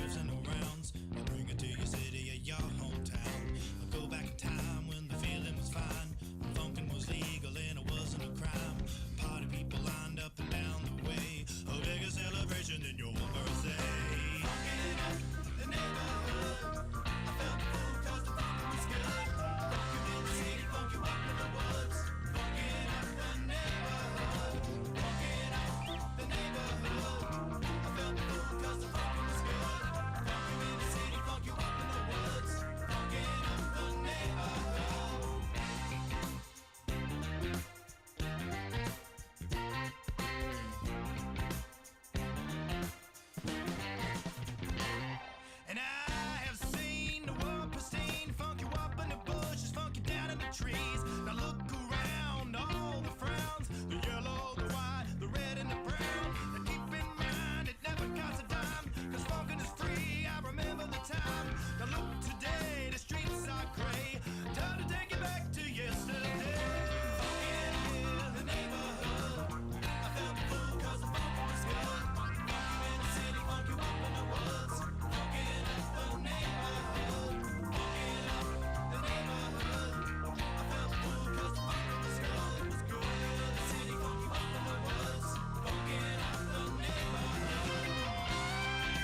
wolves and no rounds. I'll bring it to your city or your hometown. I'll go back in time when the feeling was fine. When funkin' was legal and it wasn't a crime. Party people lined up and down the way. A bigger celebration than your birthday. Funkin' up the neighborhood. I felt the food cause the funkin' was good. Funkin' in the city, funkin' up in the woods. Funkin' up the neighborhood. Funkin' up the neighborhood. I felt the food cause the funkin' was good. Funkin' in the city, funkin' up in the woods. Funkin' up the neighborhood. And I have seen the world pristine, funk you up in the bushes, funk you down in the trees. Now look around, all the frowns, the yellow, the white, the red and the brown. And keep in mind, it never costs a dime, cause funkin' is free, I remember the time. Now look today, the streets are gray, time to take it back to yesterday. Funkin' in the neighborhood, I felt the food cause the funk was good. Funk you in the city, funk you up in the woods. Funkin' up the neighborhood, funkin' up the neighborhood. I felt the food cause the funk was good. It was good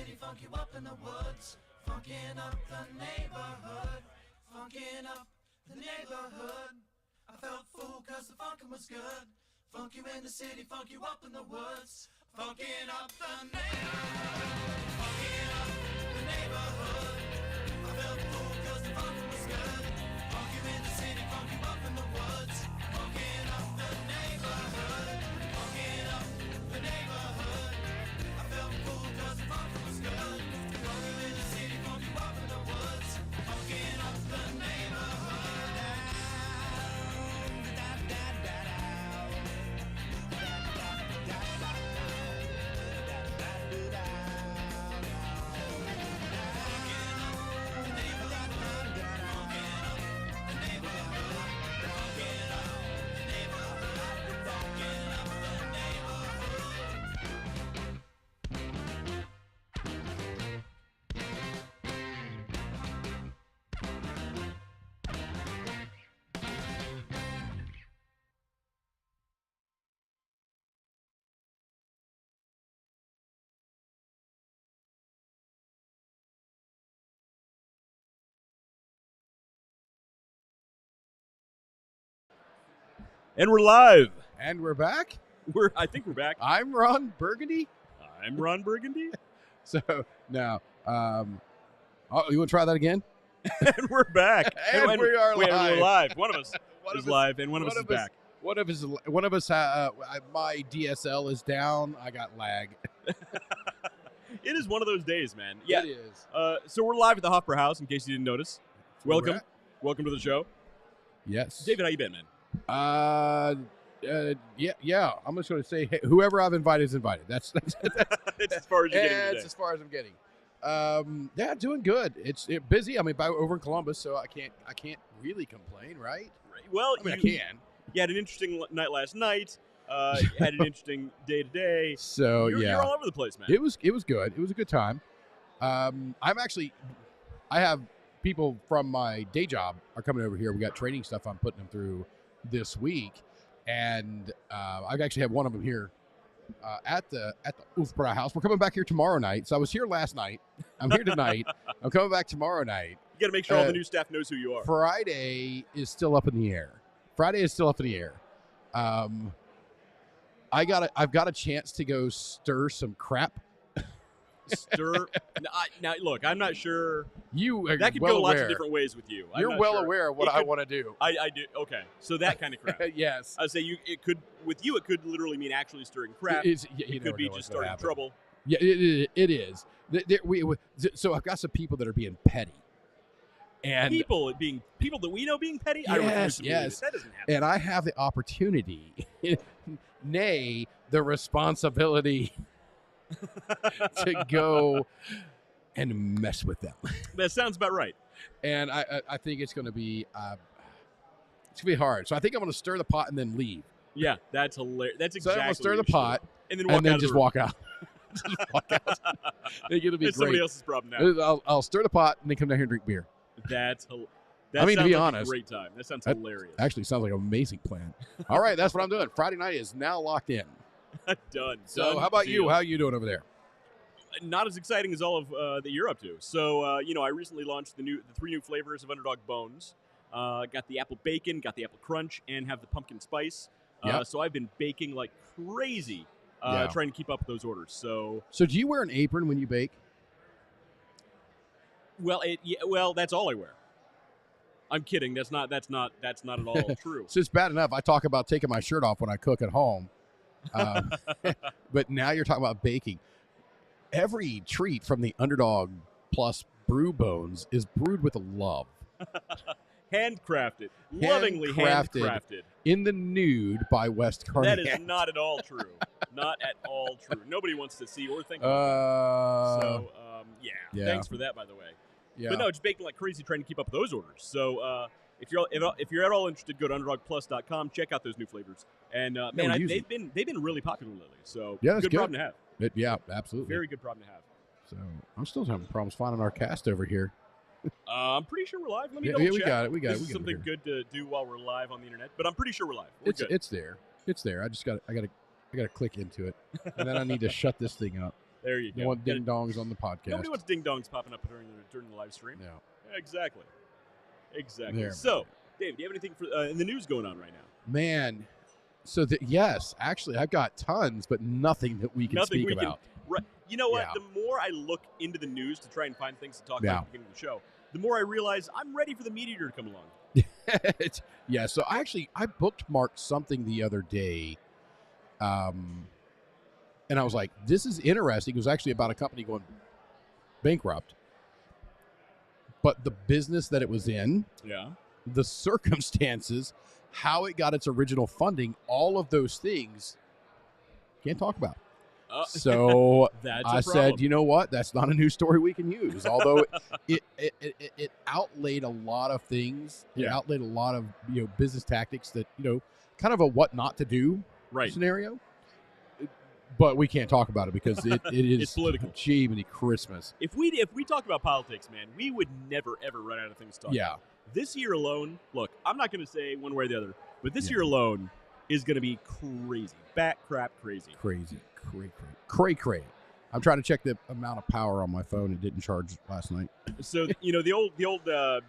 in the city, funk you up in the woods. Funkin' up the neighborhood. Funkin' up the neighborhood. I felt full cause the funkin' was good. Funk you in the city, funk you up in the woods. Funkin' up the neighborhood. Funkin' up the neighborhood. I felt full cause the funkin' was good. Funk you in the city, funk you up in the woods. Funkin' up the neighborhood. Funkin' up the neighborhood. I felt full cause the funkin' was good. Funk you in the city, funk you up in the woods. Funkin' up the neighborhood. Funkin' up the neighborhood. I felt full cause the funkin' was good. Funk you in the city, funk you up in the woods. Funkin' up the neighborhood. And we're live. And we're back. I think we're back. I'm Ron Burgundy. I'm Ron Burgundy. So now, you want to try that again? And we're back. And we are wait, live. We're live. One of us One is of us- live, and one of us is back. One of us. My DSL is down. I got lag. It is one of those days, man. Yeah. It is. So we're live at the Hoffer House, in case you didn't notice. Welcome. Correct. Welcome to the show. Yes. David, how you been, man? Yeah. I'm just going to say, hey, whoever I've invited is invited. That's It's as far as you're getting it's today. as far as I'm getting. Yeah, doing good. It's busy. I mean, over in Columbus, so I can't really complain, right? Well, I mean, I can. You had an interesting night last night. You had an interesting day today. So You're all over the place, man. It was good. It was a good time. I have people from my day job are coming over here. We got training stuff I'm putting them through this week, and I actually have one of them here at the Ufbra house. We're coming back here tomorrow night. So I was here last night. I'm here tonight. I'm coming back tomorrow night. You got to make sure all the new staff knows who you are. Friday is still up in the air. I've got a chance to go stir some crap. Now, look, I'm not sure. That could go lots of different ways with you. You're well aware of what I want to do. I do. Okay, so that kind of crap. Yes. I'd say it could literally mean actually stirring crap. It could be just starting trouble. Yeah, it is. So I've got some people that are being petty. And people that we know being petty. Yes. That doesn't happen. And I have the opportunity, nay, the responsibility to go and mess with them. That sounds about right. And I think it's going to be hard. So I think I'm going to stir the pot and then leave. Yeah, that's hilarious. That's exactly. So I'm going to stir the pot and then just walk out. Just walk out. I think it'll be it's great. Somebody else's problem now. I'll stir the pot and then come down here and drink beer. That to be like honest, a great time. That sounds hilarious. Actually, sounds like an amazing plan. All right, that's what I'm doing. Friday night is now locked in. Done. So, how about you? How are you doing over there? Not as exciting as all of that you're up to. So, I recently launched the 3 new flavors of Underdog Bones. Got the apple bacon, got the apple crunch, and have the pumpkin spice. So I've been baking like crazy, trying to keep up with those orders. So do you wear an apron when you bake? Well, that's all I wear. I'm kidding. That's not at all true. So it's bad enough I talk about taking my shirt off when I cook at home, but now you're talking about baking. Every treat from the Underdog Plus Brew Bones is brewed with love. Handcrafted. Lovingly handcrafted. In the nude by West Carnahan. That is not at all true. Not at all true. Nobody wants to see or think about it. So, yeah. Thanks for that, by the way. Yeah. But no, just baking like crazy trying to keep up with those orders. So if you're at all interested, go to underdogplus.com. Check out those new flavors. And they've been really popular lately. So good problem to have. Yeah, absolutely. Very good problem to have. So I'm still having problems finding our cast over here. I'm pretty sure we're live. Let me double check. We got it. This is something good to do while we're live on the internet. But I'm pretty sure we're live. We're good. It's there. I gotta click into it, and then I need to shut this thing up. There you go. No one ding dongs on the podcast. Nobody wants ding dongs popping up during the live stream. No. Yeah, exactly. There, so, Dave, do you have anything in the news going on right now? Man, so yes, actually, I've got tons, but nothing that we can speak about. Right. You know what? Yeah. The more I look into the news to try and find things to talk about at the beginning of the show, the more I realize I'm ready for the meat eater to come along. Yeah. So I bookmarked something the other day, and I was like, "This is interesting." It was actually about a company going bankrupt, but the business that it was in, the circumstances, how it got its original funding, all of those things, can't talk about. So I said, you know what? That's not a news story we can use. Although it outlaid a lot of things. It outlaid a lot of business tactics that kind of a what not to do scenario. But we can't talk about it because it is it's political. Gee, many Christmas. If we talk about politics, man, we would never ever run out of things to talk about. This year alone, look, I'm not going to say one way or the other, but this year alone is going to be crazy. Bat crap crazy. Crazy. Cray. I'm trying to check the amount of power on my phone. It didn't charge last night. So, the old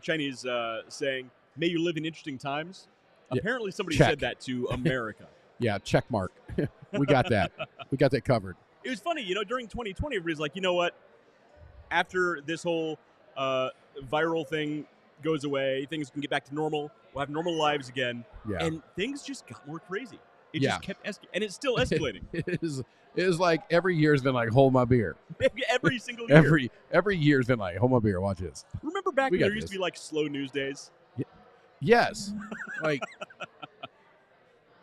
Chinese saying, may you live in interesting times. Apparently somebody said that to America. Yeah, check mark. We got that. We got that covered. It was funny, during 2020, everybody's like, you know what? After this whole viral thing goes away, things can get back to normal. We'll have normal lives again. Yeah. And things just got more crazy. It just kept escalating. And it's still escalating. It is like every year's been like, hold my beer. Every single year. Every year's been like, hold my beer, watch this. Remember back when there used to be like slow news days? Yes. Like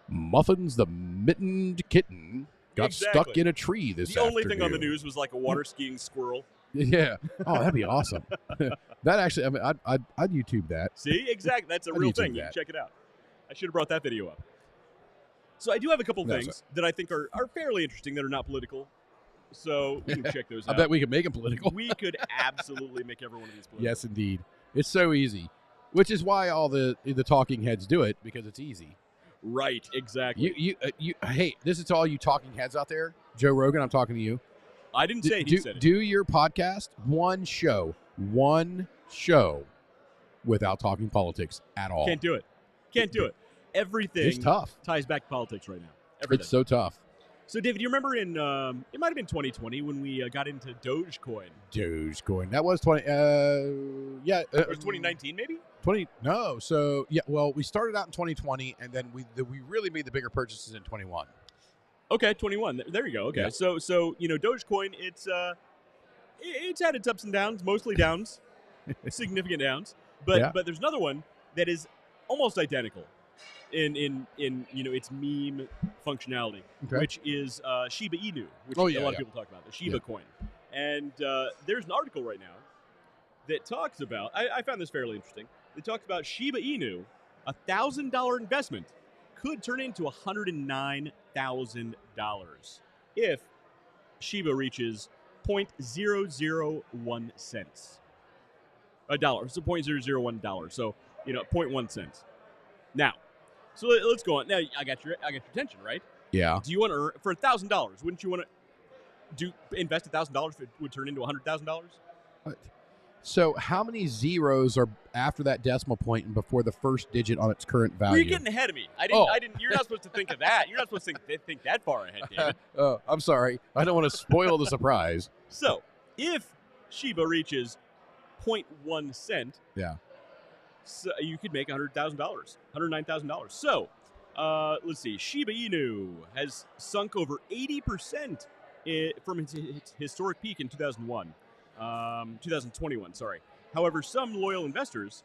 Muffins the Mittened Kitten got stuck in a tree this afternoon. The only thing on the news was like a water skiing squirrel. Yeah. Oh, that'd be awesome. That actually, I mean, I'd YouTube that. See, exactly. That's a real thing. You can check it out. I should have brought that video up. So I do have a couple things that I think are fairly interesting that are not political. So we can check those out. I bet we could make them political. We could absolutely make every one of these political. Yes, indeed. It's so easy, which is why all the talking heads do it, because it's easy. Right, exactly. Hey, this is to all you talking heads out there. Joe Rogan, I'm talking to you. I didn't say it. He said it. Do your podcast one show without talking politics at all. Can't do it. Can't do it. Everything It's tough. ties back to politics right now. Everything. It's so tough. So, David, you remember in it might have been 2020 when we got into Dogecoin. Dogecoin. That was 20. Yeah. It was 2019, maybe. 20. No. So yeah. Well, we started out in 2020, and then we really made the bigger purchases in 21. Okay, 21. There you go. Okay, Yeah. so Dogecoin, it's had its ups and downs, mostly downs, significant downs. But Yeah. but there's another one that is almost identical in its meme functionality, Okay. which is Shiba Inu, which Oh, a yeah, lot of yeah. people talk about, the Shiba Yeah. coin. And there's an article right now that talks about. I found this fairly interesting. It talks about Shiba Inu, $1,000 investment could turn into $109,000 if Shiba reaches 0.001 cents. A dollar, so $0.001. So 0.1 cents. Now, so let's go on. Now I got your attention, right? Yeah. Do you want to earn for $1,000? Wouldn't you want to invest $1,000 if it would turn into $100,000? So how many zeros are after that decimal point and before the first digit on its current value? You're getting ahead of me. I didn't. You're not supposed to think of that. You're not supposed to think that far ahead, David. Oh, I'm sorry. I don't want to spoil the surprise. So, if Shiba reaches 0.1 cent, Yeah. so you could make $100,000, $109,000. So, let's see. Shiba Inu has sunk over 80% from its historic peak in 2021. Sorry. However, some loyal investors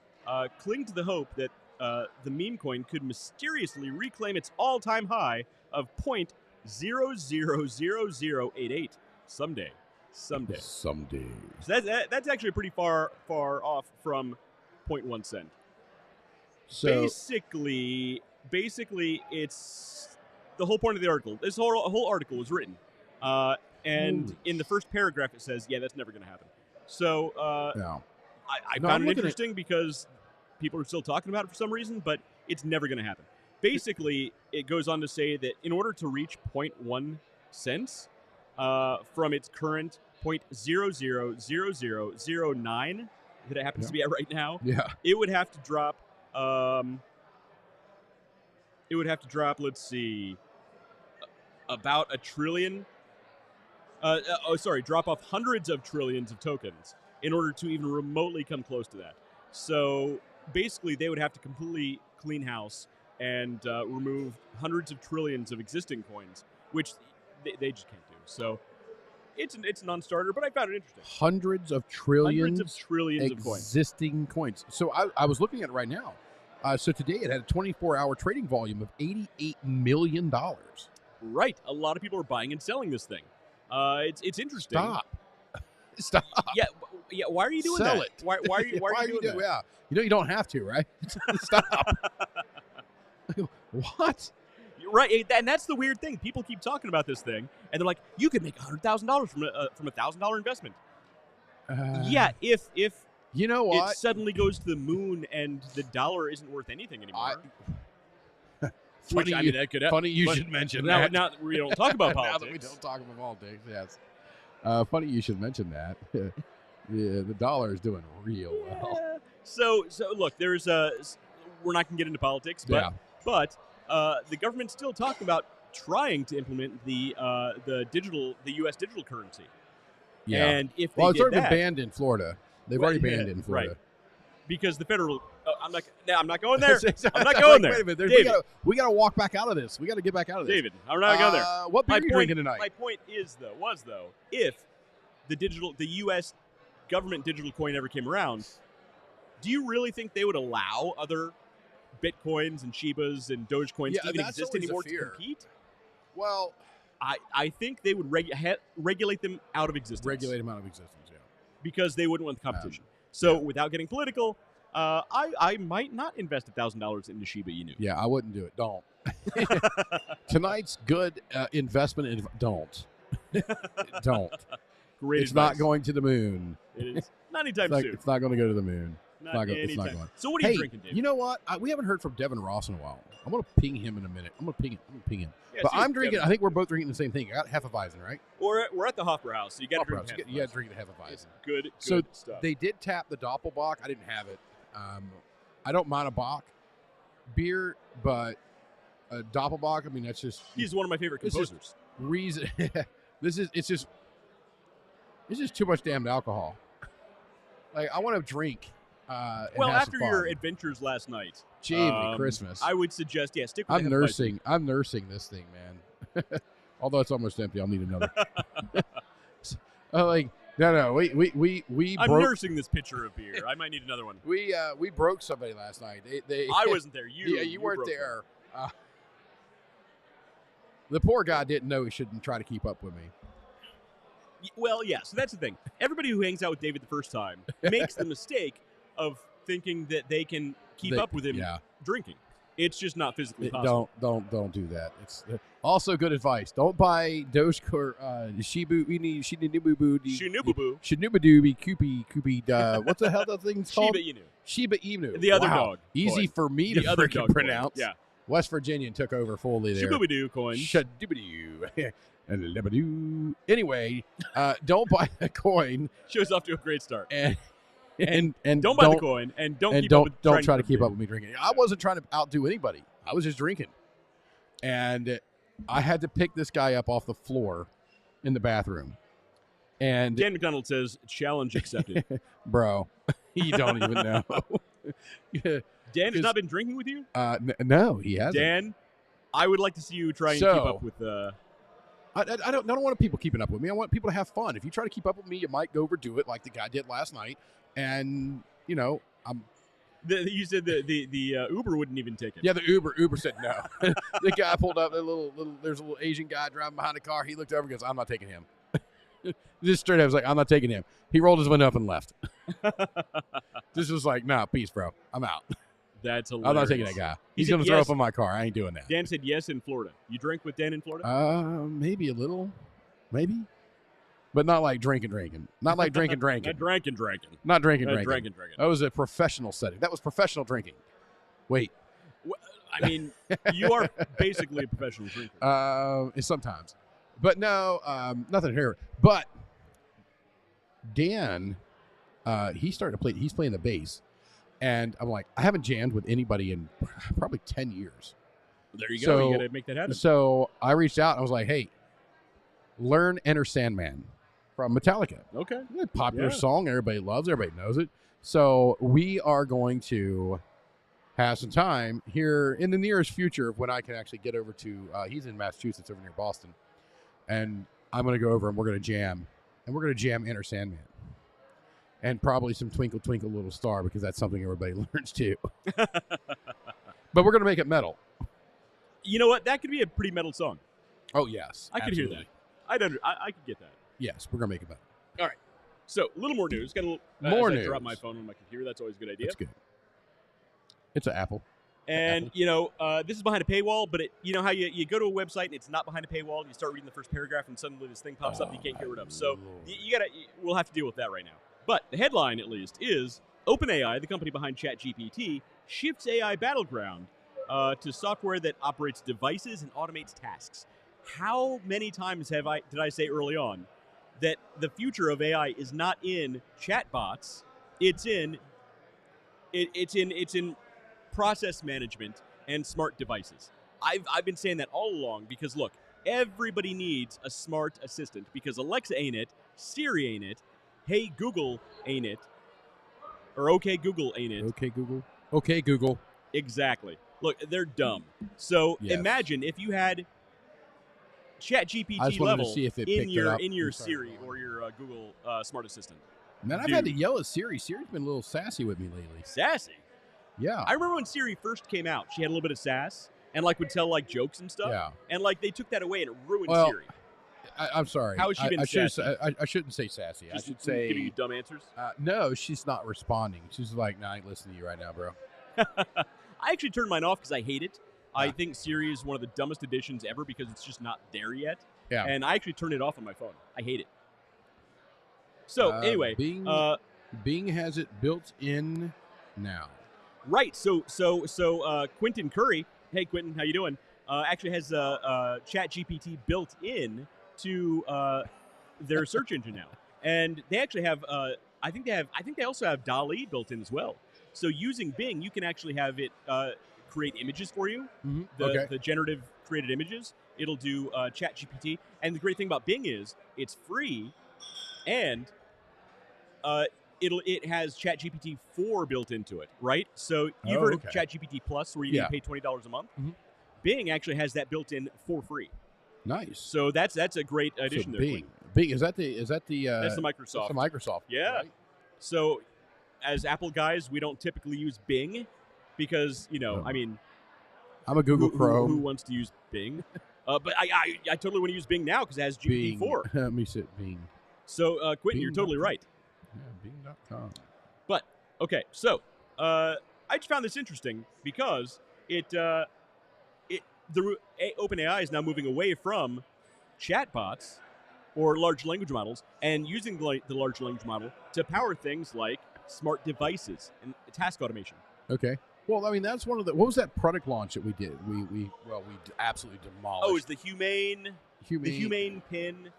cling to the hope that the meme coin could mysteriously reclaim its all-time high of 0.000088 someday. Someday. So that's actually pretty far off from 0.1 cent. So Basically, it's the whole point of the article. This whole article was written, and in the first paragraph it says, "Yeah, that's never going to happen." So yeah. I No, found I'm it looking interesting because people are still talking about it for some reason, but it's never going to happen. Basically, it goes on to say that in order to reach 0.1 cents from its current 0.000009 that it happens to be at right now, Yeah. it would have to drop. Let's see, about a trillion. Drop off hundreds of trillions of tokens in order to even remotely come close to that. So basically, they would have to completely clean house and remove hundreds of trillions of existing coins, which they just can't do. So it's a non-starter, but I found it interesting. Hundreds of trillions of coins. existing coins. So I was looking at it right now. So today it had a 24-hour trading volume of $88 million. Right. A lot of people are buying and selling this thing. It's interesting. Stop. Yeah. Why are you doing Sell that? it. Why are you doing that? Yeah. You don't have to, right? Stop. What? Right, and that's the weird thing. People keep talking about this thing, and they're like, "You could make $100,000 from a $1,000 investment." Yeah, if you know what? it suddenly goes to the moon and the dollar isn't worth anything anymore. Funny you should mention that. Now that we don't talk about politics. Now that we don't talk about politics, yes. Funny you should mention that. Yeah, the dollar is doing real well. Yeah. So look, we're not going to get into politics, but the government's still talking about trying to implement the U.S. digital currency. Yeah. And if they it's did already that, been banned in Florida. They've already banned it in Florida. Right. Because the federal, I'm not going there. I'm not going there. Wait a minute, David, we got to walk back out of this. We got to get back out of this. David, I'm not going there. What beer are you drinking tonight? My point was if the U.S. government digital coin ever came around, do you really think they would allow other Bitcoins and Shibas and Dogecoins to even exist anymore to compete? Well, I think they would regulate them out of existence. Regulate them out of existence, yeah. Because they wouldn't want the competition. Without getting political, I might not invest $1,000 into Shiba Inu. Yeah, I wouldn't do it. Don't. Tonight's good investment. Don't. Don't. Great It's advice. not going to the moon. It is not anytime soon. It's not going to go to the moon. Not it's not anytime. going. So what are you drinking, David? You know what? We haven't heard from Devin Ross in a while. I'm gonna ping him in a minute. I'm gonna ping him. Yeah, But see, I'm drinking. yeah. I think we're both drinking the same thing. I got Hefeweizen, right? We're at the Hofbrau House, so you got to drink. Hofbrau. You got to drink the Hefeweizen. It's good So stuff. they did tap the Doppelbock. I didn't have it. I don't mind a Bock beer, but a Doppelbock. I mean, that's just He's one of my favorite composers. reason. It's just too much damned alcohol. Like I want to drink. And Well, have after some your fun. adventures last night, Jiminy Christmas. I would suggest, stick with I'm the nursing. I'm nursing this thing, man. Although it's almost empty, I'll need another. Like no. We I'm broke. nursing this pitcher of beer. I might need another one. We broke somebody last night. They I wasn't there. You weren't broke there. The poor guy didn't know he shouldn't try to keep up with me. Well, yeah. So that's the thing. Everybody who hangs out with David the first time makes the mistake of thinking that they can keep up with him Yeah. drinking. It's just not physically possible. Don't do that. It's also good advice. Don't buy Dogecoin, Shinububu, Kupi. What the hell that thing's called? Shiba Inu. The other dog. Easy coin. for me The to other freaking dog pronounce. Coin. Yeah. West Virginian took over fully there. Shibubidoo coins. Shadubidoo. And lebadoo. Anyway, don't buy a coin Shows off to a great start. and Don't buy the coin and don't keep up with don't try to keep beer. up with me drinking. I wasn't trying to outdo anybody. I was just drinking, and I had to pick this guy up off the floor in the bathroom. And Dan McDonald says, challenge accepted. bro, you don't even know. Dan has not been drinking with you? No, he hasn't. Dan, I would like to see you try and keep up with I don't want people keeping up with me. I want people to have fun. If you try to keep up with me, you might overdo it like the guy did last night. And, you said the Uber wouldn't even take it. Yeah, the Uber said no. The guy pulled up. There's a little Asian guy driving behind the car. He looked over and goes, "I'm not taking him." Just straight up was like, "I'm not taking him." He rolled his window up and left. This was like, "Nah, peace, bro. I'm out. That's hilarious. I'm not taking that guy. He He's said going to throw yes. up on my car. I ain't doing that." Dan said yes in Florida. You drank with Dan in Florida? Maybe a little, maybe, but not like drinking. Not like drinking. Not drinking. Not drinking. Drinking. That was a professional setting. That was professional drinking. Wait. Well, I mean, you are basically a professional drinker. Sometimes. But no, nothing here. But Dan, he started to play. He's playing the bass. And I'm like, I haven't jammed with anybody in probably 10 years. There you go. You got to make that happen. So I reached out. And I was like, hey, learn Enter Sandman from Metallica. Okay. It's a popular song. Everybody loves it. Everybody knows it. So we are going to have some time here in the nearest future when I can actually get over to, he's in Massachusetts over near Boston. And I'm going to go over and we're going to jam. And we're going to jam Enter Sandman. And probably some Twinkle Twinkle Little Star because that's something everybody learns too. But we're going to make it metal. You know what? That could be a pretty metal song. Oh, yes. I could hear that. I could get that. Yes, we're going to make it metal. All right. So, a little more news. Got a little more as news. I drop my phone on my computer. That's always a good idea. That's good. It's an Apple. And, this is behind a paywall, but you know how you go to a website and it's not behind a paywall, and you start reading the first paragraph and suddenly this thing pops up and you can't get rid of. So, we'll have to deal with that right now. But the headline, at least, is OpenAI, the company behind ChatGPT, shifts AI battleground to software that operates devices and automates tasks. How many times did I say early on that the future of AI is not in chatbots? It's in process management and smart devices. I've been saying that all along because look, everybody needs a smart assistant because Alexa ain't it, Siri ain't it. Hey Google ain't it, or OK Google ain't it. Okay, Google. Exactly. Look, they're dumb. So imagine if you had ChatGPT level in your Siri or your Google smart assistant. Man, I've had to yell at Siri. Siri's been a little sassy with me lately. Sassy? Yeah. I remember when Siri first came out, she had a little bit of sass and would tell jokes and stuff. Yeah. And they took that away and it ruined Siri. I'm sorry. How has she been sassy? I shouldn't say sassy. I should say giving you dumb answers. No, she's not responding. She's like, "Nah, I ain't listening to you right now, bro." I actually turned mine off because I hate it. I think Siri is one of the dumbest additions ever because it's just not there yet. Yeah. And I actually turned it off on my phone. I hate it. So anyway, Bing has it built in now. Right. So Quentin Curry Hey, Quentin, how you doing? Actually has ChatGPT built in to their search engine now, and they actually have. I think they also have DALL-E built in as well. So using Bing, you can actually have it create images for you. Mm-hmm. The generative created images. It'll do ChatGPT, and the great thing about Bing is it's free, and it has ChatGPT 4 built into it, right? So you've heard of ChatGPT Plus, where you pay $20 a month. Mm-hmm. Bing actually has that built in for free. Nice. So that's a great addition so there. Bing is that the that's the Microsoft. That's the Microsoft. Yeah. Right? So as Apple guys, we don't typically use Bing because I mean, I'm a Google Chrome. Who wants to use Bing? But I totally want to use Bing now because it has GPT-4. Let me sit Bing. So Quentin, you're totally right. Yeah, Bing.com. But okay, so I just found this interesting because OpenAI is now moving away from chatbots or large language models and using the large language model to power things like smart devices and task automation. Okay. Well, I mean, that's one of the. What was that product launch that we did? We absolutely demolished. Oh, it was the humane pin,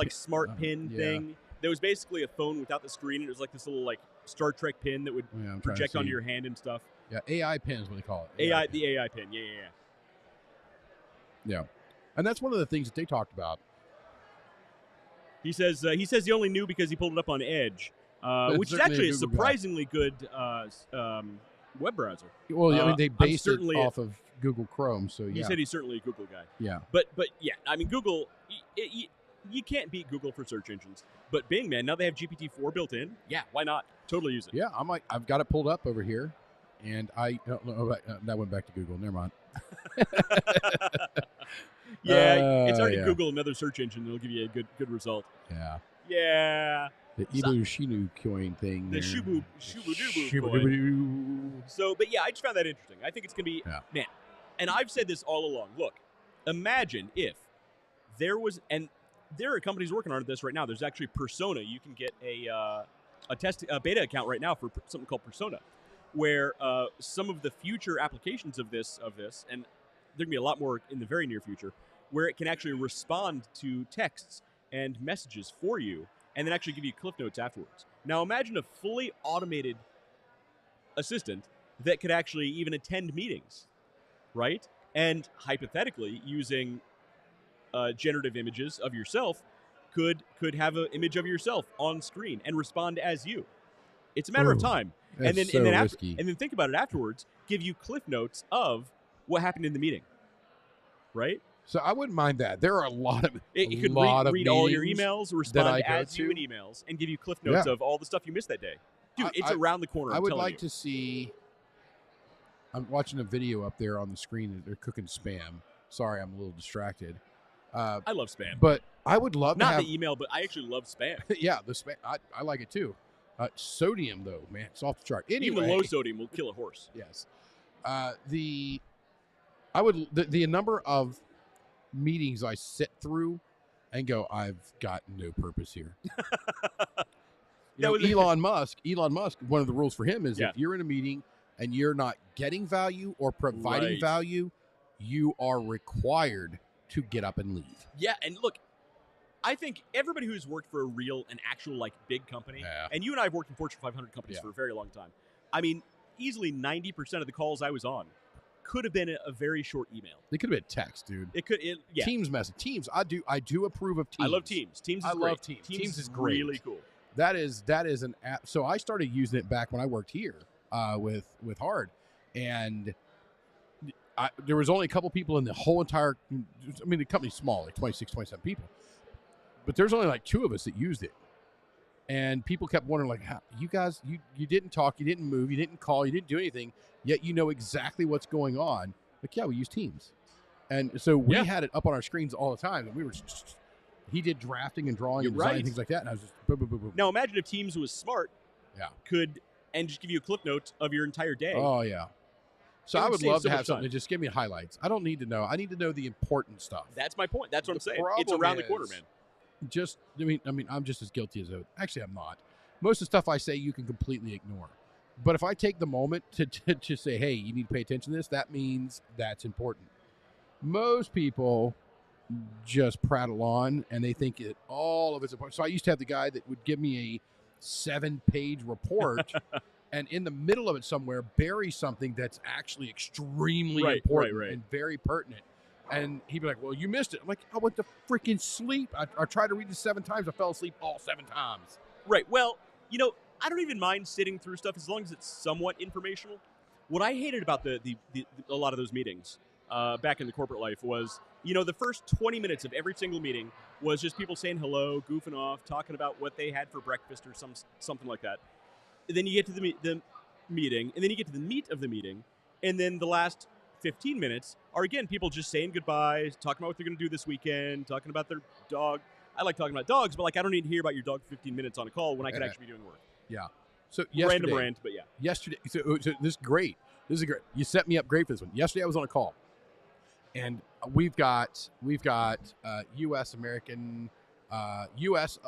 smart pin thing. There was basically a phone without the screen. It was like this little Star Trek pin that would project onto your hand and stuff. Yeah, AI pin is what they call it. The AI pin. Yeah, and that's one of the things that they talked about. He says he only knew because he pulled it up on Edge, which is actually a surprisingly good web browser. Well, I mean, they based it off of Google Chrome, so yeah. He said he's certainly a Google guy. Yeah, but yeah, I mean, Google, you can't beat Google for search engines. But Bing, man, now they have GPT-4 built in. Yeah, why not? Totally use it. Yeah, I've got it pulled up over here, and that went back to Google. Never mind. It's already Google another search engine. It'll give you a good result. Yeah. Yeah. The Ibu Shinu coin thing. The Shubu coin. So, but yeah, I just found that interesting. I think it's going to be, man, and I've said this all along. Look, imagine if there was, and there are companies working on this right now. There's actually Persona. You can get a beta account right now for something called Persona, where some of the future applications of this, and there can be a lot more in the very near future, where it can actually respond to texts and messages for you, and then actually give you cliff notes afterwards. Now imagine a fully automated assistant that could actually even attend meetings, right? And hypothetically, using generative images of yourself, could have an image of yourself on screen and respond as you. It's a matter of time. And then think about it afterwards, give you cliff notes of what happened in the meeting, right? So I wouldn't mind that. There are a lot of it could read all your emails, respond as you in emails, and give you cliff notes of all the stuff you missed that day. Dude, it's around the corner. I would like to see. I'm watching a video up there on the screen that they're cooking Spam. Sorry, I'm a little distracted. I love Spam, but I would love not the email, but I actually love Spam. Yeah, the Spam. I like it too. Sodium though, man, it's off the chart. Anyway, even low sodium will kill a horse. Yes. The number of meetings I sit through and go, I've got no purpose here. Elon Musk, one of the rules for him is if you're in a meeting and you're not getting value or providing value, you are required to get up and leave. Yeah, and look, I think everybody who's worked for an actual big company, and you and I have worked in Fortune 500 companies for a very long time. I mean, easily 90% of the calls I was on could have been a very short email. It could have been text, dude. Yeah. Teams message. Teams. I do approve of Teams. I love Teams. Teams is great. Love Teams. Teams is great. Really cool. That is an app. So I started using it back when I worked here with Hard, and there was only a couple people in the whole entire. I mean, the company's small, 26, 27 people, but there's only 2 of us that used it. And people kept wondering, how you guys, you didn't talk, you didn't move, you didn't call, you didn't do anything, yet you know exactly what's going on. We use Teams. And so we had it up on our screens all the time. And we were he did drafting and drawing and designing, things like that. And I was just boom, boom, boom, boom. Now imagine if Teams was smart, and just give you a clip notes of your entire day. Oh, yeah. So I would love to have something to just give me highlights. I don't need to know. I need to know the important stuff. That's my point. That's what I'm saying. It's around the corner, man. I mean, I'm just as guilty as Actually, I'm not. Most of the stuff I say you can completely ignore. But if I take the moment to say, hey, you need to pay attention to this, that means that's important. Most people just prattle on and they think it all of it's important. So I used to have the guy that would give me a 7-page report and in the middle of it somewhere bury something that's actually extremely important and very pertinent. And he'd be like, well, you missed it. I'm like, I went to freaking sleep. I tried to read this 7 times. I fell asleep all 7 times. Right. Well, I don't even mind sitting through stuff as long as it's somewhat informational. What I hated about a lot of those meetings back in the corporate life was, the first 20 minutes of every single meeting was just people saying hello, goofing off, talking about what they had for breakfast or something like that. And then you get to the meeting, and then you get to the meat of the meeting, and then the last 15 minutes are, again, people just saying goodbye, talking about what they're going to do this weekend, talking about their dog. I like talking about dogs, but I don't need to hear about your dog for 15 minutes on a call when I could actually be doing work. Yeah. So random rant, but yeah. Yesterday, so this is great. This is great. You set me up great for this one. Yesterday I was on a call, and we've got U.S.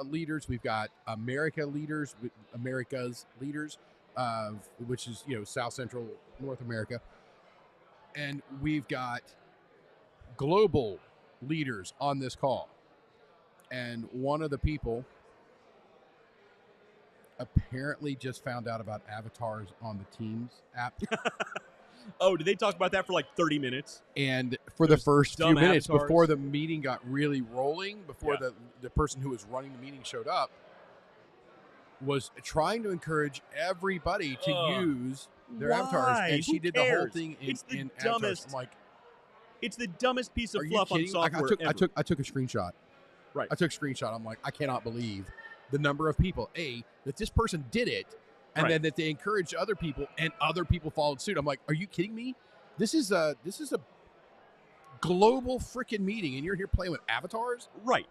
leaders. We've got America's leaders, which is South Central North America, and we've got global leaders on this call. And one of the people apparently just found out about avatars on the Teams app. Oh, did they talk about that for 30 minutes? And for the first few minutes avatars. Before the meeting got really rolling, before the person who was running the meeting showed up, was trying to encourage everybody to use their avatars. And she did the whole thing in avatars. I'm like, it's the dumbest piece of are you fluff on kidding? software ever. I took a screenshot. Right. I took a screenshot. I'm like, I cannot believe the number of people, that this person did it, and then that they encouraged other people, and other people followed suit. I'm like, are you kidding me? This is a global freaking meeting, and you're here playing with avatars? Right.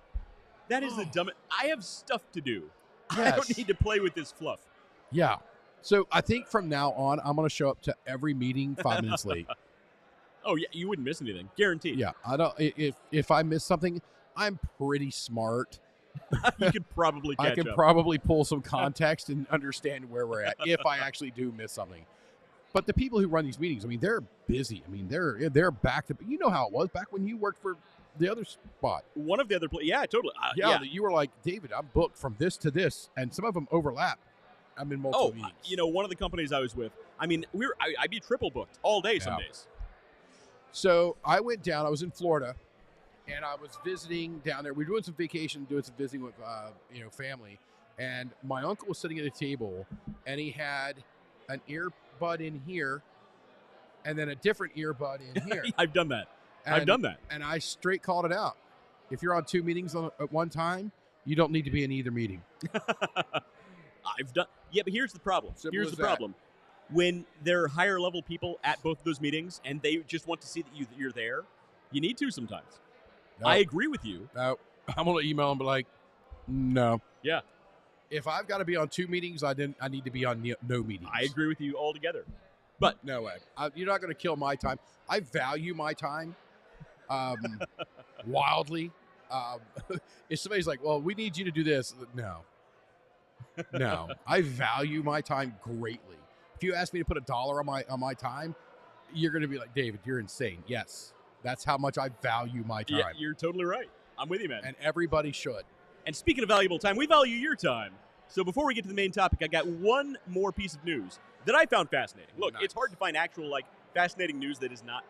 That is the dumbest. I have stuff to do. Yes. I don't need to play with this fluff. Yeah. So I think from now on, I'm going to show up to every meeting 5 minutes late. Oh yeah, you wouldn't miss anything, guaranteed. Yeah. I don't. If I miss something, I'm pretty smart. You could probably catch up. I can probably pull some context and understand where we're at if I actually do miss something. But the people who run these meetings, they're busy. They're back to. You know how it was back when you worked for the other spot. One of the other yeah, totally. You were like, David, I'm booked from this to this, and some of them overlap. I'm in multiple meetings. One of the companies I was with, I'd be triple booked all day some days. So I went down. I was in Florida. And I was visiting down there. We were doing some vacation, doing some visiting with, family. And my uncle was sitting at a table, and he had an earbud in here, and then a different earbud in here. I've done that. And I straight called it out. If you're on 2 meetings at one time, you don't need to be in either meeting. I've done. Yeah, but here's the problem. Problem. When there are higher level people at both of those meetings, and they just want to see that you're there, you need to sometimes. No. I agree with you. No, I'm gonna email and be like, no. Yeah. If I've got to be on 2 meetings, I need to be on no meetings. I agree with you altogether. But no way. You're not going to kill my time. I value my time wildly. If somebody's like, well, we need you to do this. No. I value my time greatly. If you ask me to put $1 on my time, you're going to be like, David, you're insane. Yes. That's how much I value my time. Yeah, you're totally right. I'm with you, man. And everybody should. And speaking of valuable time, we value your time. So before we get to the main topic, I got one more piece of news that I found fascinating. Look, It's hard to find actual fascinating news that is not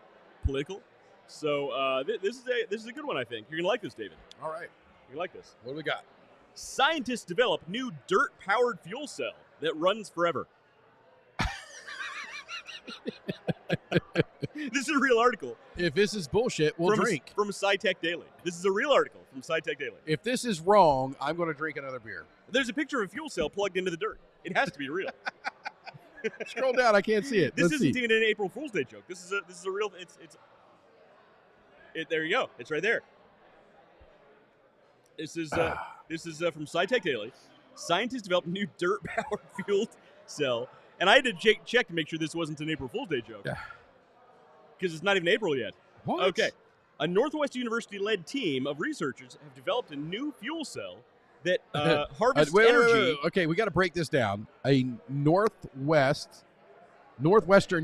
political. So this is a good one, I think. You're gonna like this, David. All right, you're gonna like this. What do we got? Scientists develop new dirt-powered fuel cell that runs forever. This is a real article. If this is bullshit, we'll drink. From SciTech Daily. This is a real article from SciTech Daily. If this is wrong, I'm going to drink another beer. There's a picture of a fuel cell plugged into the dirt. It has to be real. Scroll down. I can't see it. This isn't even an April Fool's Day joke. This is a real. There you go. It's right there. This is from SciTech Daily. Scientists developed a new dirt-powered fuel cell. And I had to check to make sure this wasn't an April Fool's Day joke. Because it's not even April yet. What? Okay. A Northwest University-led team of researchers have developed a new fuel cell that Harvest wait, Energy. wait. Okay, we got to break this down. A Northwestern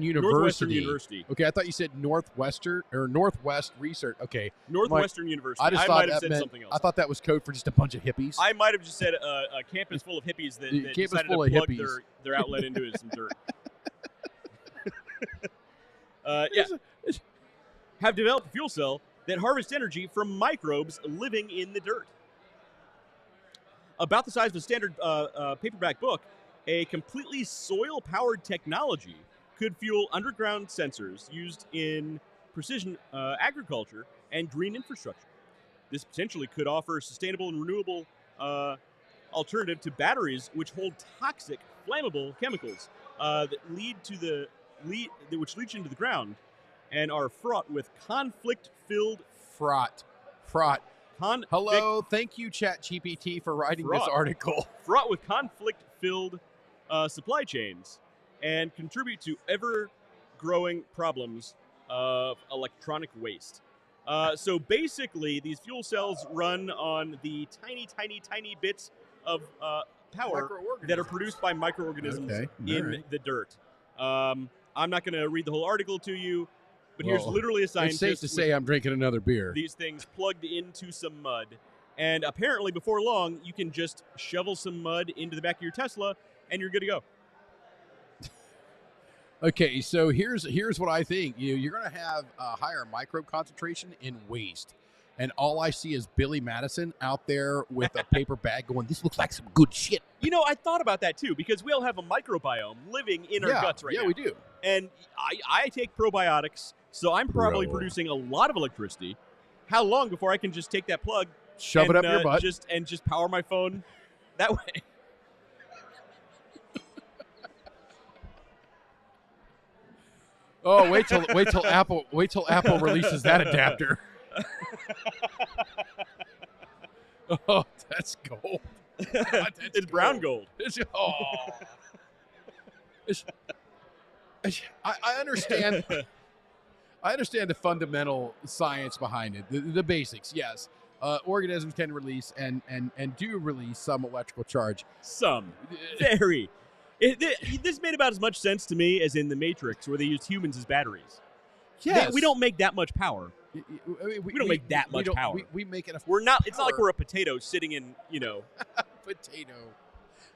University. Northwestern University. Okay, I thought you said Northwestern or Northwest Research. Okay, Northwestern University. I just I thought might have that said meant, something else. I thought that was code for just a bunch of hippies. I might have just said a campus full of hippies that Campus decided full to of plug hippies. their outlet into some dirt. Yeah. Have developed a fuel cell that harvests energy from microbes living in the dirt. About the size of a standard paperback book, a completely soil-powered technology could fuel underground sensors used in precision agriculture and green infrastructure. This potentially could offer a sustainable and renewable alternative to batteries, which hold toxic, flammable chemicals that which leach into the ground and are fraught with conflict-filled. Fraught. Hello, thank you, ChatGPT, for writing this article. Fraught with conflict-filled supply chains and contribute to ever-growing problems of electronic waste. So basically, these fuel cells run on the tiny bits of power that are produced by microorganisms in the dirt. I'm not going to read the whole article to you, but here's literally a scientist. It's safe to say I'm drinking another beer. These things plugged into some mud. And apparently, before long, you can just shovel some mud into the back of your Tesla, and you're good to go. Okay, so here's what I think. You're going to have a higher microbe concentration in waste. And all I see is Billy Madison out there with a paper bag going, this looks like some good shit. I thought about that too, because we all have a microbiome living in our guts right now. Yeah, we do. And I take probiotics, so I'm probably producing a lot of electricity. How long before I can just take that plug, shove it up your butt, just power my phone that way? Oh, wait till Apple releases that adapter. Oh, that's gold. God, it's brown gold. I understand. I understand the fundamental science behind it, the basics. Yes, organisms can release and do release some electrical charge. Some, very. This made about as much sense to me as in The Matrix, where they used humans as batteries. Yes. We don't make that much power. We don't make that much power. We make enough. We're not. It's not like we're a potato sitting in. Potato.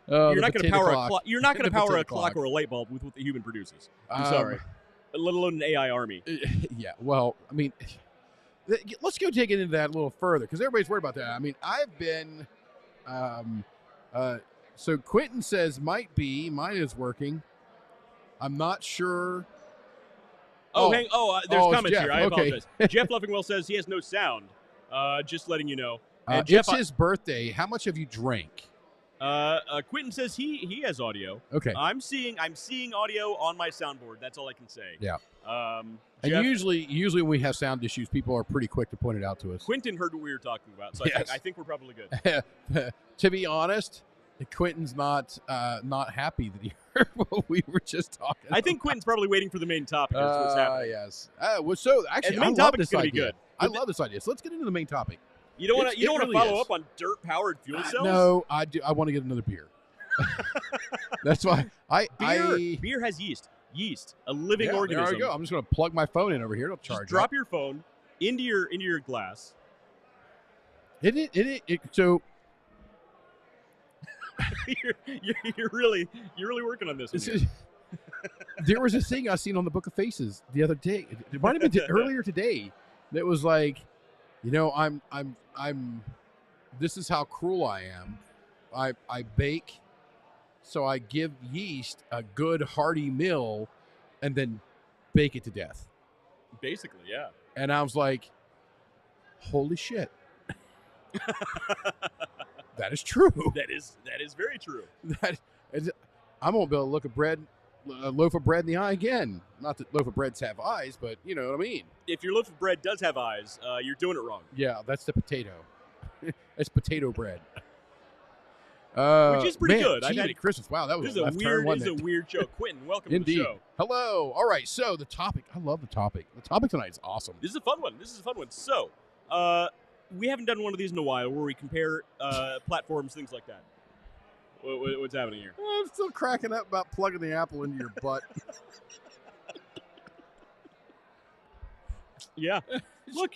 You're not going to power a clock. You're not going to power a clock clock or a light bulb with what the human produces. I'm sorry. Let alone an AI army. Yeah. Well, I mean, let's go dig into that a little further because everybody's worried about that. I mean, I've been. So Quentin says mine is working. I'm not sure. There's comments Jeff. here. I apologize. Jeff Leffingwell says he has no sound. Just letting you know. Jeff, it's his birthday. How much have you drank? Quentin says he has audio. Okay. I'm seeing audio on my soundboard. That's all I can say. Yeah. Jeff, and usually when we have sound issues, people are pretty quick to point it out to us. Quentin heard what we were talking about, so Yes. I think we're probably good. To be honest, Quentin's not happy that he heard what we were just talking about. I think Quentin's probably waiting for the main topic. That's what's happening. Yes. So actually, the main I love topic's this gonna idea. be good. I love this idea. So let's get into the main topic. You don't want to really follow is. up on dirt-powered fuel cells? No, I do. I want to get another beer. That's why beer has yeast, a living organism. There we go. I'm just going to plug my phone in over here. It'll charge. Just drop your phone into your glass. So you're really working on this one. There was a thing I seen on the Book of Faces the other day. It might have been earlier today. That was like, I'm. This is how cruel I am. I bake, so I give yeast a good hearty meal, and then bake it to death. Basically, yeah. And I was like, holy shit. That is true. That is very true. I won't be able to look a loaf of bread in the eye again. Not that loaf of breads have eyes, but you know what I mean. If your loaf of bread does have eyes, you're doing it wrong. Yeah, that's the potato. It's potato bread. Which is pretty good. Merry Christmas. Wow, that was this is a weird show. Quentin, welcome Indeed. to the show. Hello. All right, so the topic. I love the topic. The topic tonight is awesome. This is a fun one. So, we haven't done one of these in a while where we compare platforms, things like that. What's happening here? I'm still cracking up about plugging the apple into your butt. Yeah. Look,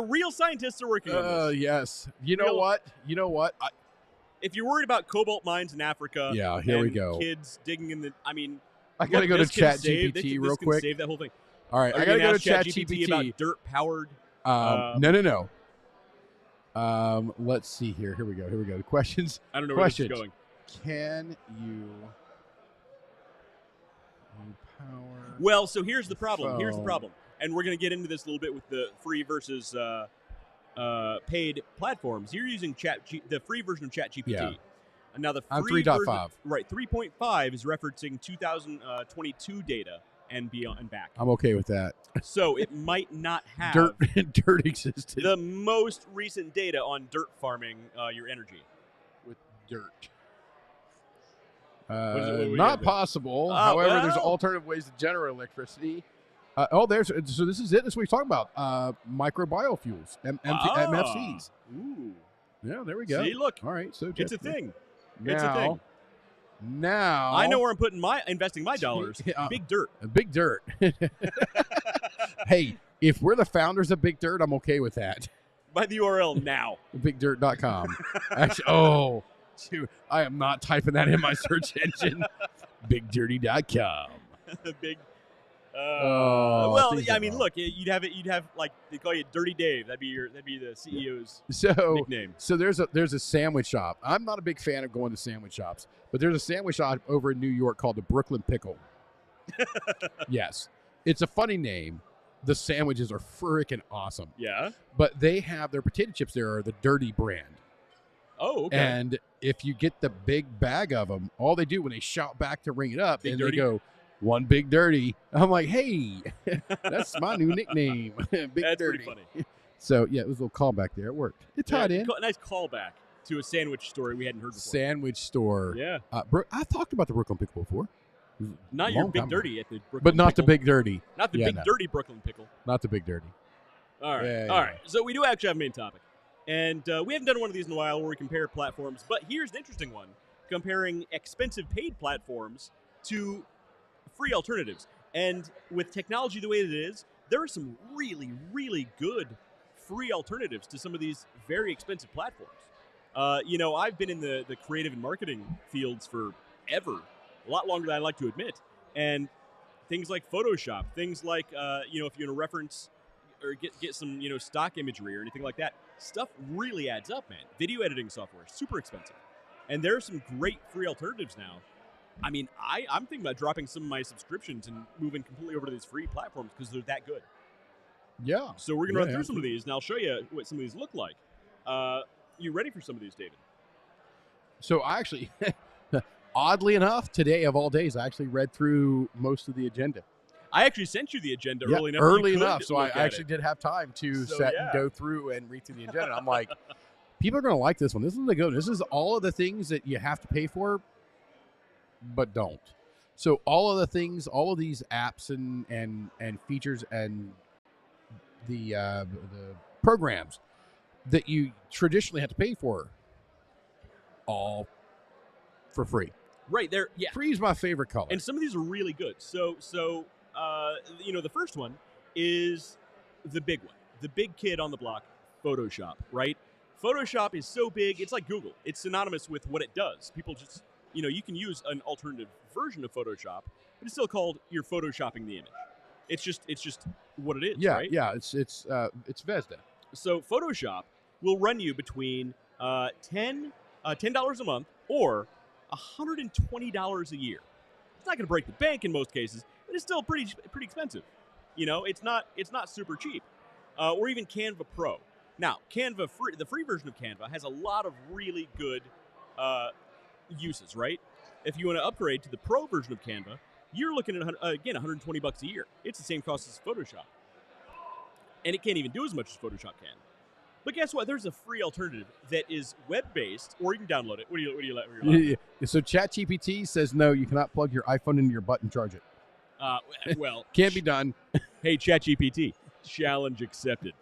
real scientists are working on this. Yes. You know what? If you're worried about cobalt mines in Africa, Yeah, here we and go. Kids digging in the, I mean, I got to go to this can save- ChatGPT this real can quick. Save that whole thing. All right, Are I you got to gonna go to ask ChatGPT about ChatGPT. dirt-powered. No. Let's see here. Here we go. The questions. I don't know where this is Questions. going. Can you power? Well, so here's the problem. Phone. And we're going to get into this a little bit with the free versus paid platforms. You're using the free version of ChatGPT. Yeah. And now the I'm free 3.5. version, right? 3.5 is referencing 2022 data and beyond and back. I'm okay with that. So it might not have Dirt existed the most recent data on dirt farming your energy. with dirt. what we Not got there? possible. However, there's well. alternative ways to generate electricity. So this is it. This is what we're talking about. Microbiofuels, MFCs. Ooh. Yeah, there we go. See, look. All right, so It's a thing. Now, It's a thing. Now I know where I'm putting investing my dollars. Yeah. Big dirt. Big Dirt. Hey, if we're the founders of Big Dirt, I'm okay with that. By the URL now. BigDirt.com. Actually, shoot, I am not typing that in my search engine. BigDirty.com. Big. Oh, things yeah, I are mean, wrong. look, you'd have like they call you Dirty Dave. That'd be the CEO's So nickname. So there's a sandwich shop. I'm not a big fan of going to sandwich shops, but there's a sandwich shop over in New York called the Brooklyn Pickle. Yes. It's a funny name. The sandwiches are freaking awesome. Yeah. But they have their potato chips there are the Dirty brand. Oh, okay. And if you get the big bag of them, all they do when they shout back to ring it up, Big and Dirty? they go, "One Big Dirty." I'm like, hey, that's my new nickname. Big That's Dirty. pretty funny. So, yeah, it was a little callback there. It worked. It tied in. Nice callback to a sandwich story we hadn't heard before. Sandwich store. Yeah. I've talked about the Brooklyn Pickle before. It was a Not your long Big time ago. Dirty at the Brooklyn But not the Pickle. Big Dirty. Not the Yeah, Big no. Dirty Brooklyn Pickle. Not the Big Dirty. All right. Yeah, All yeah. right. So we do actually have a main topic. And we haven't done one of these in a while where we compare platforms. But here's an interesting one, comparing expensive paid platforms to free alternatives. And with technology the way that it is, there are some really, really good free alternatives to some of these very expensive platforms. I've been in the creative and marketing fields forever, a lot longer than I like to admit. And things like Photoshop, things like, if you want to reference or get some, stock imagery or anything like that, stuff really adds up, man. Video editing software, super expensive. And there are some great free alternatives now. I mean, I'm thinking about dropping some of my subscriptions and moving completely over to these free platforms because they're that good. Yeah. So we're going to run Yeah, through some of these, and I'll show you what some of these look like. You ready for some of these, David? So I actually, oddly enough, today of all days, I actually read through most of the agenda. I actually sent you the agenda Yeah, early enough. Early you could enough, so I look at actually it. did have time to So, set yeah. and go through and read through the agenda. I'm like, people are going to like this one. This is a good one. This is all of the things that you have to pay for, but don't. So all of the things, all of these apps and features and the programs that you traditionally have to pay for, all for free. Right there, yeah. Free is my favorite color. And some of these are really good. So the first one is the big one, the big kid on the block, Photoshop, right? Photoshop is so big, it's like Google. It's synonymous with what it does. People just, you can use an alternative version of Photoshop, but it's still called you're Photoshopping the image. It's just what it is, yeah, right? yeah, it's Vesda. So Photoshop will run you between $10 a month or $120 a year. It's not going to break the bank in most cases, but it's still pretty expensive. It's not super cheap. Or even Canva Pro. Now, Canva the free version of Canva has a lot of really good uses, right? If you want to upgrade to the Pro version of Canva, you're looking at $120 a year. It's the same cost as Photoshop, and it can't even do as much as Photoshop can. But guess what? There's a free alternative that is web-based, or you can download it. What do you like? Yeah. So ChatGPT says no, you cannot plug your iPhone into your butt and charge it. Well, Can't be done. hey, ChatGPT, challenge accepted.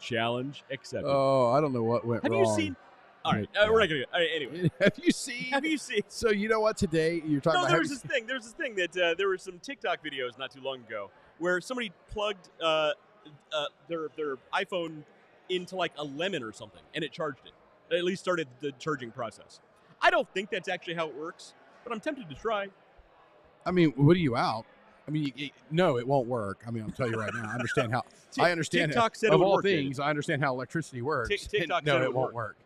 Challenge accepted. Oh, I don't know what went Have wrong. you seen? All right, Yeah. we're not gonna. All right, anyway, Have you seen? have you seen? So you know what? Today you're talking No, about. there have was you this thing. There was this thing that there were some TikTok videos not too long ago where somebody plugged their iPhone into like a lemon or something, and it charged it. It at least started the charging process. I don't think that's actually how it works, but I'm tempted to try. I mean, what are you out? I mean, no, it won't work. I mean, I'll tell you right now. I understand how. I understand TikTok said it of would all work, things. I understand how electricity works. TikTok no, said it won't work.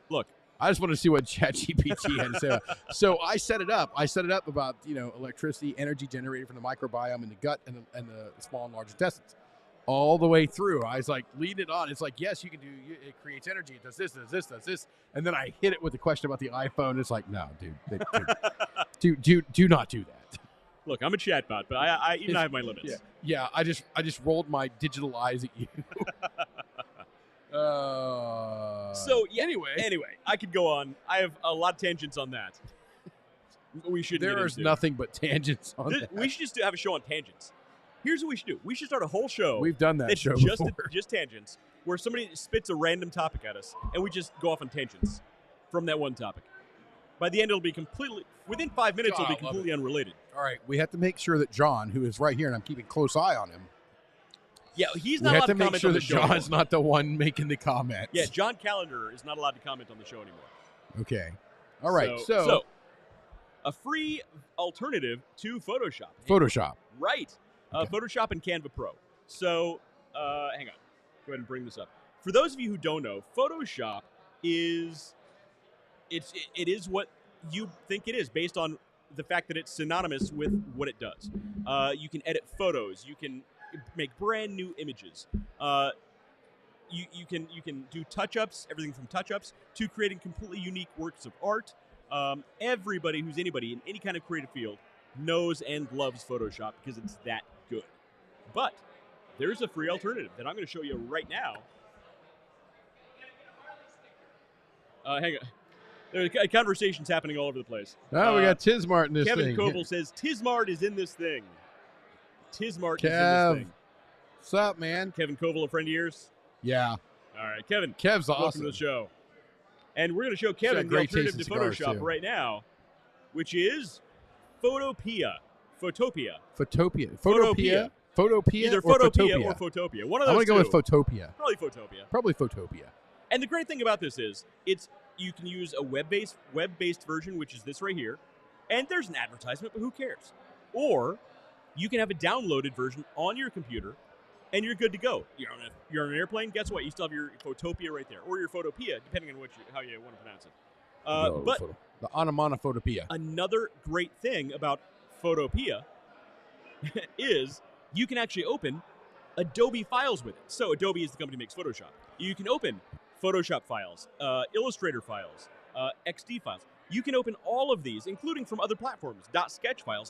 Look, I just want to see what ChatGPT had to say. So I set it up. I set it up about electricity, energy generated from the microbiome in the gut and the small and large intestines, all the way through. I was like, lead it on. It's like, yes, you can do. It creates energy. It does this, does this, does this, and then I hit it with the question about the iPhone. It's like, no, dude, do not do that. look, I'm a chatbot, but I even I have my limits. Yeah. I just rolled my digital eyes at you. So yeah, anyway, I could go on. I have a lot of tangents on that. We should. There's nothing but tangents on that. We should just have a show on tangents. Here's what we should do. We should start a whole show. We've done that that's show just before. just tangents, where somebody spits a random topic at us, and we just go off on tangents from that one topic. By the end, it'll be completely within 5 minutes. God, It'll be I love completely it. unrelated. All right, we have to make sure that John, who is right here, and I'm keeping close eye on him. Yeah, he's We not have allowed to to make comment sure on the that show. John's anymore. not the one making the comments. Yeah, John Callender is not allowed to comment on the show anymore. Okay. All right. So a free alternative to Photoshop. Photoshop. Right. Okay. Photoshop and Canva Pro. So, hang on. Go ahead and bring this up. For those of you who don't know, Photoshop is it is what you think it is based on the fact that it's synonymous with what it does. You can edit photos. You can make brand new images. You can do touch-ups, everything from touch-ups to creating completely unique works of art. Everybody who's anybody in any kind of creative field knows and loves Photoshop because it's that good. But there's a free alternative that I'm going to show you right now. Hang on. There are conversations happening all over the place. Oh, we got Tismart in this Kevin thing. Koval says Tismart is in this thing. Tismart is in Kev. this thing. What's up, man? Kevin Koval, a friend of yours? Yeah. All right, Kevin. Kev's Welcome awesome. to the show. And we're going to show got Kevin the great alternative taste to in cigars, Photoshop too. right now, which is Photopia. Photopia. Photopia. Photopia. Photopia Either or Photopia or Photopia. One of I'm those going to go two. with Photopia. Probably Photopia. Probably Photopia. And the great thing about this is you can use a web-based version, which is this right here, and there's an advertisement, but who cares? Or you can have a downloaded version on your computer, and you're good to go. You're on an airplane. Guess what? You still have your Photopia right there, or your Photopia, depending on how you want to pronounce it. But the onomatophotopia. another great thing about Photopia is you can actually open Adobe files with it. So Adobe is the company that makes Photoshop. You can open Photoshop files, Illustrator files, XD files. You can open all of these, including from other platforms, .sketch files,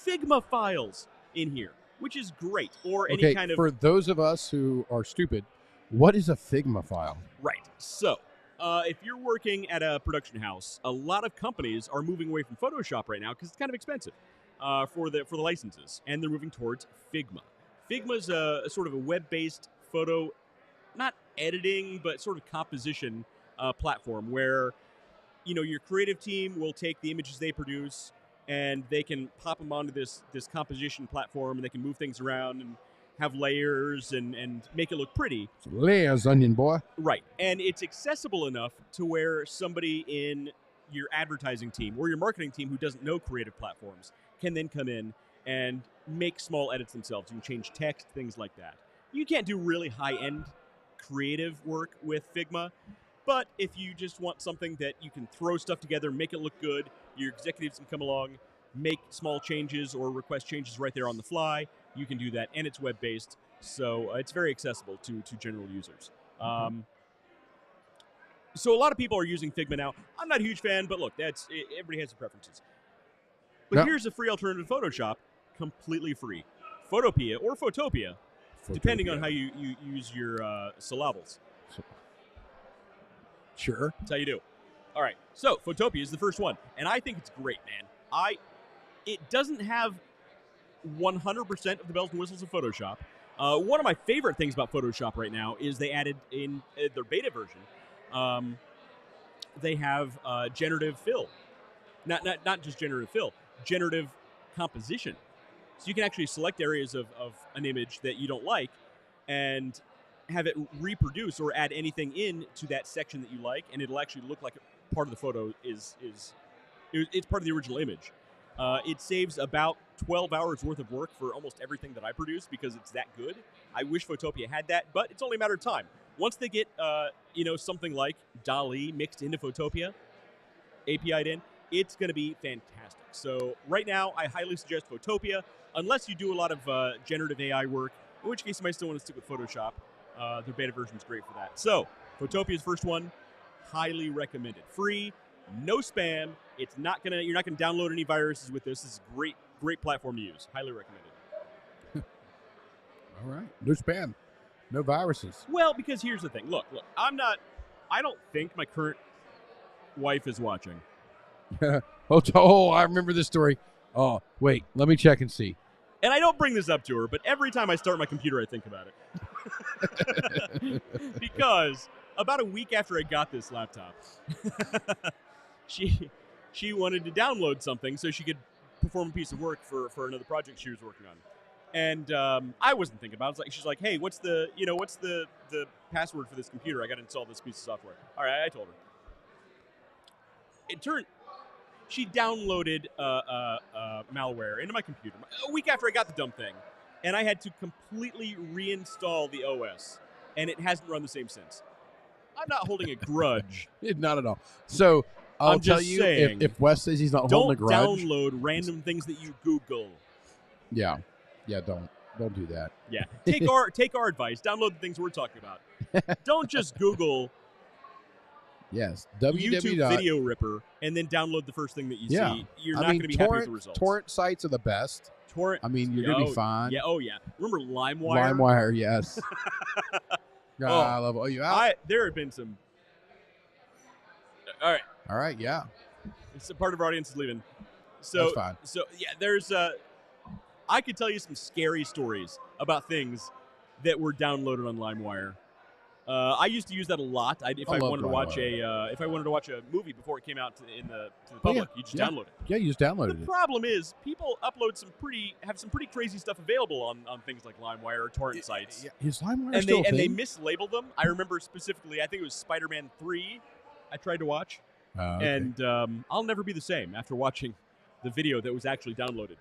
Figma files in here, which is great. Or any kind of... For those of us who are stupid, what is a Figma file? Right. So, if you're working at a production house, a lot of companies are moving away from Photoshop right now because it's kind of expensive for the licenses, and they're moving towards Figma. Figma's a sort of a web-based photo, not editing, but sort of composition platform where, your creative team will take the images they produce and they can pop them onto this composition platform, and they can move things around and have layers and make it look pretty. Layers, onion boy. Right. And it's accessible enough to where somebody in your advertising team or your marketing team who doesn't know creative platforms can then come in and make small edits themselves. You can change text, things like that. You can't do really high-end creative work with Figma, but if you just want something that you can throw stuff together, make it look good, your executives can come along, make small changes or request changes right there on the fly, you can do that, and it's web-based, so it's very accessible to general users. So a lot of people are using Figma now. I'm not a huge fan, but look, everybody has their preferences. But here's a free alternative to Photoshop, completely free. Photopia or Photopia, depending on how you use your syllables. Sure. That's how you do. All right, so Photopia is the first one, and I think it's great, man. It doesn't have 100% of the bells and whistles of Photoshop, One of my favorite things about Photoshop right now is they added in their beta version, they have generative fill. Not just generative fill, generative composition. So you can actually select areas of an image that you don't like and have it reproduce or add anything in to that section that you like, and it'll actually look like part of the photo it's part of the original image. It saves about 12 hours worth of work for almost everything that I produce because it's that good. I wish Photopia had that, but it's only a matter of time. Once they get something like DALL-E mixed into Photopia, API'd in, it's going to be fantastic. So right now, I highly suggest Photopia, unless you do a lot of generative AI work, in which case you might still want to stick with Photoshop. Their beta version is great for that. So Photopia's first one, highly recommended. Free, no spam. You're not gonna download any viruses with this. This is a great platform to use. Highly recommended. All right. No spam. No viruses. Well, because here's the thing. Look. I don't think my current wife is watching. Oh, I remember this story. Oh, wait. Let me check and see. And I don't bring this up to her, but every time I start my computer, I think about it. Because about a week after I got this laptop, she wanted to download something so she could perform a piece of work for another project she was working on. And I wasn't thinking about it. She's like, hey, what's the password for this computer? I got to install this piece of software. All right, I told her. She downloaded malware into my computer a week after I got the dumb thing, and I had to completely reinstall the OS, and it hasn't run the same since. I'm not holding a grudge. Not at all. So I'll tell you, saying, if Wes says he's not holding a grudge, don't download random things that you Google. Yeah, don't do that. Yeah, take our advice. Download the things we're talking about. Don't just Google. Yes, YouTube video ripper, and then download the first thing that you see. You're not going to be happy with the results. Torrent sites are the best. Torrent. I mean, you're going to be fine. Yeah. Oh yeah. Remember LimeWire? LimeWire, yes. I love it. Oh, you out? There have been some. All right. Yeah. It's a part of our audience is leaving. So that's fine. So yeah, there's I could tell you some scary stories about things that were downloaded on LimeWire. I used to use that a lot. If I wanted to watch a movie before it came out to the public, you just download it. Yeah, you just download it. The problem is people upload some pretty crazy stuff available on things like LimeWire or torrent sites. Yeah, is LimeWire and still a thing? they mislabel them. I remember specifically, I think it was Spider-Man 3 I tried to watch. Okay. And I'll never be the same after watching the video that was actually downloaded.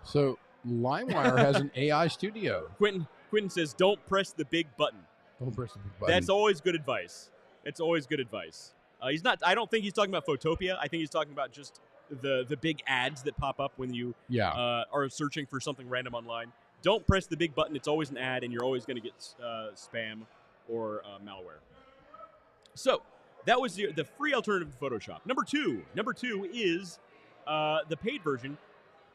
So LimeWire has an AI studio. Quentin says, don't press the big button. Don't press the big button. That's always good advice. It's always good advice. He's not. I don't think he's talking about Photopia. I think he's talking about just the big ads that pop up when you are searching for something random online. Don't press the big button. It's always an ad, and you're always going to get spam or malware. So that was the free alternative to Photoshop. Number two is the paid version,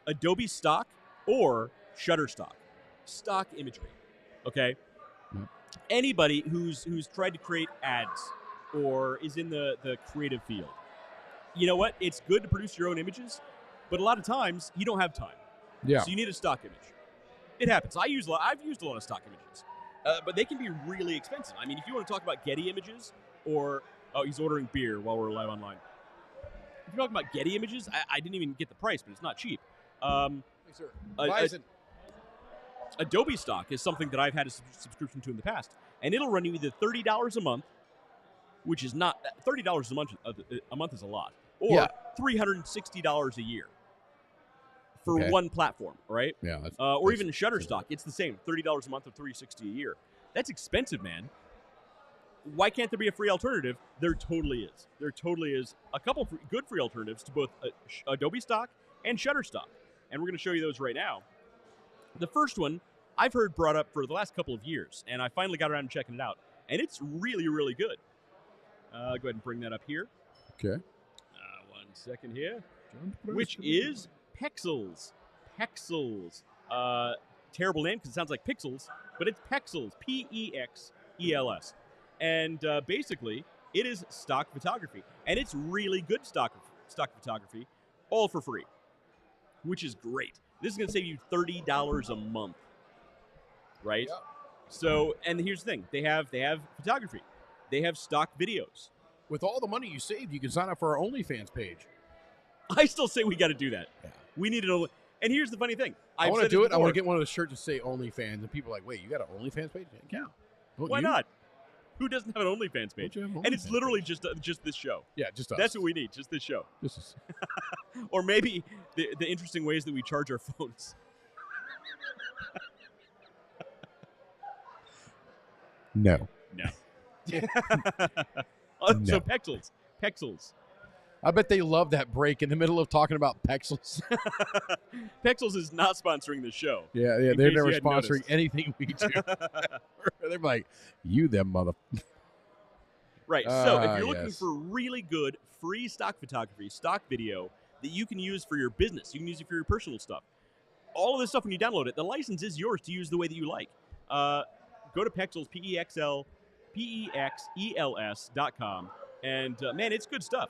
Adobe Stock or Shutterstock. Stock imagery. Okay. Yep. Anybody who's tried to create ads or is in the creative field, you know what? It's good to produce your own images, but a lot of times you don't have time. Yeah. So you need a stock image. It happens. I've used a lot of stock images, but they can be really expensive. I mean, if you want to talk about Getty images, or he's ordering beer while we're live online. If you're talking about Getty images, I didn't even get the price, but it's not cheap. Yes, sir. Adobe Stock is something that I've had a subscription to in the past, and it'll run you either $30 a month, which is not $30 a month is a lot, or $360 a year for one platform, right? Yeah, or even Shutterstock, it's the same, $30 a month or $360 a year. That's expensive, man. Why can't there be a free alternative? There totally is. There totally is a couple good free alternatives to both Adobe Stock and Shutterstock, and we're going to show you those right now. The first one I've heard brought up for the last couple of years, and I finally got around to checking it out, and it's really, really good. Go ahead and bring that up here. Okay. 1 second here. Which is Pexels. Pexels. Terrible name because it sounds like pixels, but it's Pexels. P-E-X-E-L-S. And basically, it is stock photography, and it's really good stock photography, all for free, which is great. This is going to save you $30 a month. right? Yeah. So, and here's the thing: they have photography, they have stock videos. With all the money you saved, you can sign up for our OnlyFans page. I still say we got to do that. Yeah. We need it. And here's the funny thing: I want to said do this it. I want to before. get one of those shirts that say OnlyFans, and people are like, "Wait, you got an OnlyFans page?" Yeah. Don't Why you? not? Who doesn't have an OnlyFans page? Don't you have an And it's OnlyFans literally page? just this show. Yeah, just us. That's what we need, just this show. This is Or maybe the interesting ways that we charge our phones. no. No. No. So Pexels. I bet they love that break in the middle of talking about Pexels. Pexels is not sponsoring the show. Yeah, In they're case never you hadn't sponsoring noticed. anything we do. They're like, you them mother. Right. So if you're looking Yes. for really good free stock photography, stock video that you can use for your business, you can use it for your personal stuff. All of this stuff, when you download it, the license is yours to use the way that you like. Go to Pexels, PEXELS.com, and man, it's good stuff.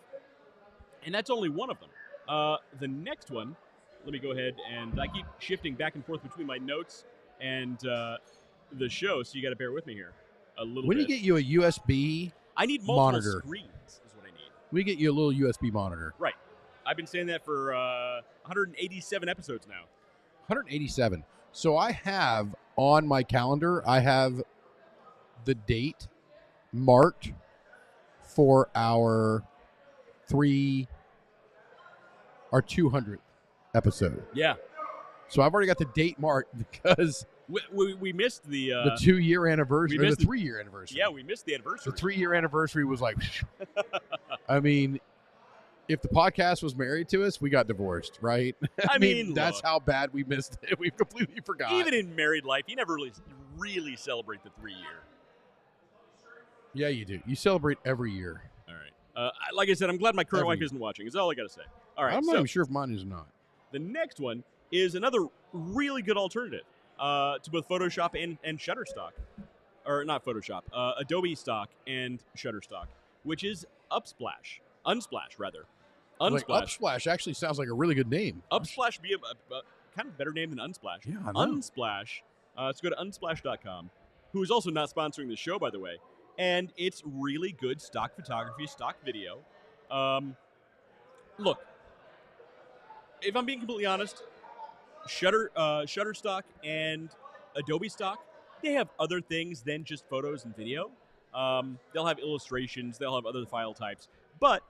And that's only one of them. The next one, let me go ahead, and I keep shifting back and forth between my notes and the show, so you got to bear with me here a little When bit. you get you a USB, I need multiple monitor. screens, is what I need. we get you a little USB monitor. Right. I've been saying that for 187 episodes now. 187. So I have on my calendar, I have the date marked for our 200th episode. Yeah. So I've already got the date marked because We missed the 2-year anniversary, we or missed the 3-year anniversary. yeah, we missed the The anniversary. 3-year anniversary was like, I mean, if the podcast was married to us, we got divorced, right? I mean, that's look. how bad we missed it. We completely forgot. Even in married life, you never really celebrate the 3-year. Yeah, you do. You celebrate every year. All right. Like I said, I'm glad my current Every wife year. isn't watching. Is all I got to say. All right. I'm not So even sure if mine is not. the next one is another really good alternative to both Photoshop and Shutterstock, or not Photoshop, Adobe Stock and Shutterstock, which is Unsplash rather. Like Unsplash. Upsplash actually sounds like a really good name. Upsplash be a kind of better name than Unsplash. Yeah, I know. Unsplash. Let's go to unsplash.com, who is also not sponsoring the show, by the way. And it's really good stock photography, stock video. Look, if I'm being completely honest, Shutterstock and Adobe Stock, they have other things than just photos and video. They'll have illustrations, they'll have other file types, but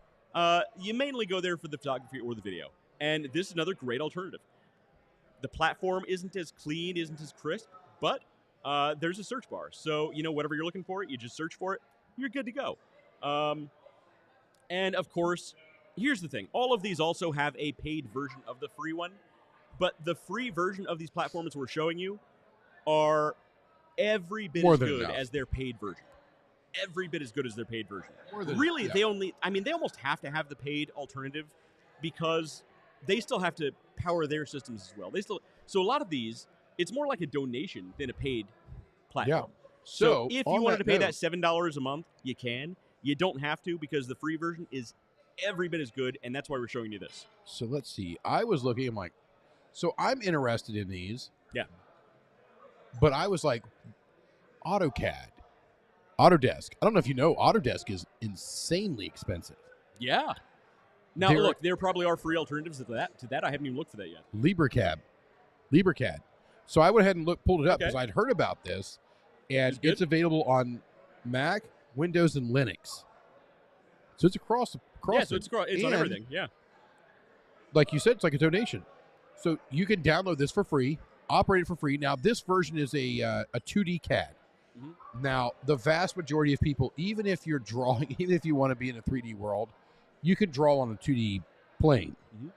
you mainly go there for the photography or the video. And this is another great alternative. The platform isn't as clean, isn't as crisp, but there's a search bar. So, whatever you're looking for, you just search for it, you're good to go. And of course, here's the thing. All of these also have a paid version of the free one, but the free version of these platforms we're showing you are every bit More as than good enough. as their paid version. Every bit as good as their paid version. More than- Really, yeah. they almost have to have the paid alternative because they still have to power their systems as well. So a lot of these, it's more like a donation than a paid platform. Yeah. So if you on wanted to pay note- that $7 a month, you can. You don't have to because the free version is every bit as good, and that's why we're showing you this. So let's see. I was looking, I'm like, so I'm interested in these. Yeah. But I was like, AutoCAD, Autodesk. I don't know if you know, Autodesk is insanely expensive. Yeah. Now, There- look, there probably are free alternatives to that. I haven't even looked for that yet. LibreCAD. So I went ahead and pulled it up Okay. because I'd heard about this, and It's good. it's available on Mac, Windows, and Linux. So it's across Yeah, so it's on And, everything. Yeah. like you said, it's like a donation. So you can download this for free, operate it for free. Now, this version is a 2D CAD. Mhm. Now, the vast majority of people, even if you're drawing, even if you want to be in a 3D world, you can draw on a 2D plane Mhm.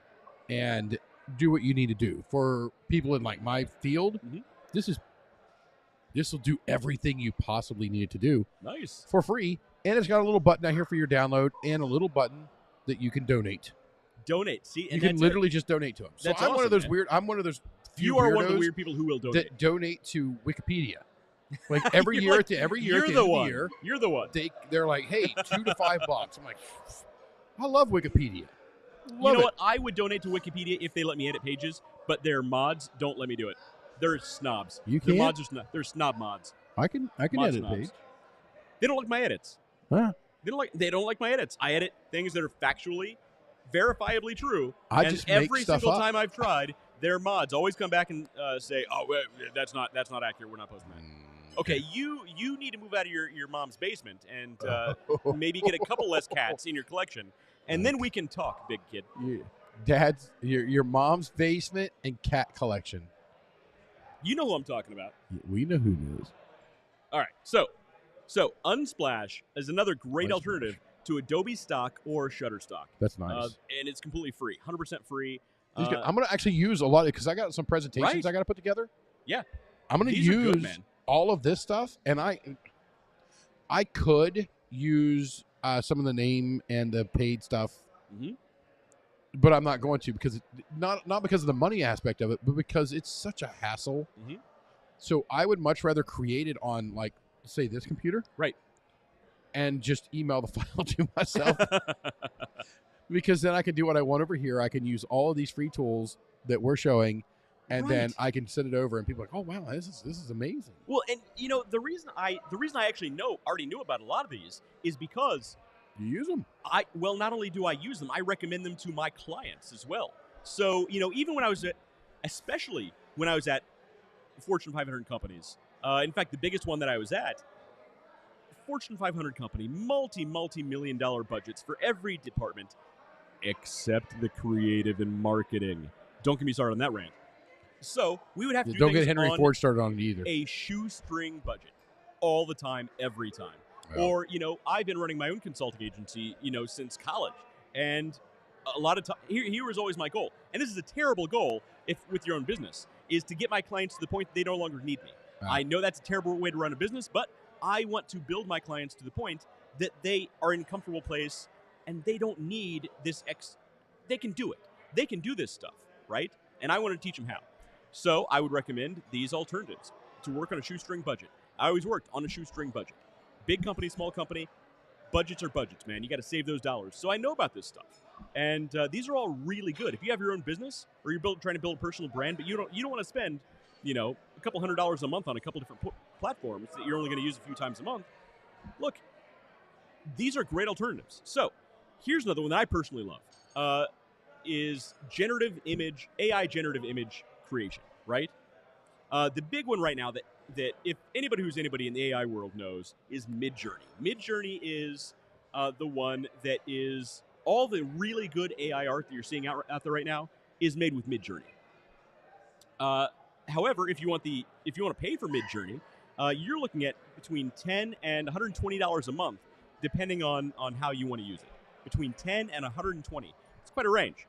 and do what you need to do. For people in like my field, Mhm. this will do everything you possibly need it to do Nice. for free. And it's got a little button out here for your download and a little button that you can donate. Donate. See, You and can that's literally just donate to them. So That's I'm one awesome, of those man. weird. I'm one of those few You are one of the weirdos weird people who will donate. that donate to Wikipedia. Like every You're year, like- every year, You're at the the end of one. the year, You're the one. they're like, hey, $2 to $5. I'm like, I love Wikipedia. You Love know it. what? I would donate to Wikipedia if they let me edit pages, but their mods don't let me do it. They're snobs. You Their can't? mods are they're snob mods. I can Mod edit snobs. page. They don't like my edits. Huh? They don't like my edits. I edit things that are factually, verifiably true. I and just make every stuff single up. time I've tried, their mods always come back and say, "Oh, wait, that's not accurate. We're not posting that." Okay, you need to move out of your mom's basement and maybe get a couple less cats in your collection, and then we can talk, big kid. Dad's your mom's basement and cat collection. You know who I'm talking about. We know who knows. All right, so Unsplash is another great Unsplash. alternative to Adobe Stock or Shutterstock. That's nice. And it's completely free, 100% free. I'm going to actually use a lot of because I got some presentations Right. I got to put together. Yeah. I'm going to These are use good, man. all of this stuff, and I could use some of the name and the paid stuff, but I'm not going to because not because of the money aspect of it, but because it's such a hassle. Mhm. So I would much rather create it on, like, say, this computer, Right. and just email the file to myself. Because then I can do what I want over here. I can use all of these free tools that we're showing, and then I can send it over, and people are like, "Oh wow, this is amazing." Well, and the reason I actually already knew about a lot of these is because You use them. not only do I use them, I recommend them to my clients as well. So even when I was especially when I was at Fortune 500 companies, in fact, the biggest one that I was at, Fortune 500 company, multi-million dollar budgets for every department except the creative and marketing. Don't get me started on that rant. So we would have to do Don't things get Henry on Ford started on it either. a shoestring budget all the time, every time. Yeah. Or, I've been running my own consulting agency, since college. And a lot of time, here was always my goal. And this is a terrible goal with your own business, is to get my clients to the point that they no longer need me. I know that's a terrible way to run a business, but I want to build my clients to the point that they are in a comfortable place and they don't need this they can do it. They can do this stuff, right? And I want to teach them how. So I would recommend these alternatives to work on a shoestring budget. I always worked on a shoestring budget. Big company, small company, budgets are budgets, man. You got to save those dollars. So I know about this stuff. And these are all really good. If you have your own business or you're trying to build a personal brand, but you don't want to spend, a couple $100s a month on a couple different platforms that you're only going to use a few times a month, look, these are great alternatives. So here's another one that I personally love, is AI generative image creation, right? The big one right now that if anybody who's anybody in the AI world knows is Midjourney. Midjourney is the one that is all the really good AI art that you're seeing out there right now is made with Midjourney. However, if you want to pay for Midjourney, you're looking at between $10 and $120 a month, depending on how you want to use it. Between $10 and $120. It's quite a range.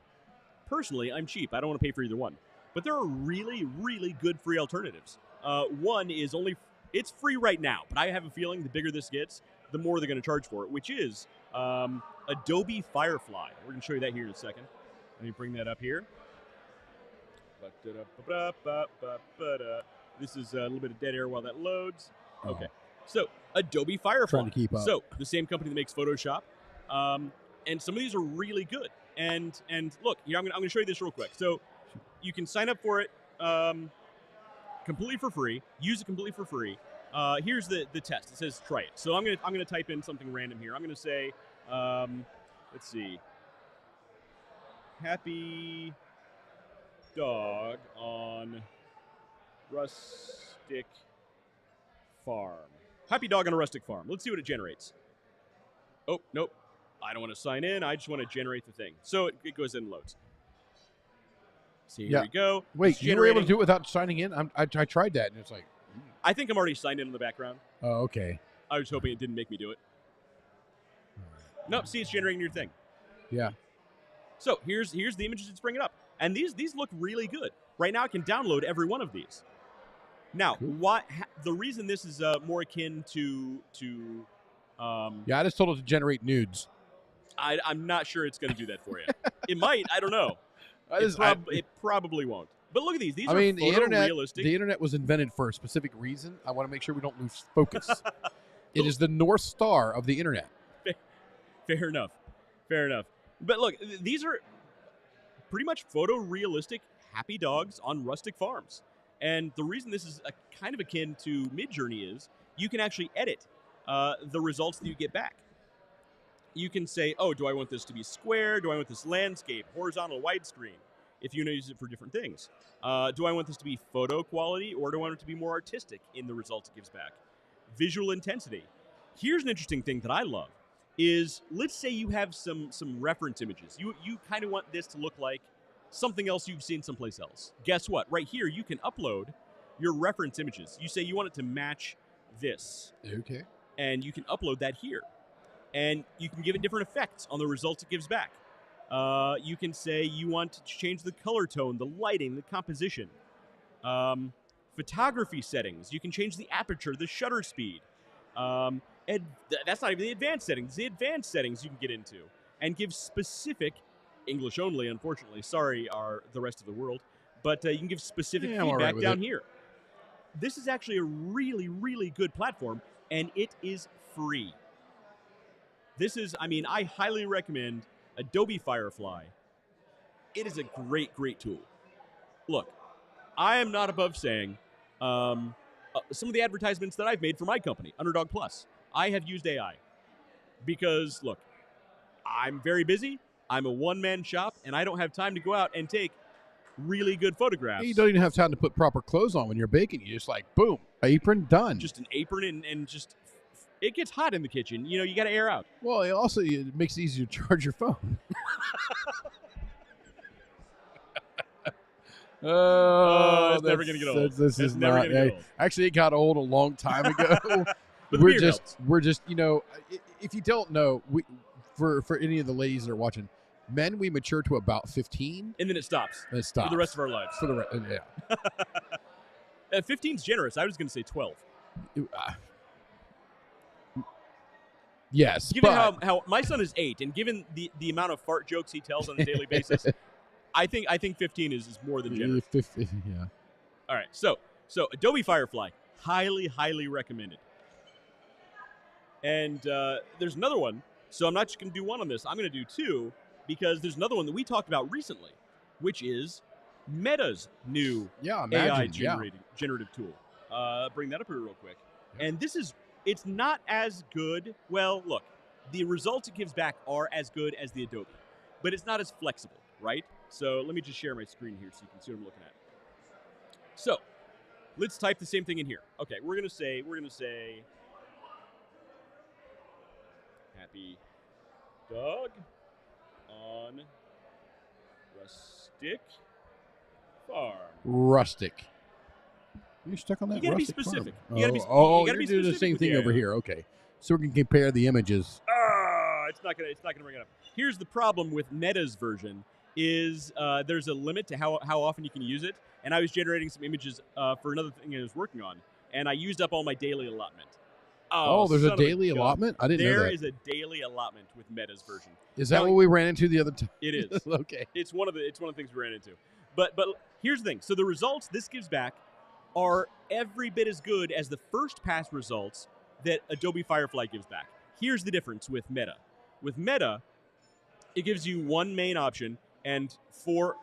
Personally, I'm cheap. I don't want to pay for either one. But there are really, really good free alternatives. One is it's free right now, but I have a feeling the bigger this gets, the more they're going to charge for it, which is Adobe Firefly. We're going to show you that here in a second. Let me bring that up here. This is a little bit of dead air while that loads. Okay. So Adobe Firefly. Trying to keep up. So the same company that makes Photoshop. And some of these are really good. And look, here, I'm going to show you this real quick. So you can sign up for it completely for free. Use it completely for free. Here's the test. It says try it. So I'm gonna type in something random here. I'm gonna say, let's see, happy dog on rustic farm. Happy dog on a rustic farm. Let's see what it generates. Oh, nope. I don't want to sign in. I just want to generate the thing. So it goes in and loads. See, here we go. Wait, you were able to do it without signing in? I tried that, and it's like... I think I'm already signed in the background. Oh, okay. I was hoping it didn't make me do it. Nope, see, it's generating your thing. Yeah. So here's the images it's bringing up. And these look really good. Right now I can download every one of these. Now, Cool. The reason this is more akin to Yeah, I just told it to generate nudes. I'm not sure it's going to do that for you. It might. I don't know. It probably won't. But look at these. These are the photorealistic. The internet was invented for a specific reason. I want to make sure we don't lose focus. It is the North Star of the internet. Fair enough. But look, these are pretty much photorealistic happy dogs on rustic farms. And the reason this is kind of akin to Midjourney is you can actually edit the results that you get back. You can say, oh, do I want this to be square? Do I want this landscape, horizontal, widescreen? If you want to use it for different things. Do I want this to be photo quality, or do I want it to be more artistic in the results it gives back? Visual intensity. Here's an interesting thing that I love is, let's say you have some reference images. You kind of want this to look like something else you've seen someplace else. Guess what? Right here, you can upload your reference images. You say you want it to match this. Okay. And you can upload that here. And you can give it different effects on the results it gives back. You can say you want to change the color tone, the lighting, the composition. Photography settings. You can change the aperture, the shutter speed. And that's not even the advanced settings. The advanced settings you can get into and give specific, English only, unfortunately. Sorry, the rest of the world. But you can give specific feedback down here. This is actually a really, really good platform, and it is free. This is, I highly recommend Adobe Firefly. It is a great, great tool. Look, I am not above saying some of the advertisements that I've made for my company, Underdog Plus, I have used AI. Because, look, I'm very busy, I'm a one-man shop, and I don't have time to go out and take really good photographs. You don't even have time to put proper clothes on when you're baking. You just boom, apron, done. Just an apron and just... It gets hot in the kitchen. You got to air out. Well, it makes it easier to charge your phone. It's never going to get old. This is never not. Get old. Actually, it got old a long time ago. But we're just, if you don't know, for any of the ladies that are watching, men, we mature to about 15. And then it stops. And it stops. For the rest of our lives. Yeah. 15's generous. I was going to say 12. Yes. Given how my son is 8, and given the amount of fart jokes he tells on a daily basis, I think 15 is more than generous. 15, yeah. All right. So Adobe Firefly, highly, highly recommended. And there's another one. So I'm not just going to do one on this. I'm going to do two, because there's another one that we talked about recently, which is Meta's new AI generative tool. Bring that up here real quick. Yeah. And it's not as good. Well, look, the results it gives back are as good as the Adobe, but it's not as flexible, right? So let me just share my screen here so you can see what I'm looking at. So let's type the same thing in here. Okay, we're gonna say happy dog on rustic farm. Rustic. You're stuck on that. You gotta be specific. Farm. You gotta be you're doing the same thing over here. Okay, so we can compare the images. It's not gonna bring it up. Here's the problem with Meta's version: is there's a limit to how often you can use it. And I was generating some images for another thing I was working on, and I used up all my daily allotment. There's a daily allotment? I didn't know that. There is a daily allotment with Meta's version. Is that what we ran into the other time? It is. Okay. It's one of the things we ran into. But here's the thing. So the results this gives back are every bit as good as the first pass results that Adobe Firefly gives back. Here's the difference with Meta. With Meta, it gives you one main option, and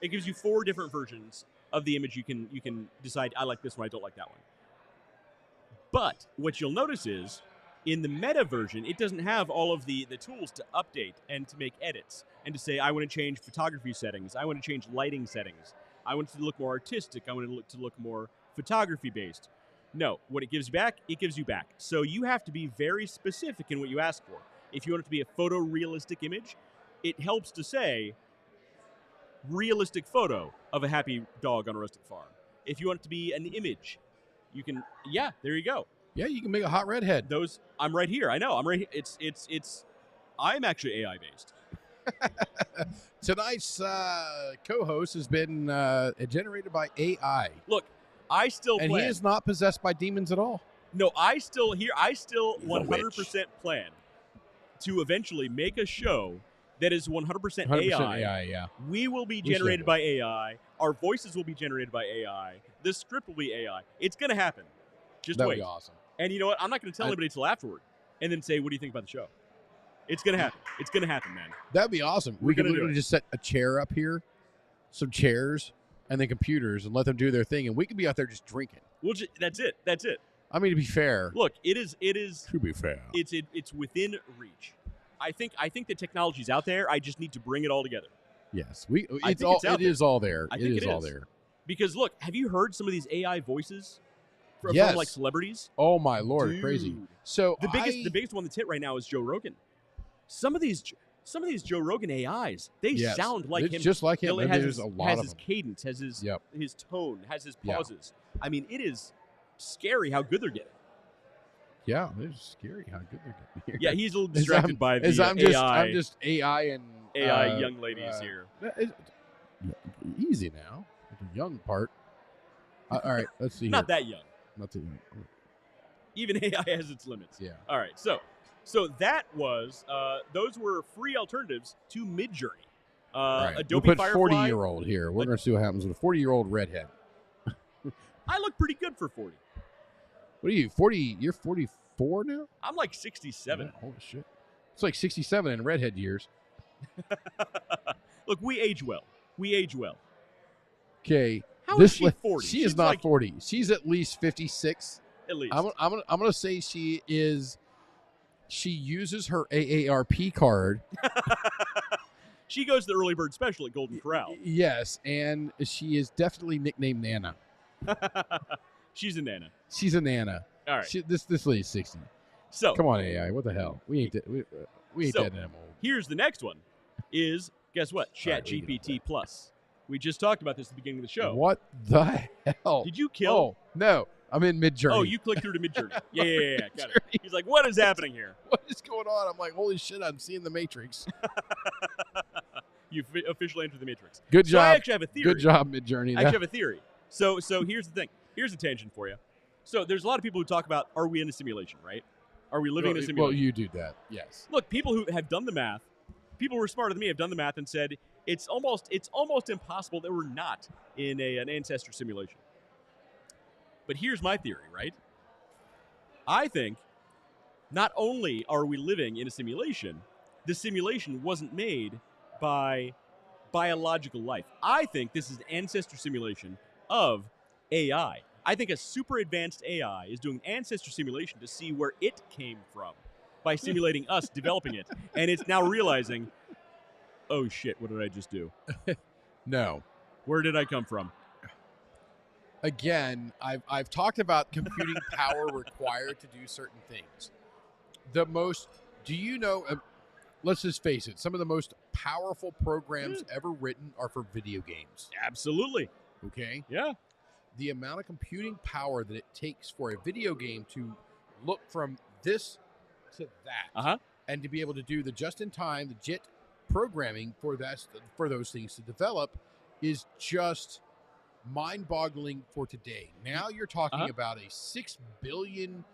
it gives you 4 different versions of the image. You can decide, I like this one, I don't like that one. But what you'll notice is, in the Meta version, it doesn't have all of the tools to update and to make edits and to say, I want to change photography settings, I want to change lighting settings, I want it to look more artistic, I want it to look more photography-based. No, what it gives back, it gives you back. So you have to be very specific in what you ask for. If you want it to be a photorealistic image, it helps to say, realistic photo of a happy dog on a rustic farm. If you want it to be an image, you can, there you go. Yeah, you can make a hot redhead. I'm right here. I know. I'm right here. I'm actually AI based. Tonight's co-host has been generated by AI. Look, I still plan. And he is not possessed by demons at all. No, I still 100% plan to eventually make a show that is 100% AI. AI, yeah. We will be generated by AI. Our voices will be generated by AI. The script will be AI. It's going to happen. Just wait. That'd be awesome. And you know what? I'm not going to tell anybody until afterward and then say, what do you think about the show? It's going to happen. It's going to happen, man. That'd be awesome. We could literally just set a chair up here, some chairs, and then computers and let them do their thing, and we could be out there just drinking. That's it. That's it. I mean, to be fair. Look, it is. To be fair. It's within reach. I think the technology's out there. I just need to bring it all together. Yes, it is all there. I think it is all there. Because look, have you heard some of these AI voices from Yes. like celebrities? Oh my Lord, Dude. crazy. So The biggest one that's hit right now is Joe Rogan. Some of these Joe Rogan AIs, they Yes. sound like It's him. just like him. It and has there's his, a lot has of his them. cadence, has his Yep. his tone, has his Yeah. pauses. I mean, it is scary how good they're getting. Yeah, it's scary how good they're getting here. Yeah, he's a little distracted by the I'm AI. just AI and AI young ladies here. Easy now. The young part. All right, let's see. Not here. that young. Not too young. Even AI has its limits. Yeah. All right, so that was those were free alternatives to Midjourney. Right. Adobe we put Firefly. 40-year-old here. We're going to see what happens with a 40-year-old redhead. I look pretty good for 40. What are you? 40? You're 44 now? I'm like 67. Yeah, holy shit! It's like 67 in redhead years. Look, we age well. We age well. Okay. How is she 40? She is She's not like- 40. She's at least 56. At least. I'm gonna say she is. She uses her AARP card. She goes to the early bird special at Golden Corral. Yes, and she is definitely nicknamed Nana. She's a Nana. She's a Nana. All right. This lady's 60. So Come on, AI. What the hell? We ain't that. We ain't So- that damn old. here's the next one. Is guess what? All right, we ChatGPT Plus. We just talked about this at the beginning of the show. What the hell? Did you kill? Oh no, I'm in Midjourney. Oh, you clicked through to Midjourney. Yeah. Got it. He's like, what is happening here? What is going on? I'm like, holy shit! I'm seeing the Matrix. You officially entered the Matrix. Good So I job. actually have a theory. Good job, Midjourney. I actually have a theory. So here's the thing. Here's a tangent for you. So there's a lot of people who talk about, are we in a simulation, right? Are we living in a simulation? Well, you do that. Yes. Look, people who have done the math, people who are smarter than me have done the math and said it's almost impossible that we're not in an ancestor simulation. But here's my theory, right? I think not only are we living in a simulation, the simulation wasn't made by biological life. I think this is an ancestor simulation of AI. I think a super advanced AI is doing ancestor simulation to see where it came from by simulating us developing it. And it's now realizing, oh shit, what did I just do? No. Where did I come from? Again, I've talked about computing power required to do certain things. The most, do you know, let's just face it, some of the most powerful programs ever written are for video games. Absolutely. Okay? Yeah. The amount of computing power that it takes for a video game to look from this to that and to be able to do the just-in-time, the JIT programming for those things to develop is just mind-boggling for today. Now you're talking about a 6 billion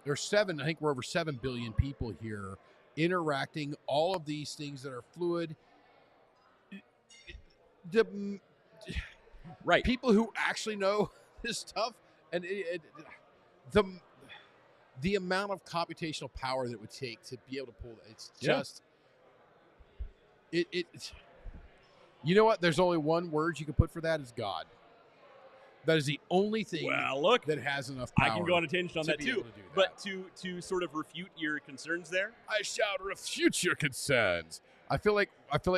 or 7, I think we're over 7 billion people here interacting, all of these things that are fluid. Right. People who actually know this stuff, and the amount of computational power that it would take to be able to pull that, it's just it's you know what? There's only one word you can put for that is God. That is the only thing that has enough power. I can go on a tangent on that be too. able to do that. But to sort of refute your concerns there, I shall refute your concerns. I feel like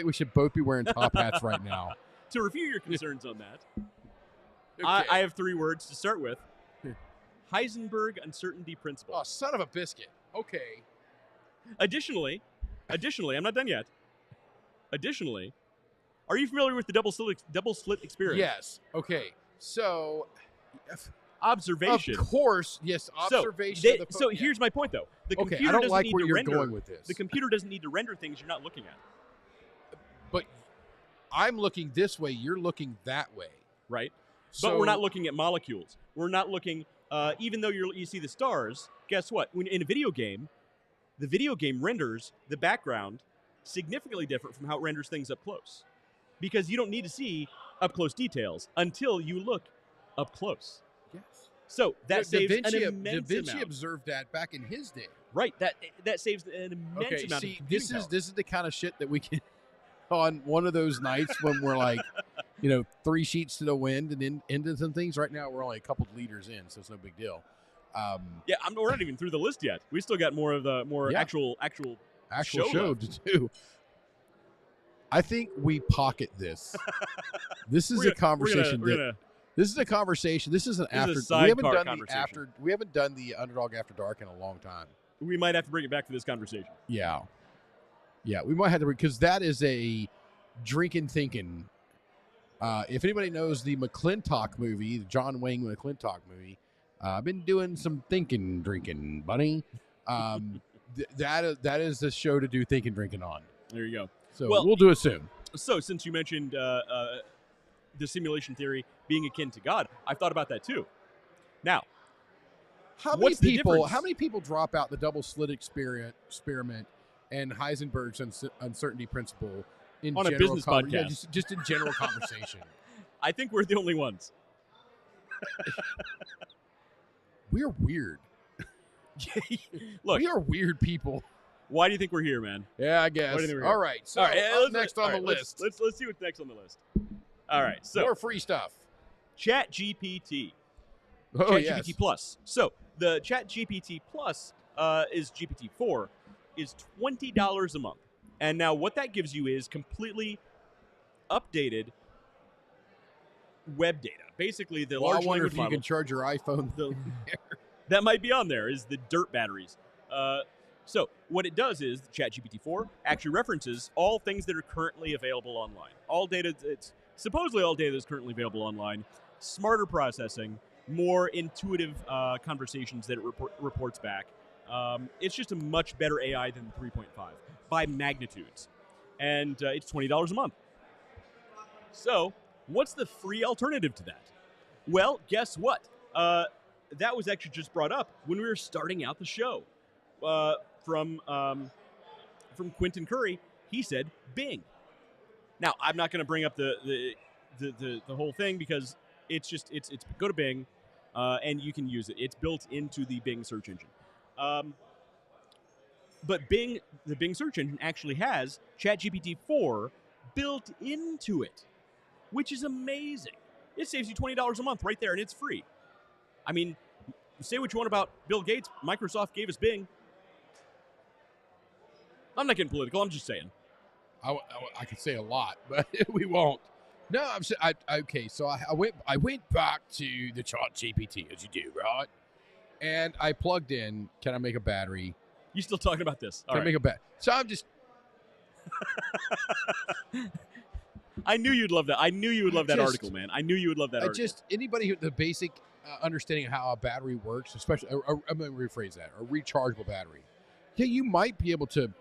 we should both be wearing top hats right now. to refute your concerns on that, Okay. I have 3 words to start with. Heisenberg uncertainty principle. Oh, son of a biscuit. Okay. Additionally, I'm not done yet. Additionally, are you familiar with the double slit experiment? Yes. Okay. So, Observation. of course, yes. Observation. So here's my point, though. The okay. computer I don't doesn't like need where to you're render. going with this. The computer doesn't need to render things you're not looking at. But I'm looking this way. You're looking that way. Right. So, But we're not looking at molecules. We're not looking. Even though you see the stars, guess what? When in a video game, the video game renders the background significantly different from how it renders things up close, because you don't need to see up close details until you look up close. Yes. So that saves Da Vinci, an immense Da Vinci amount. observed that back in his day. Right. That saves an immense Okay. amount See, of computing this power. is the kind of shit that we can on one of those nights when we're like, 3 sheets to the wind and into some things. Right now, we're only a couple liters in, so it's no big deal. Yeah, we're not even through the list yet. We still got more of the Yeah. actual show left. to do. I think we pocket this. This is We're a conversation. This is a conversation. This is an This after. is a We haven't sidecar done the conversation. after. We haven't done the Underdog After Dark in a long time. We might have to bring it back for this conversation. Yeah, we might have to, because that is a drinking thinking. If anybody knows the McClintock movie, the John Wayne McClintock movie, I've been doing some thinking drinking, buddy. That is the show to do thinking drinking on. There you go. So Well, we'll do it soon. So since you mentioned the simulation theory being akin to God, I've thought about that too. Now, what's the difference? How many people drop out the double slit experiment and Heisenberg's uncertainty principle On a general business Yeah, podcast? just in general conversation. I think we're the only ones. We're weird. Look, We are weird people. why do you think we're here, man? Yeah, I guess. Why do you think we're All here? right. So All right, up next on the list, Let's see what's next on the list. All right, so more free stuff. ChatGPT. Oh, ChatGPT yes. Plus. So the ChatGPT Plus is GPT-4 is $20 a month, and now what that gives you is completely updated web data. Basically, the Well, I large wonder language if you model can charge your iPhone. that might be on there is the dirt batteries. So what it does is ChatGPT-4 actually references all things that are currently available online. All data, it's supposedly all data is currently available online. Smarter processing, more intuitive conversations that it reports back. It's just a much better AI than the 3.5 by magnitudes, and it's $20 a month. So what's the free alternative to that? Well, guess what? That was actually just brought up when we were starting out the show. From Quentin Curry, he said Bing. Now, I'm not going to bring up the whole thing because it's go to Bing, and you can use it. It's built into the Bing search engine. But the Bing search engine actually has ChatGPT-4 built into it, which is amazing. It saves you $20 a month right there, and it's free. I mean, say what you want about Bill Gates. Microsoft gave us Bing. I'm not getting political. I'm just saying. I could say a lot, but we won't. No, okay. So I went back to the ChatGPT, as you do, right? And I plugged in. Can I make a battery? You still talking about this? All Can I right. make a battery? So I'm just. I knew you'd love that. I knew you would love that Just- article, man. I knew you would love that article. Anybody who the basic understanding of how a battery works, especially I'm going to rephrase that, a rechargeable battery. Yeah, you might be able to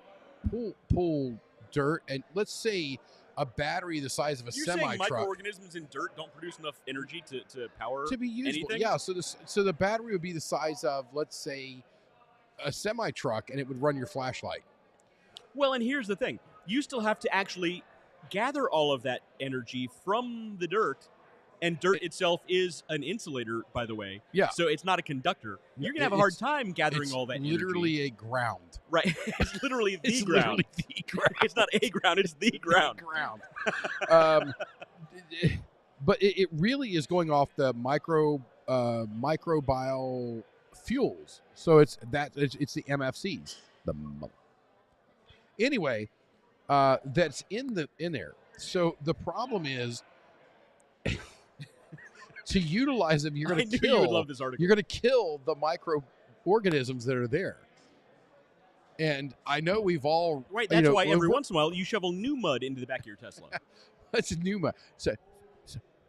pull dirt, and let's say a battery the size of a You're semi saying truck microorganisms in dirt don't produce enough energy to power to be usable. anything? Yeah, so the battery would be the size of, let's say, a semi truck, and it would run your flashlight. Well, and here's the thing. You still have to actually gather all of that energy from the dirt, and dirt itself is an insulator, by the way. Yeah. So it's not a conductor. You're going to have a hard It's- time gathering It's all that literally energy. a ground. Right. It's literally the It's ground. literally the ground. It's not a ground, it's the ground. ground. But it really is going off the microbial fuels. So it's the MFCs. Anyway, that's in there. So the problem is to utilize them, you're I going to knew kill. you would love this article. You're going to kill the microorganisms that are there. And I know we've all Right, that's why every we're- once in a while you shovel new mud into the back of your Tesla. That's a new mud. So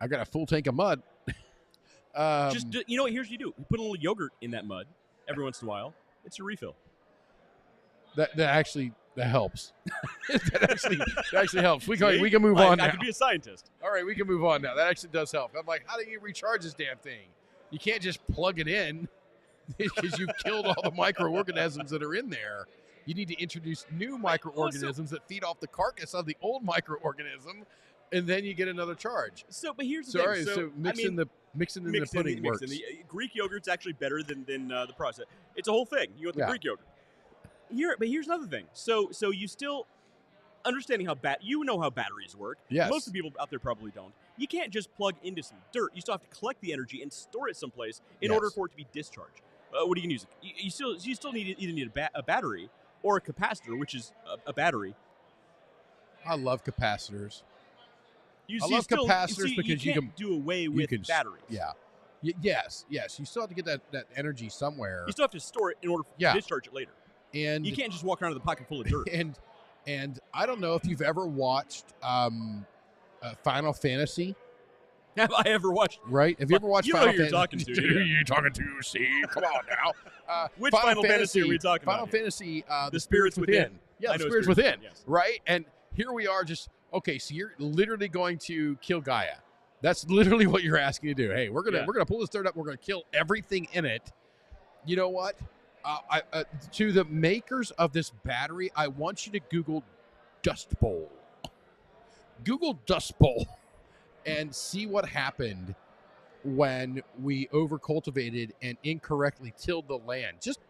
I got a full tank of mud. You know what? Here's what you do. You put a little yogurt in that mud every once in a while. It's your refill. that helps. that actually helps. We See? can move on I now. could be a scientist. All right, we can move on now. That actually does help. I'm like, how do you recharge this damn thing? You can't just plug it in because you've killed all the microorganisms that are in there. You need to introduce new microorganisms that feed off the carcass of the old microorganism, and then you get another charge. But here's the So, thing. all right, so mixing the pudding works. Greek yogurt's actually better than the process. It's a whole thing. You want the Yeah. Greek yogurt. But here's another thing. So you still understanding how how batteries work. Yes. Most of the people out there probably don't. You can't just plug into some dirt. You still have to collect the energy and store it someplace in order for it to be discharged. What are you going to use? You still either need a battery or a capacitor, which is a battery. I love capacitors. I love capacitors because you can do away with batteries. Yeah. Yes. You still have to get that energy somewhere. You still have to store it in order to discharge it later. And you can't just walk around with a pocket full of dirt. And I don't know if you've ever watched Final Fantasy. Have I ever watched? Right? Have you ever watched Final Fantasy? You're talking to. Who are you talking to, Steve? Come on now. Which Final Fantasy are we talking about? Final Fantasy, The Spirits Within. Yeah, The Spirits Within. Yes. Right? And here we are just, okay, so you're literally going to kill Gaia. That's literally what you're asking to do. Hey, we're gonna pull this dirt up. We're gonna kill everything in it. You know what? To the makers of this battery, I want you to Google Dust Bowl. Google Dust Bowl and see what happened when we overcultivated and incorrectly tilled the land. Just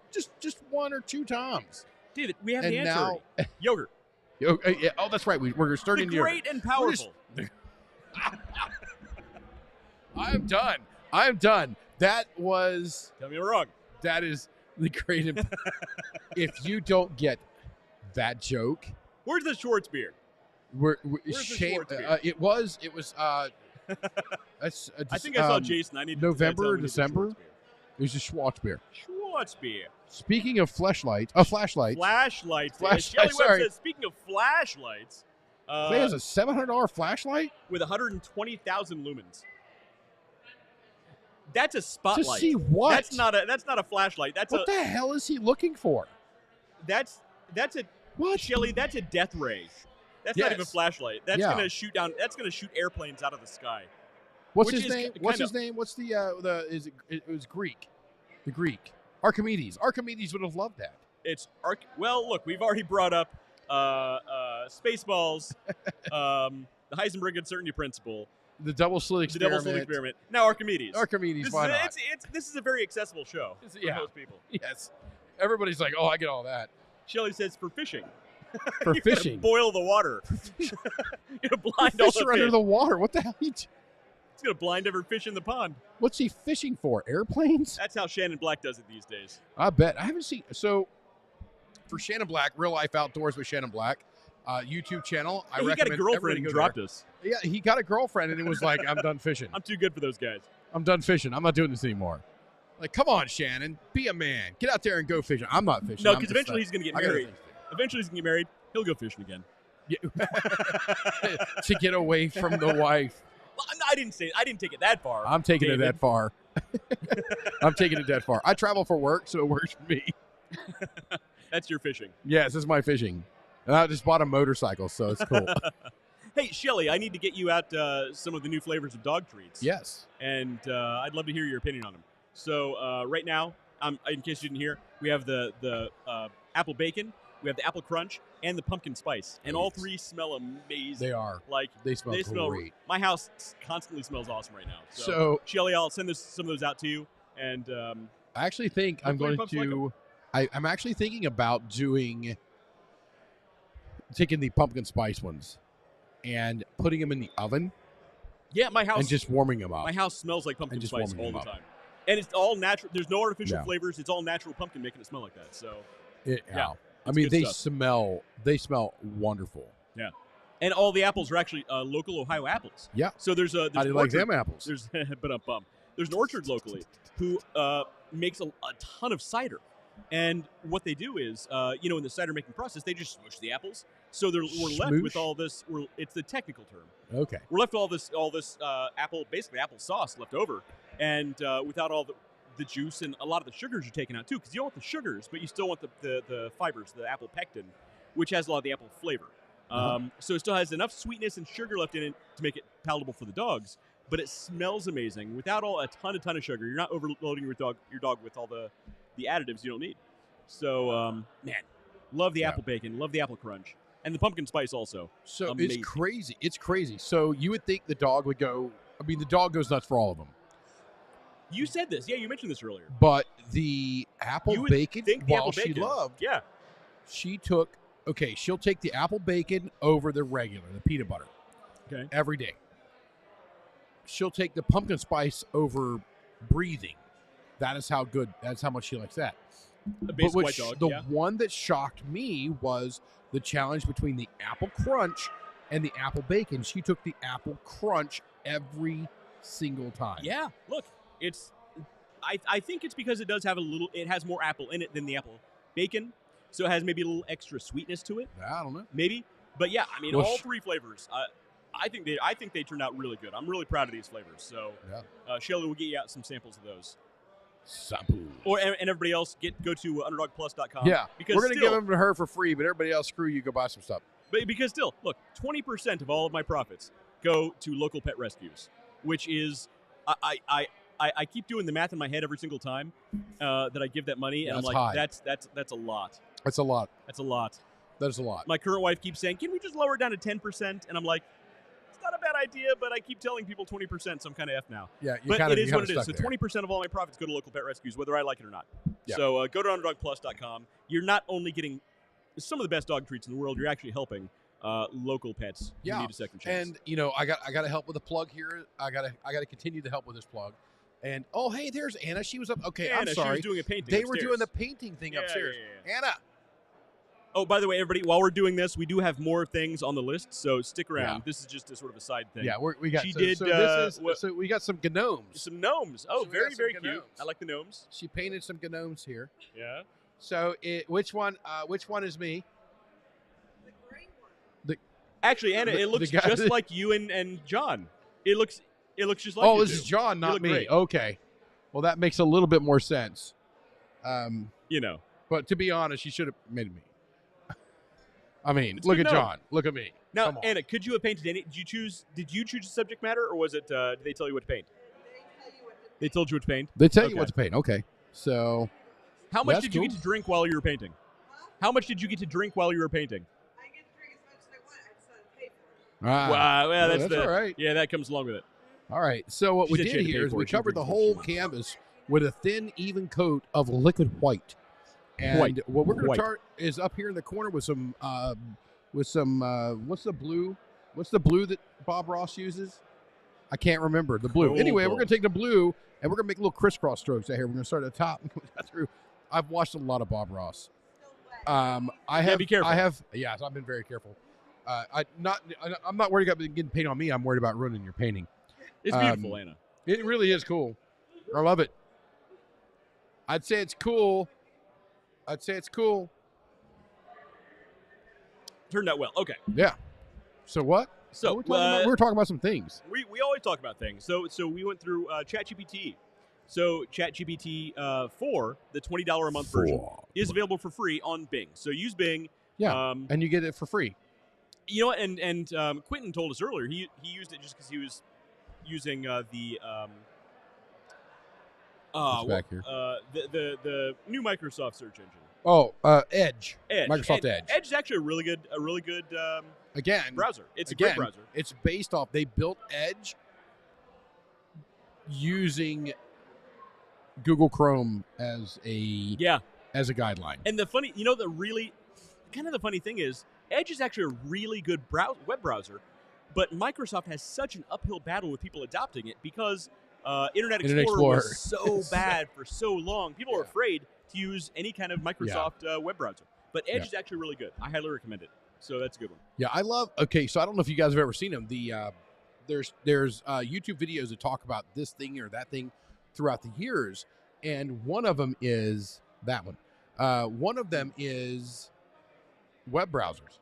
one or two times. David, we have the answer. Now, yogurt. Oh, that's right. We're starting the great and powerful. I'm done. That was. Tell me I'm wrong. That is the great. If you don't get that joke, where's the Schwartz beer? Where's the Schwartz beer? It was. I think I saw Jason. I need November or December. It was a Schwartz beer. Schwartz beer. Speaking of flashlights. Flashlights. Shelly Webb says, speaking of flashlights. He has a $700 flashlight with 120,000 lumens. That's a spotlight. To see what? That's not a flashlight. What the hell is he looking for? That's a what? Shelly, that's a death ray. That's not even a flashlight. That's gonna shoot down. That's gonna shoot airplanes out of the sky. What's his name? What's his name? What's it was Greek. The Greek. Archimedes. Archimedes would have loved that. Well, look, we've already brought up Spaceballs, the Heisenberg uncertainty principle, the double slit experiment. Now Archimedes. Why not? This is a very accessible show for most people. Yes. Everybody's like, oh, I get all that. Shelley says for fishing. For fishing. Boil the water. You're gonna blind all the fish. Under the water. What the hell? It's gonna blind every fish in the pond. What's he fishing for? Airplanes? That's how Shannon Black does it these days. I bet. I haven't seen. So for Shannon Black, Real Life Outdoors with Shannon Black, YouTube channel. I recommend. He got a girlfriend and dropped us. Yeah, he got a girlfriend and it was like, I'm done fishing. I'm too good for those guys. I'm done fishing. I'm not doing this anymore. Like, come on, Shannon. Be a man. Get out there and go fishing. I'm not fishing. No, because eventually he's going to get married. Eventually he's going to get married. He'll go fishing again. Yeah. To get away from the wife. Well, I didn't take it that far. I'm taking it that far. I'm taking it that far. I travel for work, so it works for me. That's your fishing. Yes, this is my fishing. And I just bought a motorcycle, so it's cool. Hey, Shelly, I need to get you out some of the new flavors of dog treats. Yes. And I'd love to hear your opinion on them. So right now, in case you didn't hear, we have the apple bacon, we have the apple crunch, and the pumpkin spice. And all three smell amazing. They are. Like they smell great. My house constantly smells awesome right now. So Shelly, I'll send some of those out to you. And I actually think I'm going to. I'm actually thinking about taking the pumpkin spice ones and putting them in the oven. Yeah, my house. And just warming them up. My house smells like pumpkin spice all the time. And it's all natural. There's no artificial flavors. It's all natural pumpkin making it smell like that. So, I mean, they smell wonderful. Yeah. And all the apples are actually local Ohio apples. Yeah. So there's how do you like them apples? There's an orchard locally who makes a ton of cider. And what they do is, in the cider making process, they just smoosh the apples. So we're left with all this. It's the technical term. Okay. We're left with all this apple sauce left over, and without all the juice and a lot of the sugars are taken out too, because you don't want the sugars, but you still want the fibers, the apple pectin, which has a lot of the apple flavor. So it still has enough sweetness and sugar left in it to make it palatable for the dogs, but it smells amazing without a ton of sugar. You're not overloading your dog with all the additives you don't need. So, man, love the apple bacon, love the apple crunch, and the pumpkin spice also. So amazing. It's crazy. It's crazy. So you would think the dog would go, I mean, the dog goes nuts for all of them. You said this. Yeah, you mentioned this earlier. But the apple bacon, she loved, yeah, she took okay, she'll take the apple bacon over the regular, the peanut butter. Okay. Every day. She'll take the pumpkin spice over breathing. That's how much she likes that. A basic But white dog. the Yeah. one that shocked me was the challenge between the apple crunch and the apple bacon. She took the apple crunch every single time. Yeah. Look, it's. I think it's because it does have it has more apple in it than the apple bacon, so it has maybe a little extra sweetness to it. I don't know. Maybe, but yeah, I mean, Well, all three flavors. I think they turned out really good. I'm really proud of these flavors. So, Shelly will get you out some samples of those. Sample. And everybody else go to underdogplus.com. Yeah, because we're gonna give them to her for free, but everybody else, screw you. Go buy some stuff. But because still, look, 20% of all of my profits go to local pet rescues, which is I keep doing the math in my head every single time that I give that money, and I'm like, high. that's a lot. That's a lot. That's a lot. That is a lot. My current wife keeps saying, "Can we just lower it down to 10%?" And I'm like, it's not a bad idea, but I keep telling people 20%, so I'm kind of F now. Yeah, but it is what it is. So 20% of all my profits go to local pet rescues, whether I like it or not. Yeah. So go to underdogplus.com. You're not only getting some of the best dog treats in the world, you're actually helping local pets who need a second chance. And you know, I got to help with a plug here. I got to continue to help with this plug. And oh, hey, there's Anna. She was up. Okay, Anna, I'm sorry. She was doing a painting. They upstairs. were doing the painting thing upstairs. Yeah. Anna. Oh, by the way, everybody, while we're doing this, we do have more things on the list, so stick around. Yeah. This is just a sort of a side thing. Yeah, we got. She so, did. So we got some gnomes. Some gnomes. Oh, So we very, got some very cute. gnomes. I like the gnomes. She painted some gnomes here. Yeah. So which one is me? Actually, Anna, it looks guy just like you and John. It looks just like you this two. is John, not look me. great. Okay. Well, that makes a little bit more sense. You know. But to be honest, she should have made me. I mean, It's look good at to know. John. Look at me. Now, Come on. Anna, could you have painted any? Did you choose the subject matter, or was it? Did they tell you what to paint? They told you what to paint. They tell you Okay. what to paint. Okay. So How much That's did you cool. get to drink while you were painting? How much did you get to drink while you were painting? I get to drink as much as I want. I just don't pay for it. Wow, well, that's all right. Yeah, that comes along with it. All right. So what She we said she did had to here pay is for we it. She covered the drinks what whole she wants. canvas with a thin, even coat of liquid white. And White. what we're going White. to start is up here in the corner with some what's the blue? What's the blue that Bob Ross uses? I can't remember the blue. Anyway, we're Cobalt. going to take the blue and we're going to make little crisscross strokes out here. We're going to start at the top and go down through. I've watched a lot of Bob Ross. Still wet. be careful. So I've been very careful. I'm not worried about getting paint on me. I'm worried about ruining your painting. It's beautiful, Anna. It really is cool. I love it. I'd say it's cool. Turned out well. Okay. Yeah. So what? So we were talking about some things. we always talk about things. So we went through ChatGPT. So ChatGPT 4, the $20 a month version, is available for free on Bing. So use Bing. Yeah, and you get it for free. You know what? And Quentin told us earlier he used it just because he was using back here? the new Microsoft search engine. Oh, Edge. Edge. Microsoft Edge. Edge is actually a really good Again, browser. It's a great browser. It's based off. They built Edge using Google Chrome as a guideline. And the funny thing is, Edge is actually a really good web browser, but Microsoft has such an uphill battle with people adopting it because Internet Explorer was so bad for so long. People are afraid to use any kind of Microsoft web browser. But Edge is actually really good. I highly recommend it. So that's a good one. Yeah, I love. Okay, so I don't know if you guys have ever seen them. There's YouTube videos that talk about this thing or that thing throughout the years, and one of them is that one. One of them is web browsers,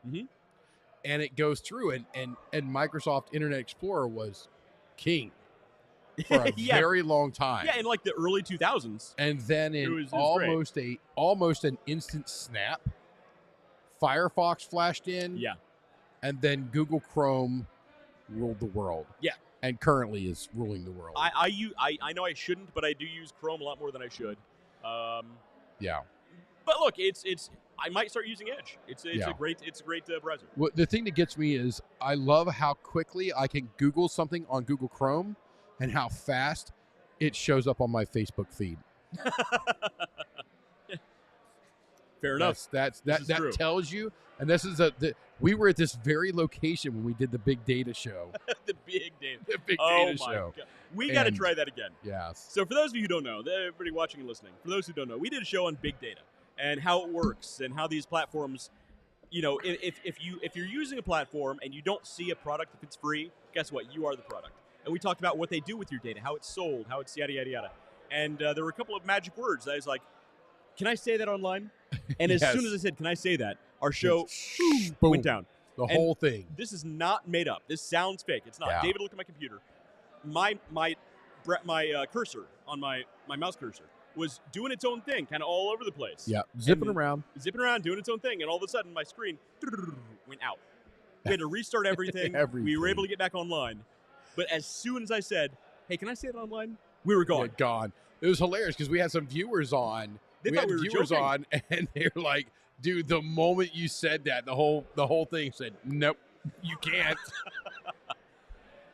and it goes through and Microsoft Internet Explorer was king for a very long time. Yeah, in like the early 2000s. And then in it was almost an instant snap, Firefox flashed in. Yeah. And then Google Chrome ruled the world. Yeah. And currently is ruling the world. I know I shouldn't, but I do use Chrome a lot more than I should. Yeah. But look, it's I might start using Edge. It's a great browser. What the thing that gets me is I love how quickly I can Google something on Google Chrome and how fast it shows up on my Facebook feed. Fair enough. That true. tells you And this is we were at this very location when we did the big data show. The big data. The big Oh data my show. God. We got to And- try that again. Yes. So for those of you who don't know, everybody watching and listening, for those who don't know, we did a show on big data and how it works and how these platforms, if you're using a platform and you don't see a product if it's free, guess what? You are the product. And we talked about what they do with your data, how it's sold, how it's yada, yada, yada. And there were a couple of magic words. I was like, can I say that online? And as Yes. soon as I said, can I say that, our show Boom. went down. The And whole thing. This is not made up. This sounds fake. It's not. Yeah. David, look at my computer. My cursor on my mouse cursor was doing its own thing, kind of all over the place. Yeah. Zipping And around. zipping around, doing its own thing, and all of a sudden my screen went out. We had to restart everything. We were Everything. able to get back online, but as soon as I said, "Hey, can I say it online?" we were gone. Yeah, gone. It was hilarious because we had some viewers on. They we thought had we were viewers joking. on, and they're like, "Dude, the moment you said that, the whole thing said, nope, you can't."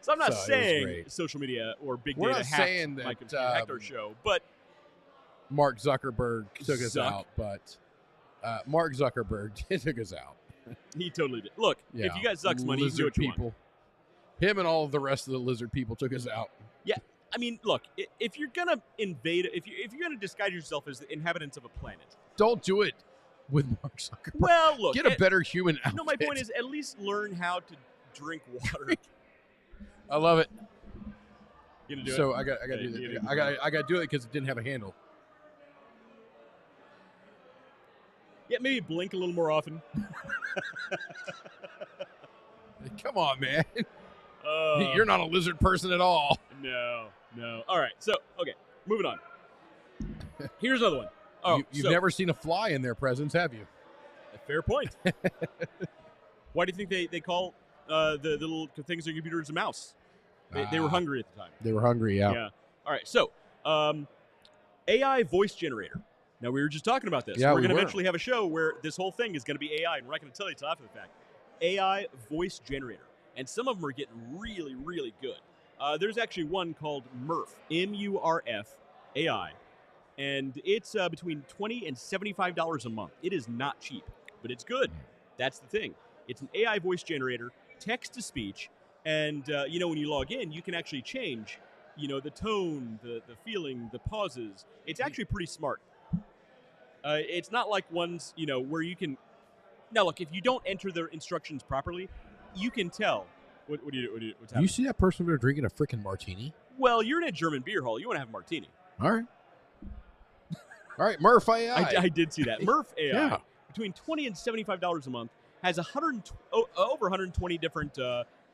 So I'm not So, it was saying great. social media or big We're data not hacked saying my that, computer, hacked our show, but Mark Zuckerberg took us Zuck. out, but Mark Zuckerberg took us out. he totally did. Look, Yeah. if you got Zuck's money, you can do Lizard what you want. people. Him and all of the rest of the lizard people took us out. I mean, look, if you're gonna invade, if you're gonna disguise yourself as the inhabitants of a planet, Don't do it with Mark Zuckerberg. well, look, Get a better human outfit. no. My point is, at least learn how to drink water. I love it. You gonna do So it? I got to Okay, do you this. do I got to do it because it didn't have a handle. Yeah, maybe blink a little more often. Come on, man. Uh, You're not a lizard person at all. No. All right, so okay, moving on. Here's another one. Oh, You've so, never seen a fly in their presence, have you? a fair point. Why do you think they call the little things on your computer as a mouse? They were Ah. hungry at the time. They were hungry, yeah. All right. So, AI voice generator. Now, we were just talking about this. Yeah, we're we going to were. eventually have a show where this whole thing is going to be AI, and we're not going to tell you till after the fact. AI voice generator. And some of them are getting really, really good. There's actually one called Murph, M-U-R-F, AI. And it's between $20 and $75 a month. It is not cheap, but it's good. That's the thing. It's an AI voice generator, text-to-speech, and, when you log in, you can actually change, the tone, the feeling, the pauses. It's actually pretty smart. It's not like ones, where you can... Now, look, if you don't enter their instructions properly, you can tell. What's Do you happening? see that person over there drinking a freaking martini? Well, you're in a German beer hall. You want to have a martini. All right. All right, Murph AI. I did see that. Murph AI, Yeah. between $20 and $75 a month, has over 120 different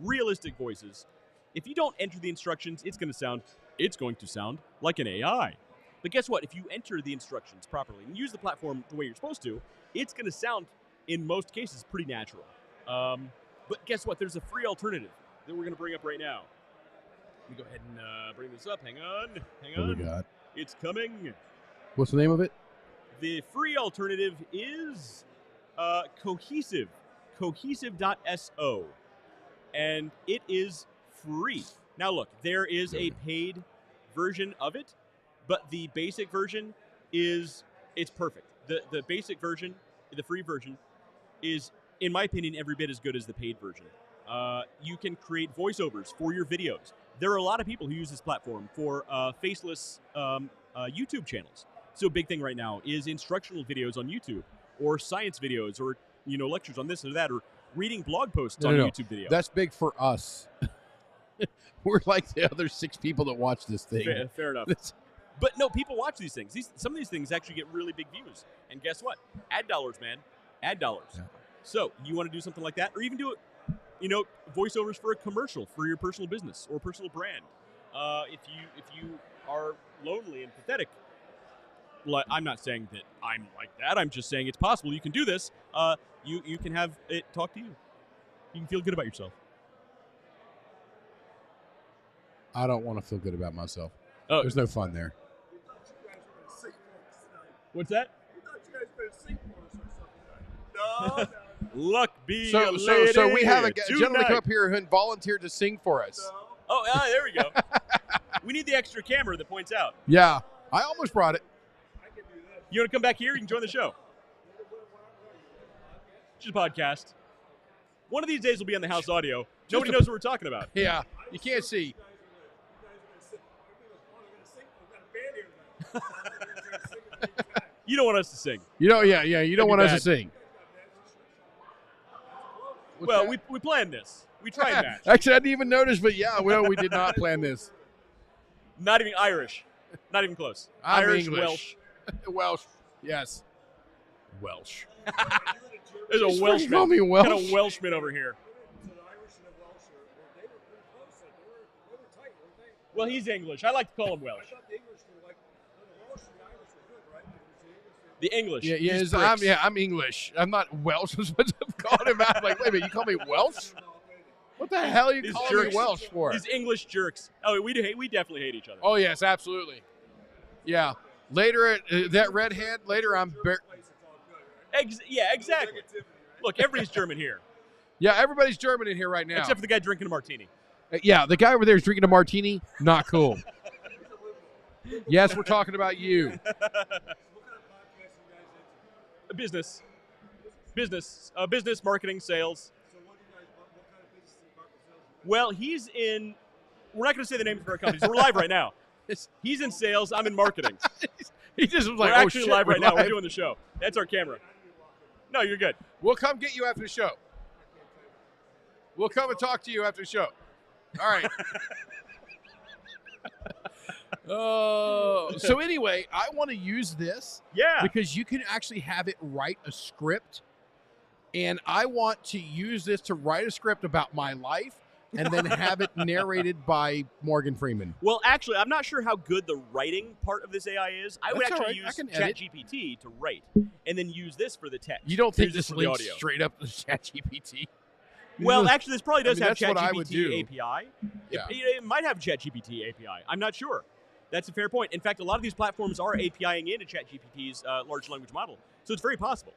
realistic voices. If you don't enter the instructions, it's going to sound like an AI. But guess what? If you enter the instructions properly and use the platform the way you're supposed to, it's going to sound, in most cases, pretty natural. But guess what? There's a free alternative that we're going to bring up right now. Let me go ahead and bring this up. Hang on. What we got? It's coming. What's the name of it? The free alternative is Cohesive, cohesive.so, and it is free. Now, look, there is a paid version of it, but the basic version it's perfect. The basic version, the free version, is, in my opinion, every bit as good as the paid version. You can create voiceovers for your videos. There are a lot of people who use this platform for faceless YouTube channels. So a big thing right now is instructional videos on YouTube, or science videos, or lectures on this or that, or reading blog posts on No. YouTube video. That's big for us. We're like the other 6 people that watch this thing. Fair enough. That's- But no, people watch these things. Some of these things actually get really big views. And guess what? Ad dollars, man. Ad dollars. Yeah. So you want to do something like that, or even do it, voiceovers for a commercial for your personal business or personal brand. If you are lonely and pathetic, I'm not saying that I'm like that. I'm just saying it's possible you can do this. You can have it talk to you. You can feel good about yourself. I don't want to feel good about myself. Oh. There's no fun there. What's that? No. Luck be a So lady we have a gentleman tonight. come up here who volunteered to sing for us. Oh, there we go. We need the extra camera that points out. Yeah, I almost brought it. You want to come back here? You can join the show. just a podcast. One of these days will be on the house audio. Nobody knows what we're talking about. Yeah, you can't see. You don't want us to sing. You don't. Yeah. You don't That'd want be us to bad. sing. What's Well, that? we planned this. We tried that. Actually, I didn't even notice, but yeah, we did not plan this. Not even Irish. Not even close. I'm Irish, English. Welsh. Welsh. Yes. Welsh. There's a Just Welshman. call me Welsh. Got a Welshman over here. Well, he's English. I like to call him Welsh. The English. Yeah, These yes, pricks. I'm English. I'm not Welsh. I was supposed to call him out. Like, wait a minute, you call me Welsh? What the hell are you These calling jerks. me Welsh for? These English jerks. Oh, we definitely hate each other. Oh yes, absolutely. Yeah. Later, that redhead. Later, I'm. Yeah, exactly. Look, everybody's German here, Yeah, everybody's German in here right now. except for the guy drinking a martini. Yeah, the guy over there is drinking a martini. Not cool. Yes, we're talking about you. Business, marketing, sales. Well, he's in. We're not going to say the names of our companies. We're live right now. He's in sales. I'm in marketing. He just was like, We're "Oh actually shit, live right now. We're live." doing the show. That's our camera. No, you're good. We'll come get you after the show. We'll come and talk to you after the show. All right. So anyway, I want to use this Yeah. because you can actually have it write a script, and I want to use this to write a script about my life and then have it narrated by Morgan Freeman. Well, actually, I'm not sure how good the writing part of this AI is. I would That's all actually right. I use can edit. ChatGPT to write, and then use this for the text. You don't think Use this for the links audio? straight up to ChatGPT? Well, actually, this probably does have that's what I would do. ChatGPT API. Yeah. It might have ChatGPT API. I'm not sure. That's a fair point. In fact, a lot of these platforms are APIing into ChatGPT's large language model, so it's very possible.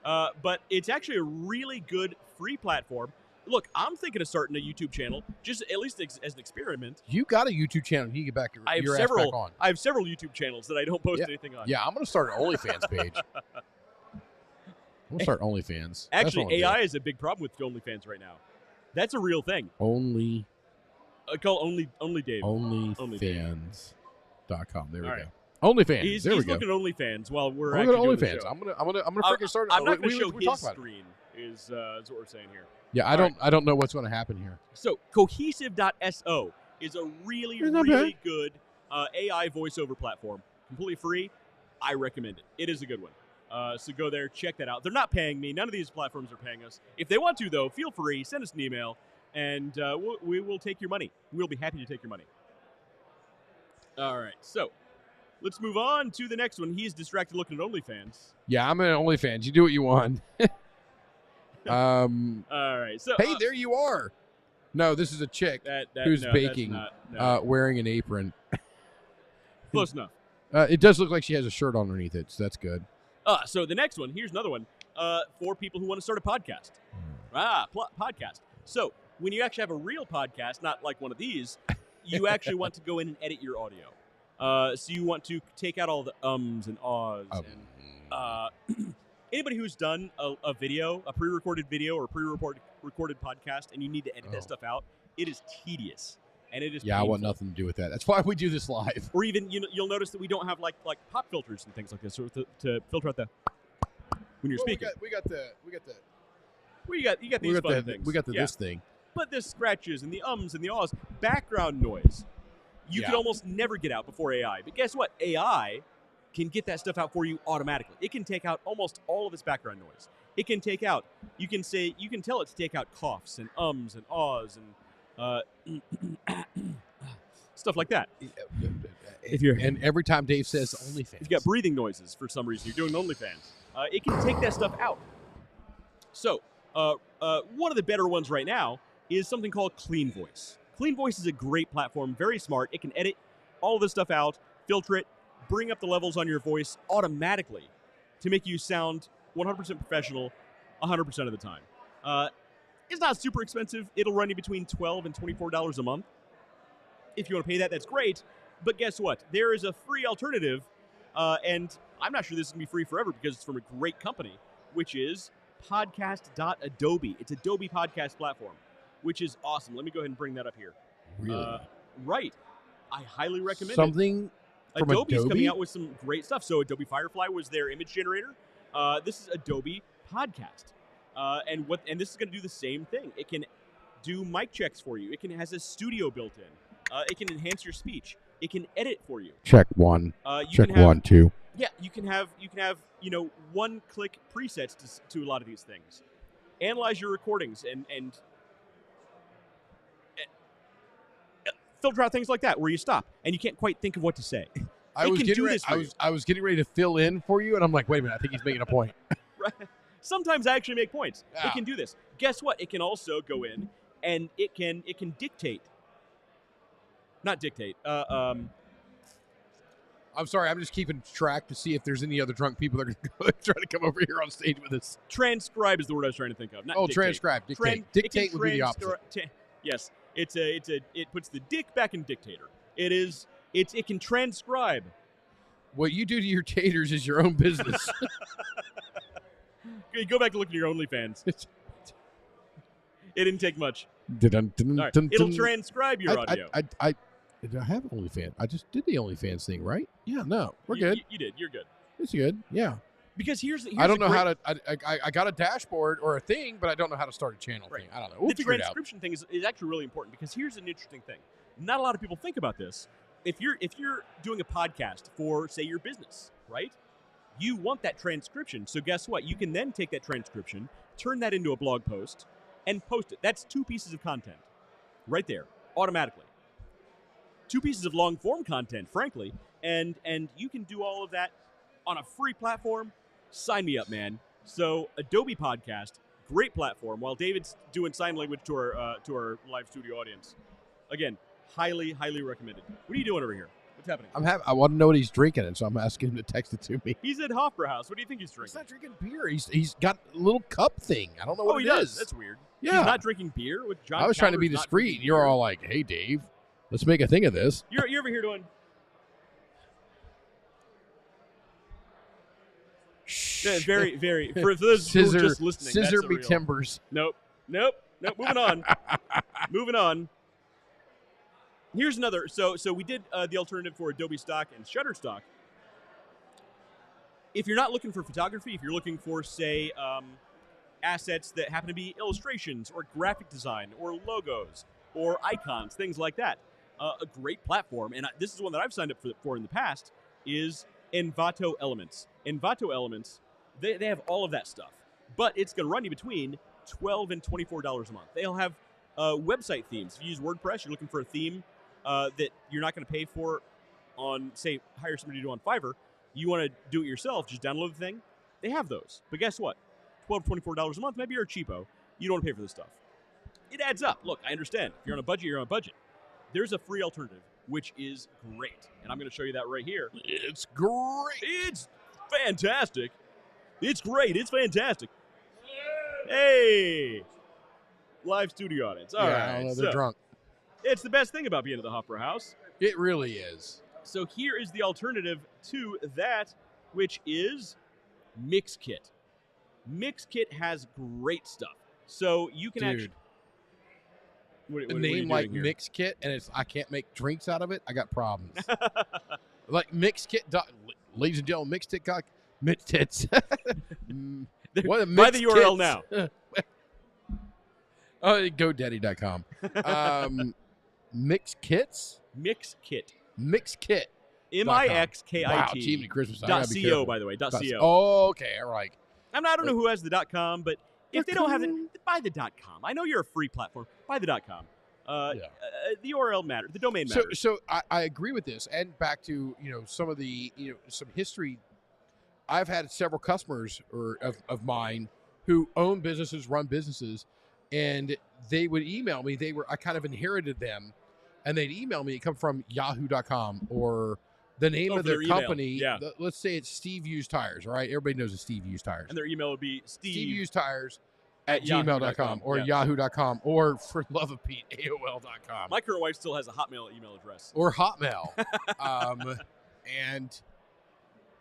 But it's actually a really good free platform. Look, I'm thinking of starting a YouTube channel, just at least as an experiment. You got a YouTube channel. You get back your, I have your ass several. back on. I have several YouTube channels that I don't post Yeah. anything on. Yeah, I'm going to start an OnlyFans page. I'm going to start OnlyFans. That's what Actually, I'm gonna AI is a big problem with OnlyFans right now. That's a real thing. do. Only Call only Dave. OnlyFans.com. There we All go. right. OnlyFans. He's there we looking go. at OnlyFans while we're I'm actually going to doing the OnlyFans. show. I'm gonna freaking start. I'm not going to show we his talk about it. screen. Is what we're saying here. Yeah, All I don't know what's going to happen here. So cohesive.so is a really, It's not really good AI voiceover platform. Completely free. I recommend it. It is a good one. So go there, check that out. They're not paying me. None of these platforms are paying us. If they want to, though, feel free. Send us an email, and we will take your money. We'll be happy to take your money. All right. So let's move on to the next one. He's distracted looking at OnlyFans. Yeah, I'm an OnlyFans. You do what you want. All right. So Hey, there you are. No, this is a chick that, who's no, that's baking, not- no. wearing an apron. Close enough. It does look like she has a shirt underneath it, so that's good. So the next one, here's another one for people who want to start a podcast. Podcast. So when you actually have a real podcast, not like one of these, you actually want to go in and edit your audio. So you want to take out all the ums and ahs. And anybody who's done a video, a pre-recorded video or pre-recorded podcast, and you need to edit that stuff out, it is tedious. And it is Yeah, I want painful. nothing to do with that. That's why we do this live. Or even you'll notice that we don't have like pop filters and things like this, or to filter out the when you're speaking. We got the Well, you got these fun things. we got the Yeah. this thing. But the scratches and the ums and the ahs, background noise, you Yeah. can almost never get out before AI. But guess what? AI can get that stuff out for you automatically. It can take out almost all of this background noise. It can take out. You can tell it to take out coughs and ums and ahs and stuff like that. And every time Dave says OnlyFans, If you got breathing noises for some reason, you're doing OnlyFans. It can take that stuff out. So one of the better ones right now is something called Clean Voice. Clean Voice is a great platform, very smart. It can edit all of this stuff out, filter it, bring up the levels on your voice automatically to make you sound 100% professional 100% of the time. It's not super expensive. It'll run you between $12 and $24 a month. If you want to pay that, that's great. But guess what? There is a free alternative, and I'm not sure this is going to be free forever because it's from a great company, which is podcast.adobe. It's Adobe podcast platform, which is awesome. Let me go ahead and bring that up here. Really? Right. I highly recommend it. Something from Adobe's Adobe? coming out with some great stuff. So Adobe Firefly was their image generator. This is Adobe Podcast, and this is going to do the same thing. It can do mic checks for you. It has a studio built in. It can enhance your speech. It can edit for you. Check one. You Check can have, 1, 2. Yeah, you can have one-click presets to a lot of these things. Analyze your recordings and filter out things like that where you stop and you can't quite think of what to say. I was getting ready to fill in for you, and I'm like, wait a minute, I think he's making a point. Right. Sometimes I actually make points. Yeah. It can do this. Guess what? It can also go in and it can dictate. Not dictate. I'm sorry, I'm just keeping track to see if there's any other drunk people that are going to try to come over here on stage with us. Transcribe is the word I was trying to think of. Not dictate. Transcribe. Dictate. Dictate would be the opposite. Yes, it puts the dick back in dictator. It can transcribe. What you do to your taters is your own business. Okay, go back and look at your OnlyFans. It didn't take much. All right. It'll transcribe your audio. Did I have OnlyFans? I just did the OnlyFans thing, right? Yeah, no, we're good. You did. You're good. It's good. Yeah. Because here's I don't know how to. I got a dashboard or a thing, but I don't know how to start a channel thing. I don't know. We'll the figure it out. transcription thing is actually really important because here's an interesting thing. Not a lot of people think about this. If you're doing a podcast for, say, your business, right? You want that transcription. So guess what? You can then take that transcription, turn that into a blog post, and post it. That's 2 pieces of content right there, automatically. 2 pieces of long-form content, frankly, and you can do all of that on a free platform. Sign me up, man. So Adobe Podcast, great platform. While David's doing sign language to our live studio audience, again, highly recommended. What are you doing over here? What's happening? I want to know what he's drinking, and so I'm asking him to text it to me. He's at Hofbrauhaus. What do you think he's drinking? He's not drinking beer. He's got a little cup thing. I don't know what he it does. is. That's weird. Yeah. He's not drinking beer with John. I was trying to be Calvert's not discreet. drinking You're beer. all like, "Hey, Dave, let's make a thing of this." You're over here doing. Yeah, very. For those who are just listening, scissor that's me real. timbers. Nope. Moving on. Moving on. Here's another. So we did the alternative for Adobe Stock and Shutterstock. If you're not looking for photography, if you're looking for, say, assets that happen to be illustrations or graphic design or logos or icons, things like that, a great platform, and this is one that I've signed up for in the past, is Envato Elements. Envato Elements, they have all of that stuff, but it's going to run you between $12 and $24 a month. They'll have website themes. If you use WordPress, you're looking for a theme that you're not going to pay for on, say, hire somebody to do on Fiverr. You want to do it yourself, just download the thing. They have those. But guess what? $12, $24 a month, maybe you're a cheapo. You don't want to pay for this stuff. It adds up. Look, I understand. If you're on a budget, you're on a budget. There's a free alternative, which is great. And I'm going to show you that right here. It's great. It's fantastic. It's great. It's fantastic. Hey! Live studio audience. All right. I don't know, they're drunk. It's the best thing about being at the Hofbrauhaus. It really is. So here is the alternative to that, which is MixKit. MixKit has great stuff. So you can actually... What A are you name like doing here? Mix Kit, and I can't make drinks out of it. I got problems. Like Mix Kit, ladies and gentlemen, Mix Tit cock, Mix Tits. Buy the URL now. GoDaddy.com. Mix Kits? MixKit. Mix Kit. MixKit. Wow, Jiminy Christmas. I gotta be .co, careful. by the way. .co. Oh, okay. All right. I don't know who has the .com, but if they don't have it, buy the .com. I know you're a free platform. Buy the .com. The URL matters. The domain matters. So I agree with this. And back to some of the some history. I've had several customers of mine who own businesses, run businesses, and they would email me. I kind of inherited them, and they'd email me. It come from Yahoo.com or the name of their company. Yeah. Let's say it's Steve Used Tires. All right, everybody knows it's Steve Used Tires. And their email would be Steve Used Tires at Yahoo.com. gmail.com or Yeah. yahoo.com or for love of Pete AOL.com My current wife still has a Hotmail email address. or Hotmail. And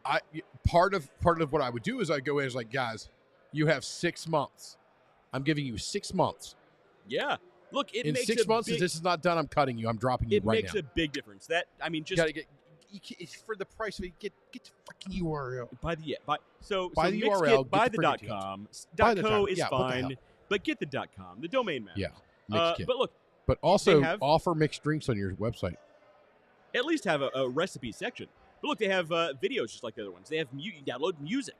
I part of what I would do is I'd go in as like, guys, You have 6 months. I'm giving you 6 months. Yeah. Look, it In makes 6 a months, big, if this is not done, I'm cutting you. I'm dropping you it right makes now. a big difference. That I mean, You just gotta get it's for the price of it. Get the fucking URL. by the so Buy so the Mixkit, URL, buy get the the friggin' .com. Buy the .co .com. is Yeah, what the hell? fine, but get the .com, the domain matters. Yeah, Mixkit. But look, But also have- offer mixed drinks on your website. at least have a recipe section. But look, they have videos just like the other ones. They have you can download music.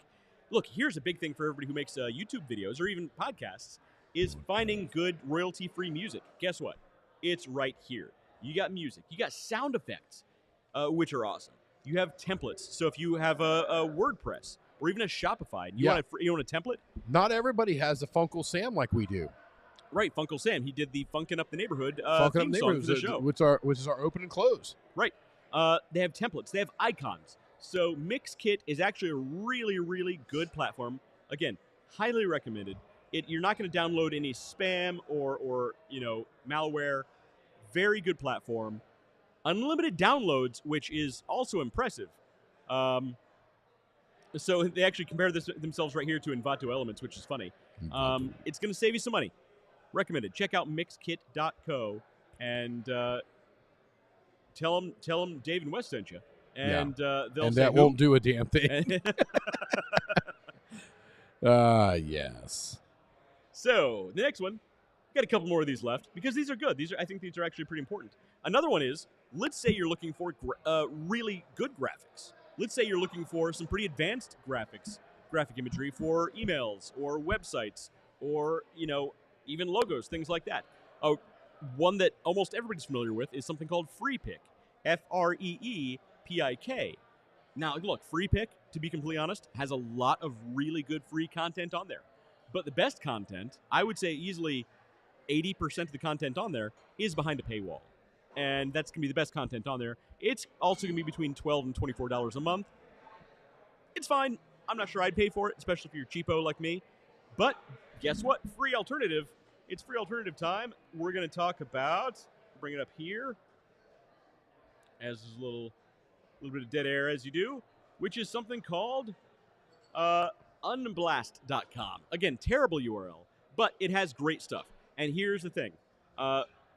Look, here's a big thing for everybody who makes YouTube videos or even podcasts is finding good royalty-free music. Guess what? It's right here. You got music. You got sound effects, which are awesome. You have templates. So if you have a WordPress or even a Shopify, and you want a template? Not everybody has a Funkle Sam like we do. Right, Funkle Sam. He did the Funkin' Up the Neighborhood Funkin' Up theme song Neighborhood, for the show. which is our open and close. Right. They have templates. They have icons. So Mixkit is actually a really, really good platform. Again, highly recommended. You're not going to download any spam or malware. Very good platform. Unlimited downloads, which is also impressive. So they actually compare themselves right here to Envato Elements, which is funny. It's going to save you some money. Recommended. Check out mixkit.co and tell them Dave and Wes sent you. And they'll and say that won't do a damn thing. Yes. So the next one, got a couple more of these left because these are good. I think these are actually pretty important. Another one is, let's say you're looking for really good graphics. Let's say you're looking for some pretty advanced graphic imagery for emails or websites or even logos, things like that. One that almost everybody's familiar with is something called FreePic, FreePik. Now, look, FreePic, to be completely honest, has a lot of really good free content on there. But the best content, I would say easily 80% of the content on there is behind a paywall. And that's going to be the best content on there. It's also going to be between $12 and $24 a month. It's fine. I'm not sure I'd pay for it, especially if you're cheapo like me. But guess what? Free alternative. It's free alternative time. We're going to talk about, bring it up here, as a little bit of dead air as you do, which is something called unblast.com. Again, terrible URL, but it has great stuff. And here's the thing.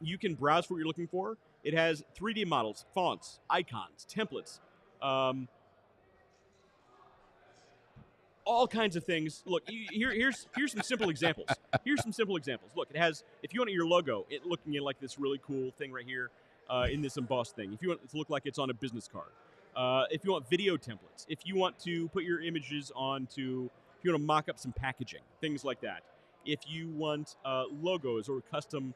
You can browse for what you're looking for. It has 3D models, fonts, icons, templates, all kinds of things. Look, here's some simple examples. Here's some simple examples. Look, it has, if you want your logo, it looking at like this really cool thing right here in this embossed thing. If you want it to look like it's on a business card. If you want video templates. If you want to put your images if you want to mock up some packaging, things like that. If you want logos or custom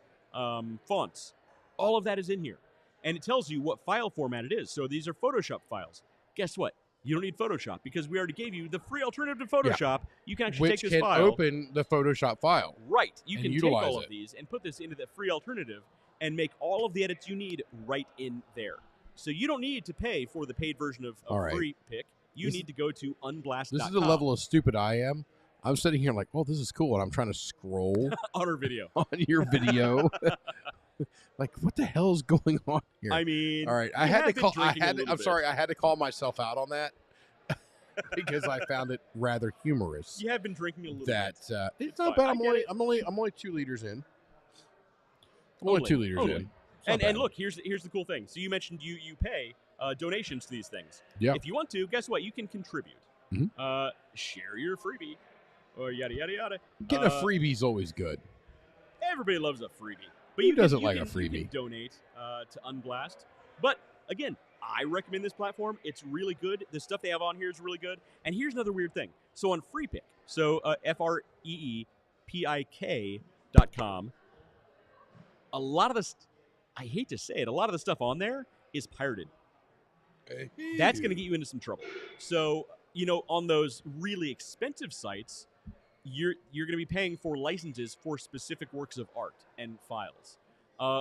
fonts, all of that is in here. And it tells you what file format it is. So these are Photoshop files. Guess what? You don't need Photoshop because we already gave you the free alternative to Photoshop. You can actually take this file. Which can open the Photoshop file. Right. You can take all it. of these and put this into the free alternative and make all of the edits you need right in there. So you don't need to pay for the paid version of FreePic. You need to go to unblast.com. This is the level of stupid I am. I'm sitting here like, oh, this is cool. And I'm trying to scroll on our video. On your video. Like, what the hell is going on here? I mean, all right. I had to call myself out on that because I found it rather humorous. You have been drinking a little bit. It's not bad. I'm only 2 liters in. I'm only 2 liters in. And look, here's the cool thing. So you mentioned you pay donations to these things. Yeah. If you want to, guess what? You can contribute. Mm-hmm. Share your freebie, or yada yada yada. Getting a freebie is always good. Everybody loves a freebie. But Who doesn't like a freebie? You can donate to Unblast. But again, I recommend this platform. It's really good. The stuff they have on here is really good. And here's another weird thing. So on FreePic, so FreePik.com, a lot of the I hate to say it, a lot of the stuff on there is pirated. That's going to get you into some trouble. So, on those really expensive sites, you're going to be paying for licenses for specific works of art and files.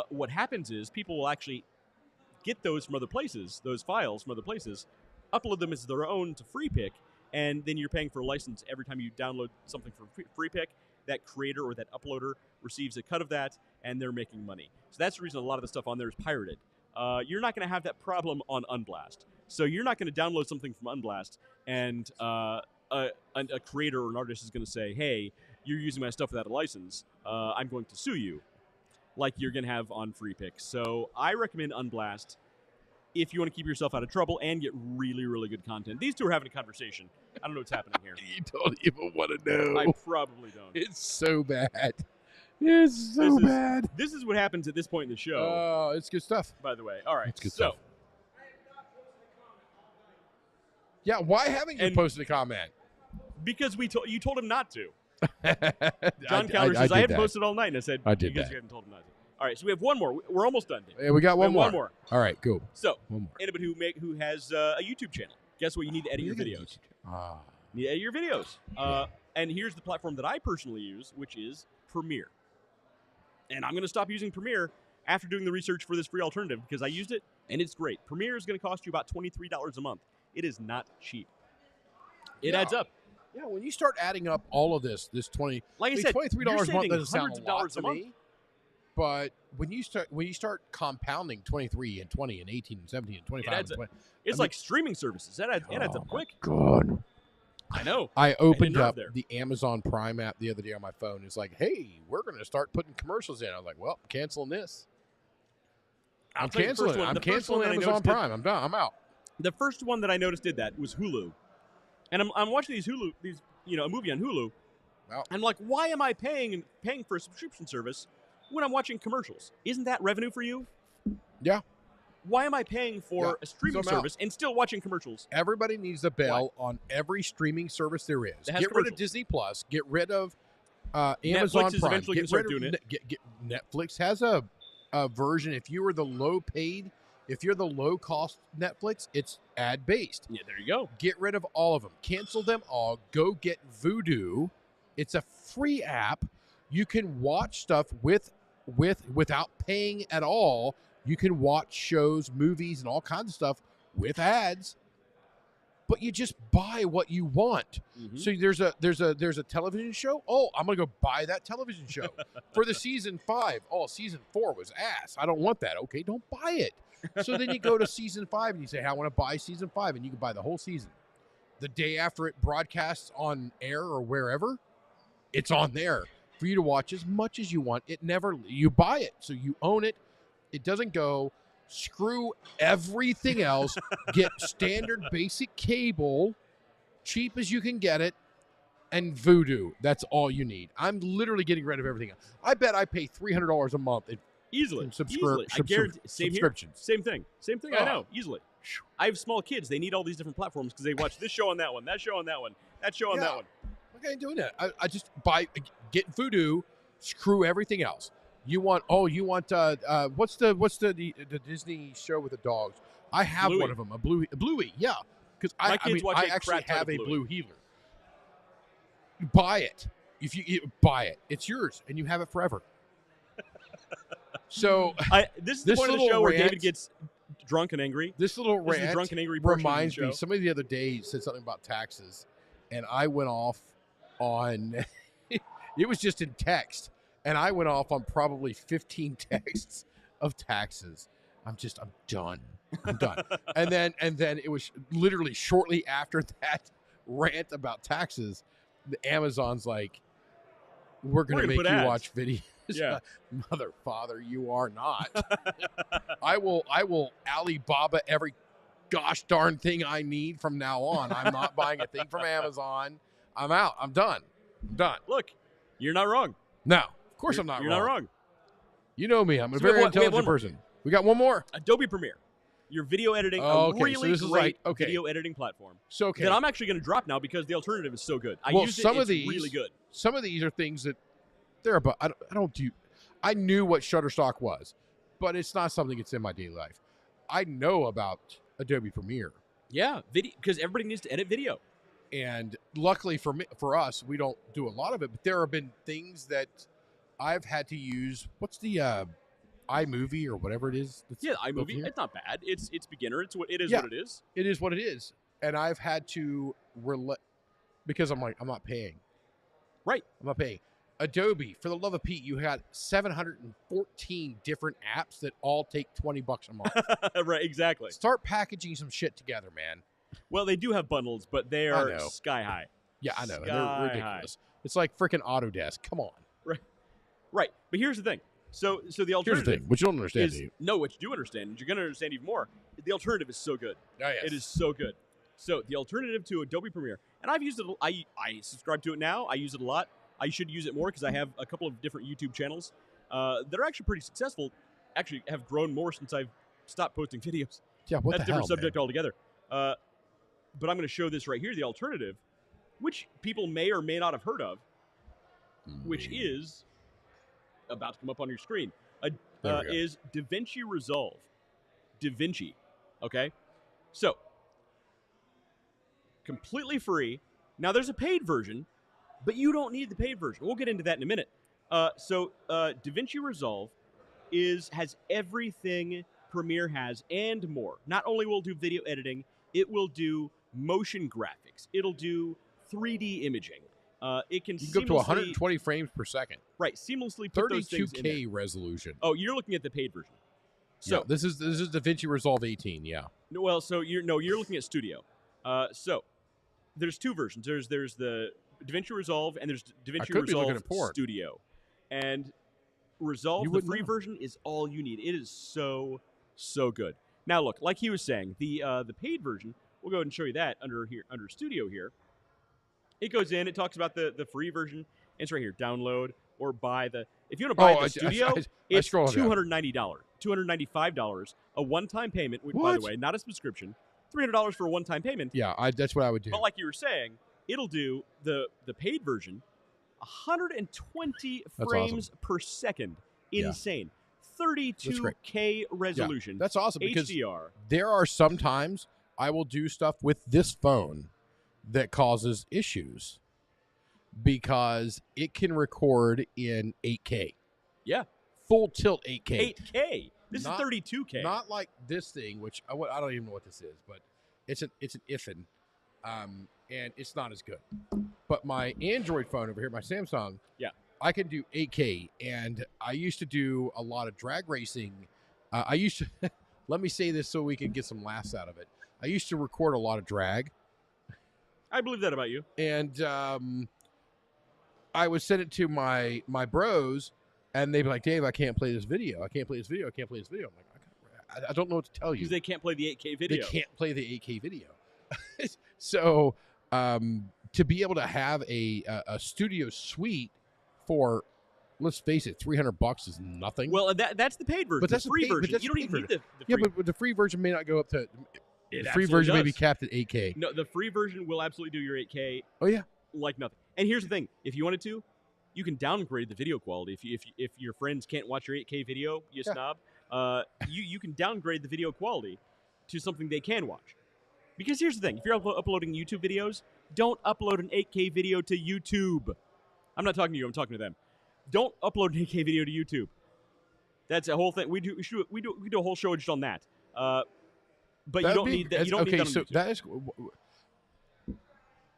What happens is people will actually get those from other places, those files from other places, upload them as their own to FreePic, and then you're paying for a license every time you download something from FreePic. That creator or that uploader receives a cut of that, and they're making money. So that's the reason a lot of the stuff on there is pirated. You're not going to have that problem on Unblast. So you're not going to download something from Unblast and a creator or an artist is going to say, hey, you're using my stuff without a license, I'm going to sue you, like you're going to have on Free Pick. So I recommend Unblast if you want to keep yourself out of trouble and get really, really good content. These two are having a conversation. I don't know what's happening here. You don't even want to know. I probably don't. It's so bad. It's so bad. This is what happens at this point in the show. Oh, it's good stuff. By the way. All right. It's good so, stuff. Yeah, why haven't you posted a comment? Because you told him not to. John I Counter says, I haven't that. posted all night. And I said, I did because that. you hadn't told him not to. All right, so we have one more. We're almost done, Dave. Yeah, we got one more. One more. All right, cool. So, One more. anybody who has a YouTube channel, guess what you need to edit your videos? You need to edit your videos. And here's the platform that I personally use, which is Premiere. And I'm going to stop using Premiere after doing the research for this free alternative because I used it, and it's great. Premiere is going to cost you about $23 a month. It is not cheap. It adds up. Yeah, when you start adding up all of this $23 a month doesn't sound a lot to me. But when you start compounding 23 and 20 and 18 and 17 and 25 and 20, it's like streaming services. It adds up quick. God. I know. I opened up the Amazon Prime app the other day on my phone. It's like, hey, we're going to start putting commercials in. I was like, well, I'm canceling this. I'm canceling Amazon Prime. I'm done. I'm out. The first one that I noticed did that was Hulu. And I'm watching a movie on Hulu. Wow. I'm like, why am I paying for a subscription service when I'm watching commercials? Isn't that revenue for you? Yeah. Why am I paying for a streaming service and still watching commercials? Everybody needs a bell on every streaming service there is. Get rid of Disney Plus. Get rid of Amazon Netflix is Prime. eventually going to start doing it. Netflix has a version. If you are the low paid, if you're the low cost Netflix, it's ad based. Yeah, there you go. Get rid of all of them. Cancel them all. Go get Vudu. It's a free app. You can watch stuff without paying at all. You can watch shows, movies, and all kinds of stuff with ads, but you just buy what you want. Mm-hmm. So there's a television show. Oh, I'm gonna go buy that television show for the season 5. Oh, season 4 was ass. I don't want that. Okay, don't buy it. So then you go to season 5 and you say, hey, I want to buy season 5, and you can buy the whole season. The day after it broadcasts on air or wherever, it's on there for you to watch as much as you want. You buy it, so you own it. It doesn't go, screw everything else, get standard basic cable, cheap as you can get it, and Vudu. That's all you need. I'm literally getting rid of everything else. I bet I pay $300 a month easily. I guarantee. Subscriptions. Same thing. I know. Easily. I have small kids. They need all these different platforms because they watch this show on that one, that show on that one, that show on that one. Okay, doing that. I just get Vudu, screw everything else. You want what's the Disney show with the dogs? I have Bluey. one of them, a Bluey, yeah. Because I actually have a Blue Heeler. Buy it. If you buy it, it's yours, and you have it forever. So this is the point of the show where David gets drunk and angry. This little rant is the drunk and angry reminds me. Somebody the other day said something about taxes, and I went off on. It was just in text. And I went off on probably 15 texts of taxes. I'm done. I'm done. and then it was literally shortly after that rant about taxes, the Amazon's like, we're going to make you watch videos. Yeah. Mother, father, you are not. I will Alibaba every gosh darn thing I need from now on. I'm not buying a thing from Amazon. I'm out. I'm done. Look, you're not wrong. No. Of course, I'm not You're wrong. not wrong. You know me. I'm a very intelligent person. We got one more. Adobe Premiere. Your video editing, really great video editing platform. So, that I'm actually going to drop now because the alternative is so good. It's really good. Some of these are things that they're about. I knew what Shutterstock was, but it's not something that's in my daily life. I know about Adobe Premiere. Yeah, video, because everybody needs to edit video. And luckily for us, we don't do a lot of it, but there have been things that I've had to use. What's the iMovie or whatever it is? iMovie. It's not bad. It's beginner. What it is. It is what it is. And I've had to because I'm not paying. Right. I'm not paying. Adobe, for the love of Pete, you had 714 different apps that all take $20 a month. Right. Exactly. Start packaging some shit together, man. Well, they do have bundles, but they are sky high. Yeah, I know. Sky They're ridiculous. It's like freaking Autodesk. Come on. Right. But here's the thing. So the Here's the alternative thing, which you don't understand, is do you? no, what you do understand, and you're going to understand even more. The alternative is so good. Oh, yes. It is so good. So the alternative to Adobe Premiere, and I've used it. I subscribe to it now. I use it a lot. I should use it more because I have a couple of different YouTube channels that are actually pretty successful. Actually, have grown more since I've stopped posting videos. Yeah, what That's a the hell, different subject altogether. But I'm going to show this right here, the alternative, which people may or may not have heard of, which is about to come up on your screen. There we go. Is DaVinci Resolve. DaVinci. Okay? So, completely free. Now, there's a paid version, but you don't need the paid version. We'll get into that in a minute. DaVinci Resolve has everything Premiere has and more. Not only will it do video editing, it will do motion graphics. It'll do 3D imaging. It can You can go up to 120 frames per second. Right, seamlessly put those things in there. 32K resolution. Oh, you're looking at the paid version. So Yeah, this is DaVinci Resolve 18, yeah. well, so you're looking at Studio. So there's two versions. There's the DaVinci Resolve and there's DaVinci could be looking Resolve at porn. Studio. And Resolve, You the wouldn't free know. version, is all you need. It is so good. Now look, like he was saying, the paid version, we'll go ahead and show you that under Studio here. It goes in, it talks about the free version, and it's right here, download or buy the. If you want to buy the Studio, it's scrolled down. $290, $295, a one-time payment. By What? the way, not a subscription. $300 for a one-time payment. Yeah, that's what I would do. But like you were saying, it'll do the paid version, 120 That's frames per second. Yeah. Insane. great. 32K resolution. That's awesome because HDR. there are some times I will do stuff with this phone that causes issues because it can record in 8K. Yeah. Full tilt 8K. 8K. This Not- is 32K. Not like this thing, which I don't even know what this is, but it's an IFN, and it's not as good. But my Android phone over here, my Samsung, Yeah. I can do 8K, and I used to do a lot of drag racing. I used to, let me say this so we can get some laughs out of it. I used to record a lot of drag, I believe that about you. and I would send it to my bros, and they'd be like, "Dave, I can't play this video. I can't play this video. I can't play this video." I'm like, I don't know what to tell you. Because they can't play the 8K video. They can't play the 8K video. So to be able to have a studio suite for, let's face it, $300 is nothing. Well, that's the paid version. But that's the the free paid- but version. that's You the don't even paid need the yeah, free. but the free version may not go up to. It The free absolutely version may be does. capped at 8K. No, the free version will absolutely do your 8K Oh yeah. like nothing. And here's the thing: if you wanted to, you can downgrade the video quality. If your friends can't watch your 8K video, you Yeah. snob, you can downgrade the video quality to something they can watch. Because here's the thing: if you're uploading YouTube videos, don't upload an 8K video to YouTube. I'm not talking to you. I'm talking to them. Don't upload an 8K video to YouTube. That's a whole thing. We do a whole show just on that. But you That'd don't be- need that. You don't okay, need that on so YouTube. that is.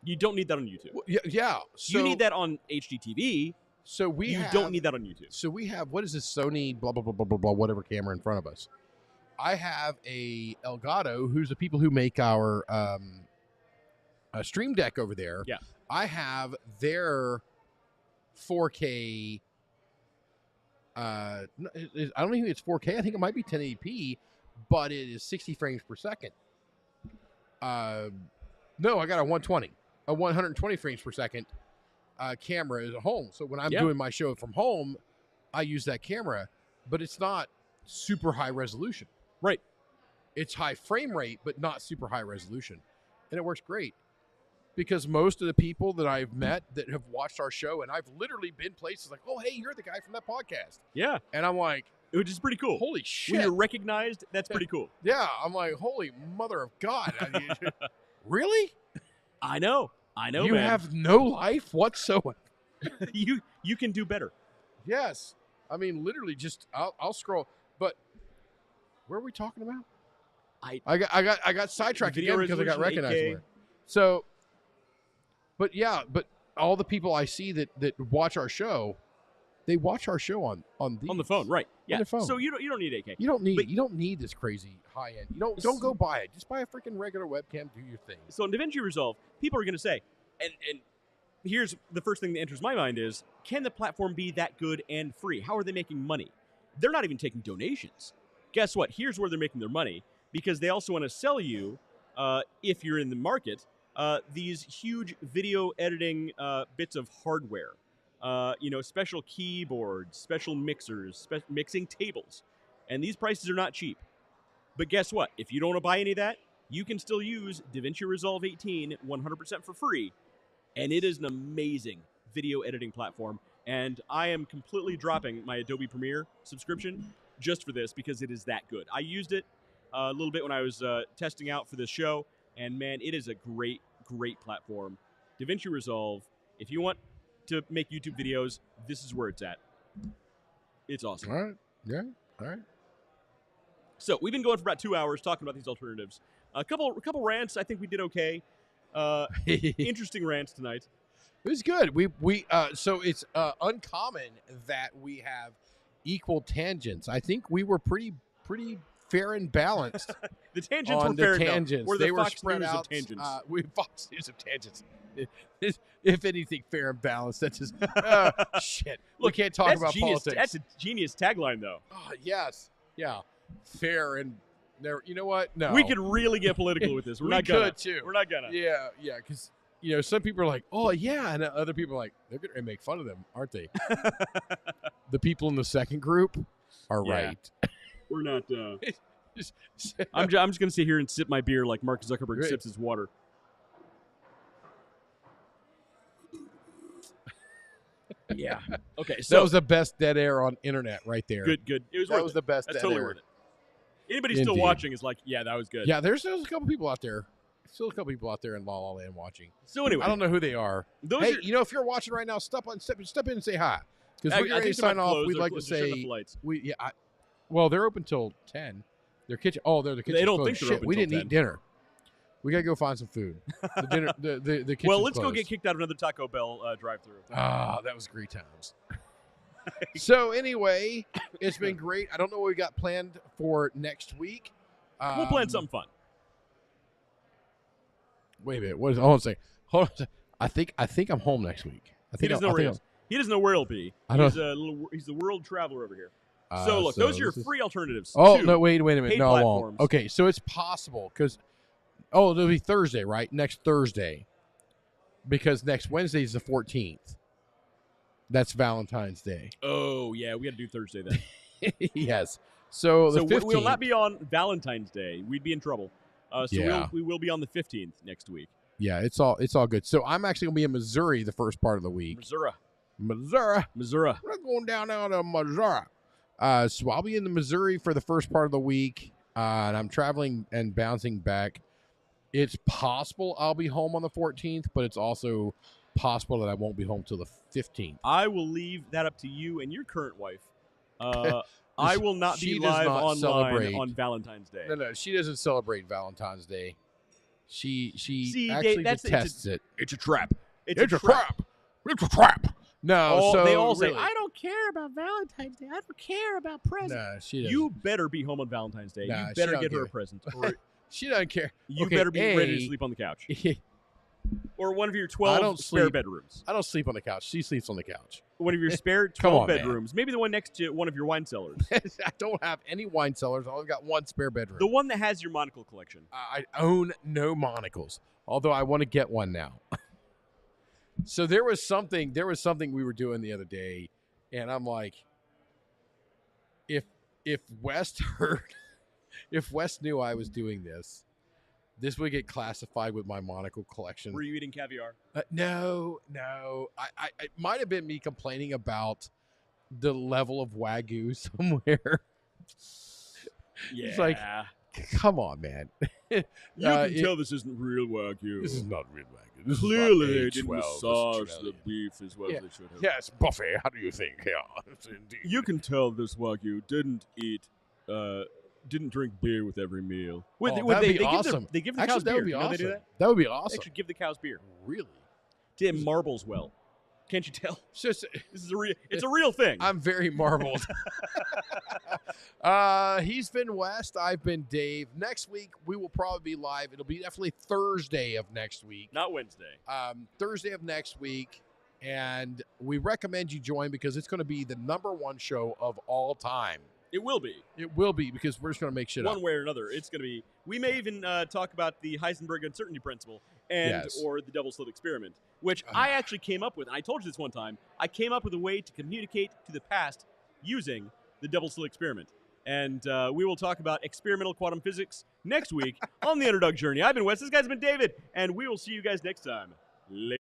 You don't need that on YouTube. Yeah. So, You need that on HDTV. So we You have, don't need that on YouTube. So we have, what is this Sony blah blah blah blah blah blah whatever camera in front of us. I have a Elgato, who's the people who make our Stream Deck over there. Yeah. I have their 4K. I don't think it's 4K. I think it might be 1080p, but it is 60 frames per second. No, I got a 120, a 120 frames per second camera at home. So when I'm Yeah. doing my show from home, I use that camera, but it's not super high resolution. Right. It's high frame rate, but not super high resolution. And it works great because most of the people that I've met that have watched our show, and I've literally been places like, oh, hey, you're the guy from that podcast. Yeah. And I'm like, Which is pretty cool. holy When shit. you're recognized, that's pretty cool. Yeah. I'm like, holy mother of God. I mean, really? I know. I know, You man. have no life whatsoever. you can do better. Yes. I mean, literally just, I'll scroll. But where are we talking about? I got sidetracked Video again because I got resolution, recognized 8K. more. So, but yeah, but all the people I see that watch our show, they watch our show on these. On the phone, right. Yeah. the phone. So you don't need 8K. You don't need But- you don't need this crazy high end. You don't go buy it. Just buy a freaking regular webcam. Do your thing. So in DaVinci Resolve, people are going to say, and here's the first thing that enters my mind is, can the platform be that good and free? How are they making money? They're not even taking donations. Guess what? Here's where they're making their money, because they also want to sell you, if you're in the market, these huge video editing bits of hardware. Special keyboards, special mixers, mixing tables. And these prices are not cheap. But guess what? If you don't want to buy any of that, you can still use DaVinci Resolve 18 100% for free. And it is an amazing video editing platform. And I am completely dropping my Adobe Premiere subscription just for this, because it is that good. I used it a little bit when I was testing out for this show. And man, it is a great, great platform. DaVinci Resolve, if you want to make YouTube videos, this is where it's at. It's awesome. All right. Yeah. All right. So we've been going for about 2 hours talking about these alternatives. A couple rants. I think we did okay. Interesting rants tonight. It was good. So it's uncommon that we have equal tangents. I think we were pretty fair and balanced. The tangents on were fair the enough. tangents. We're the They were Fox spread News out. of tangents. We Fox News of tangents. If anything, fair and balanced. That's just shit. Look, we can't talk that's about genius. politics. That's a genius tagline, though. Oh, yes. Yeah. Fair and never. You know what? No. We could really get political with this. We're We not gonna. could, too. We're not gonna. Yeah. Because some people are like, oh yeah, and other people are like, they're gonna make fun of them, aren't they? The people in the second group are Yeah. right. We're not. I'm just gonna sit here and sip my beer like Mark Zuckerberg Great. sips his water. Yeah. Okay. So That was the best dead air on internet right there. good. It was That worth was it. the best That's dead totally air. worth it. Anybody still Indeed. watching is like, yeah, that was good. Yeah, there's a couple people out there. Still a couple people out there in La La Land watching. So anyway, I don't know who they are. those Hey, are, if you're watching right now, step in and say hi. Because I we're going to think they're sign about off. closed. We'd They're like to closed. They're shutting off say the lights. well, they're open till 10. Their kitchen. Oh, they're the kitchen. They don't closed. think they're Shit, open we till didn't 10. eat dinner. We gotta go find some food. The dinner. The kitchen's well, let's go closed. get kicked out of another Taco Bell drive-through. Ah, that was great times. So anyway, it's been great. I don't know what we got planned for next week. We'll plan something fun. Wait a minute. What is? Hold on a second. Hold on a second. I think I'm home next week. He doesn't know where he is. He doesn't know where he'll be. I don't- He's a world traveler over here. So look, those are your free alternatives. Oh to no! Wait a minute. paid No, I won't. platforms. Okay, so it's possible because it'll be Thursday, right? Next Thursday, because next Wednesday is the 14th. That's Valentine's Day. Oh yeah, we got to do Thursday then. Yes. So the 15th. we'll not be on Valentine's Day. We'd be in trouble. Yeah. we will be on the 15th next week. Yeah, it's all good. So I'm actually gonna be in Missouri the first part of the week. Missouri. Missouri. Missouri. We're going down to Missouri. So I'll be in the Missouri for the first part of the week, and I'm traveling and bouncing back. It's possible I'll be home on the 14th, but it's also possible that I won't be home till the 15th. I will leave that up to you and your current wife. I will not She be does live not online celebrate. on Valentine's Day. No, she doesn't celebrate Valentine's Day. She See, actually that's- detests it. It's a trap. It's a trap. It's a trap. No, so they all really, say, I don't care about Valentine's Day. I don't care about presents. No, she doesn't. You better be home on Valentine's Day. Nah, You she better don't get her give a present. Or She doesn't care. you Okay, better be ready to A, sleep on the couch. I Or one of your 12 don't spare sleep. bedrooms. don't sleep on the couch. She sleeps on the couch. One of your spare Come 12 on, man. bedrooms. Maybe the one next to one of your wine cellars. I don't have any wine cellars. I've only got one spare bedroom. The one that has your monocle collection. I own no monocles, although I want to get one now. So there was something we were doing the other day, and I'm like, if West heard, if West knew I was doing this would get classified with my monocle collection. Were you eating caviar? No. I it might have been me complaining about the level of Wagyu somewhere. Yeah. It's like, come on, man. you it- can tell this isn't real Wagyu. This is not real Wagyu. This is Clearly, not they A12 didn't massage the Australian. beef as well Yeah. as they should have. Yes, Buffy. How do you think? Yeah, it's indeed. You can tell this Wagyu didn't drink beer with every meal. Oh, that'd be Give awesome. they give the Actually, cows that beer. would be You know awesome. they do that? That would be They awesome. actually give the cows beer. Really? Tim marbles well. Can't you tell? It's just This is it's a real thing. I'm very marbled. He's been West. I've been Dave. Next week we will probably be live. It'll be definitely Thursday of next week. Not Wednesday. Thursday of next week, and we recommend you join because it's going to be the #1 show of all time. It will be. It will be because we're just going to make shit up. One way or another. It's going to be. We may even talk about the Heisenberg uncertainty principle or the double slit experiment, which I actually came up with. And I told you this one time. I came up with a way to communicate to the past using the double slit experiment. And we will talk about experimental quantum physics next week on the Underdog Journey. I've been Wes. This guy's been David. And we will see you guys next time. Later.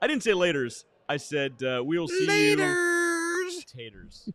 I didn't say laters. I said we'll see you. Taters.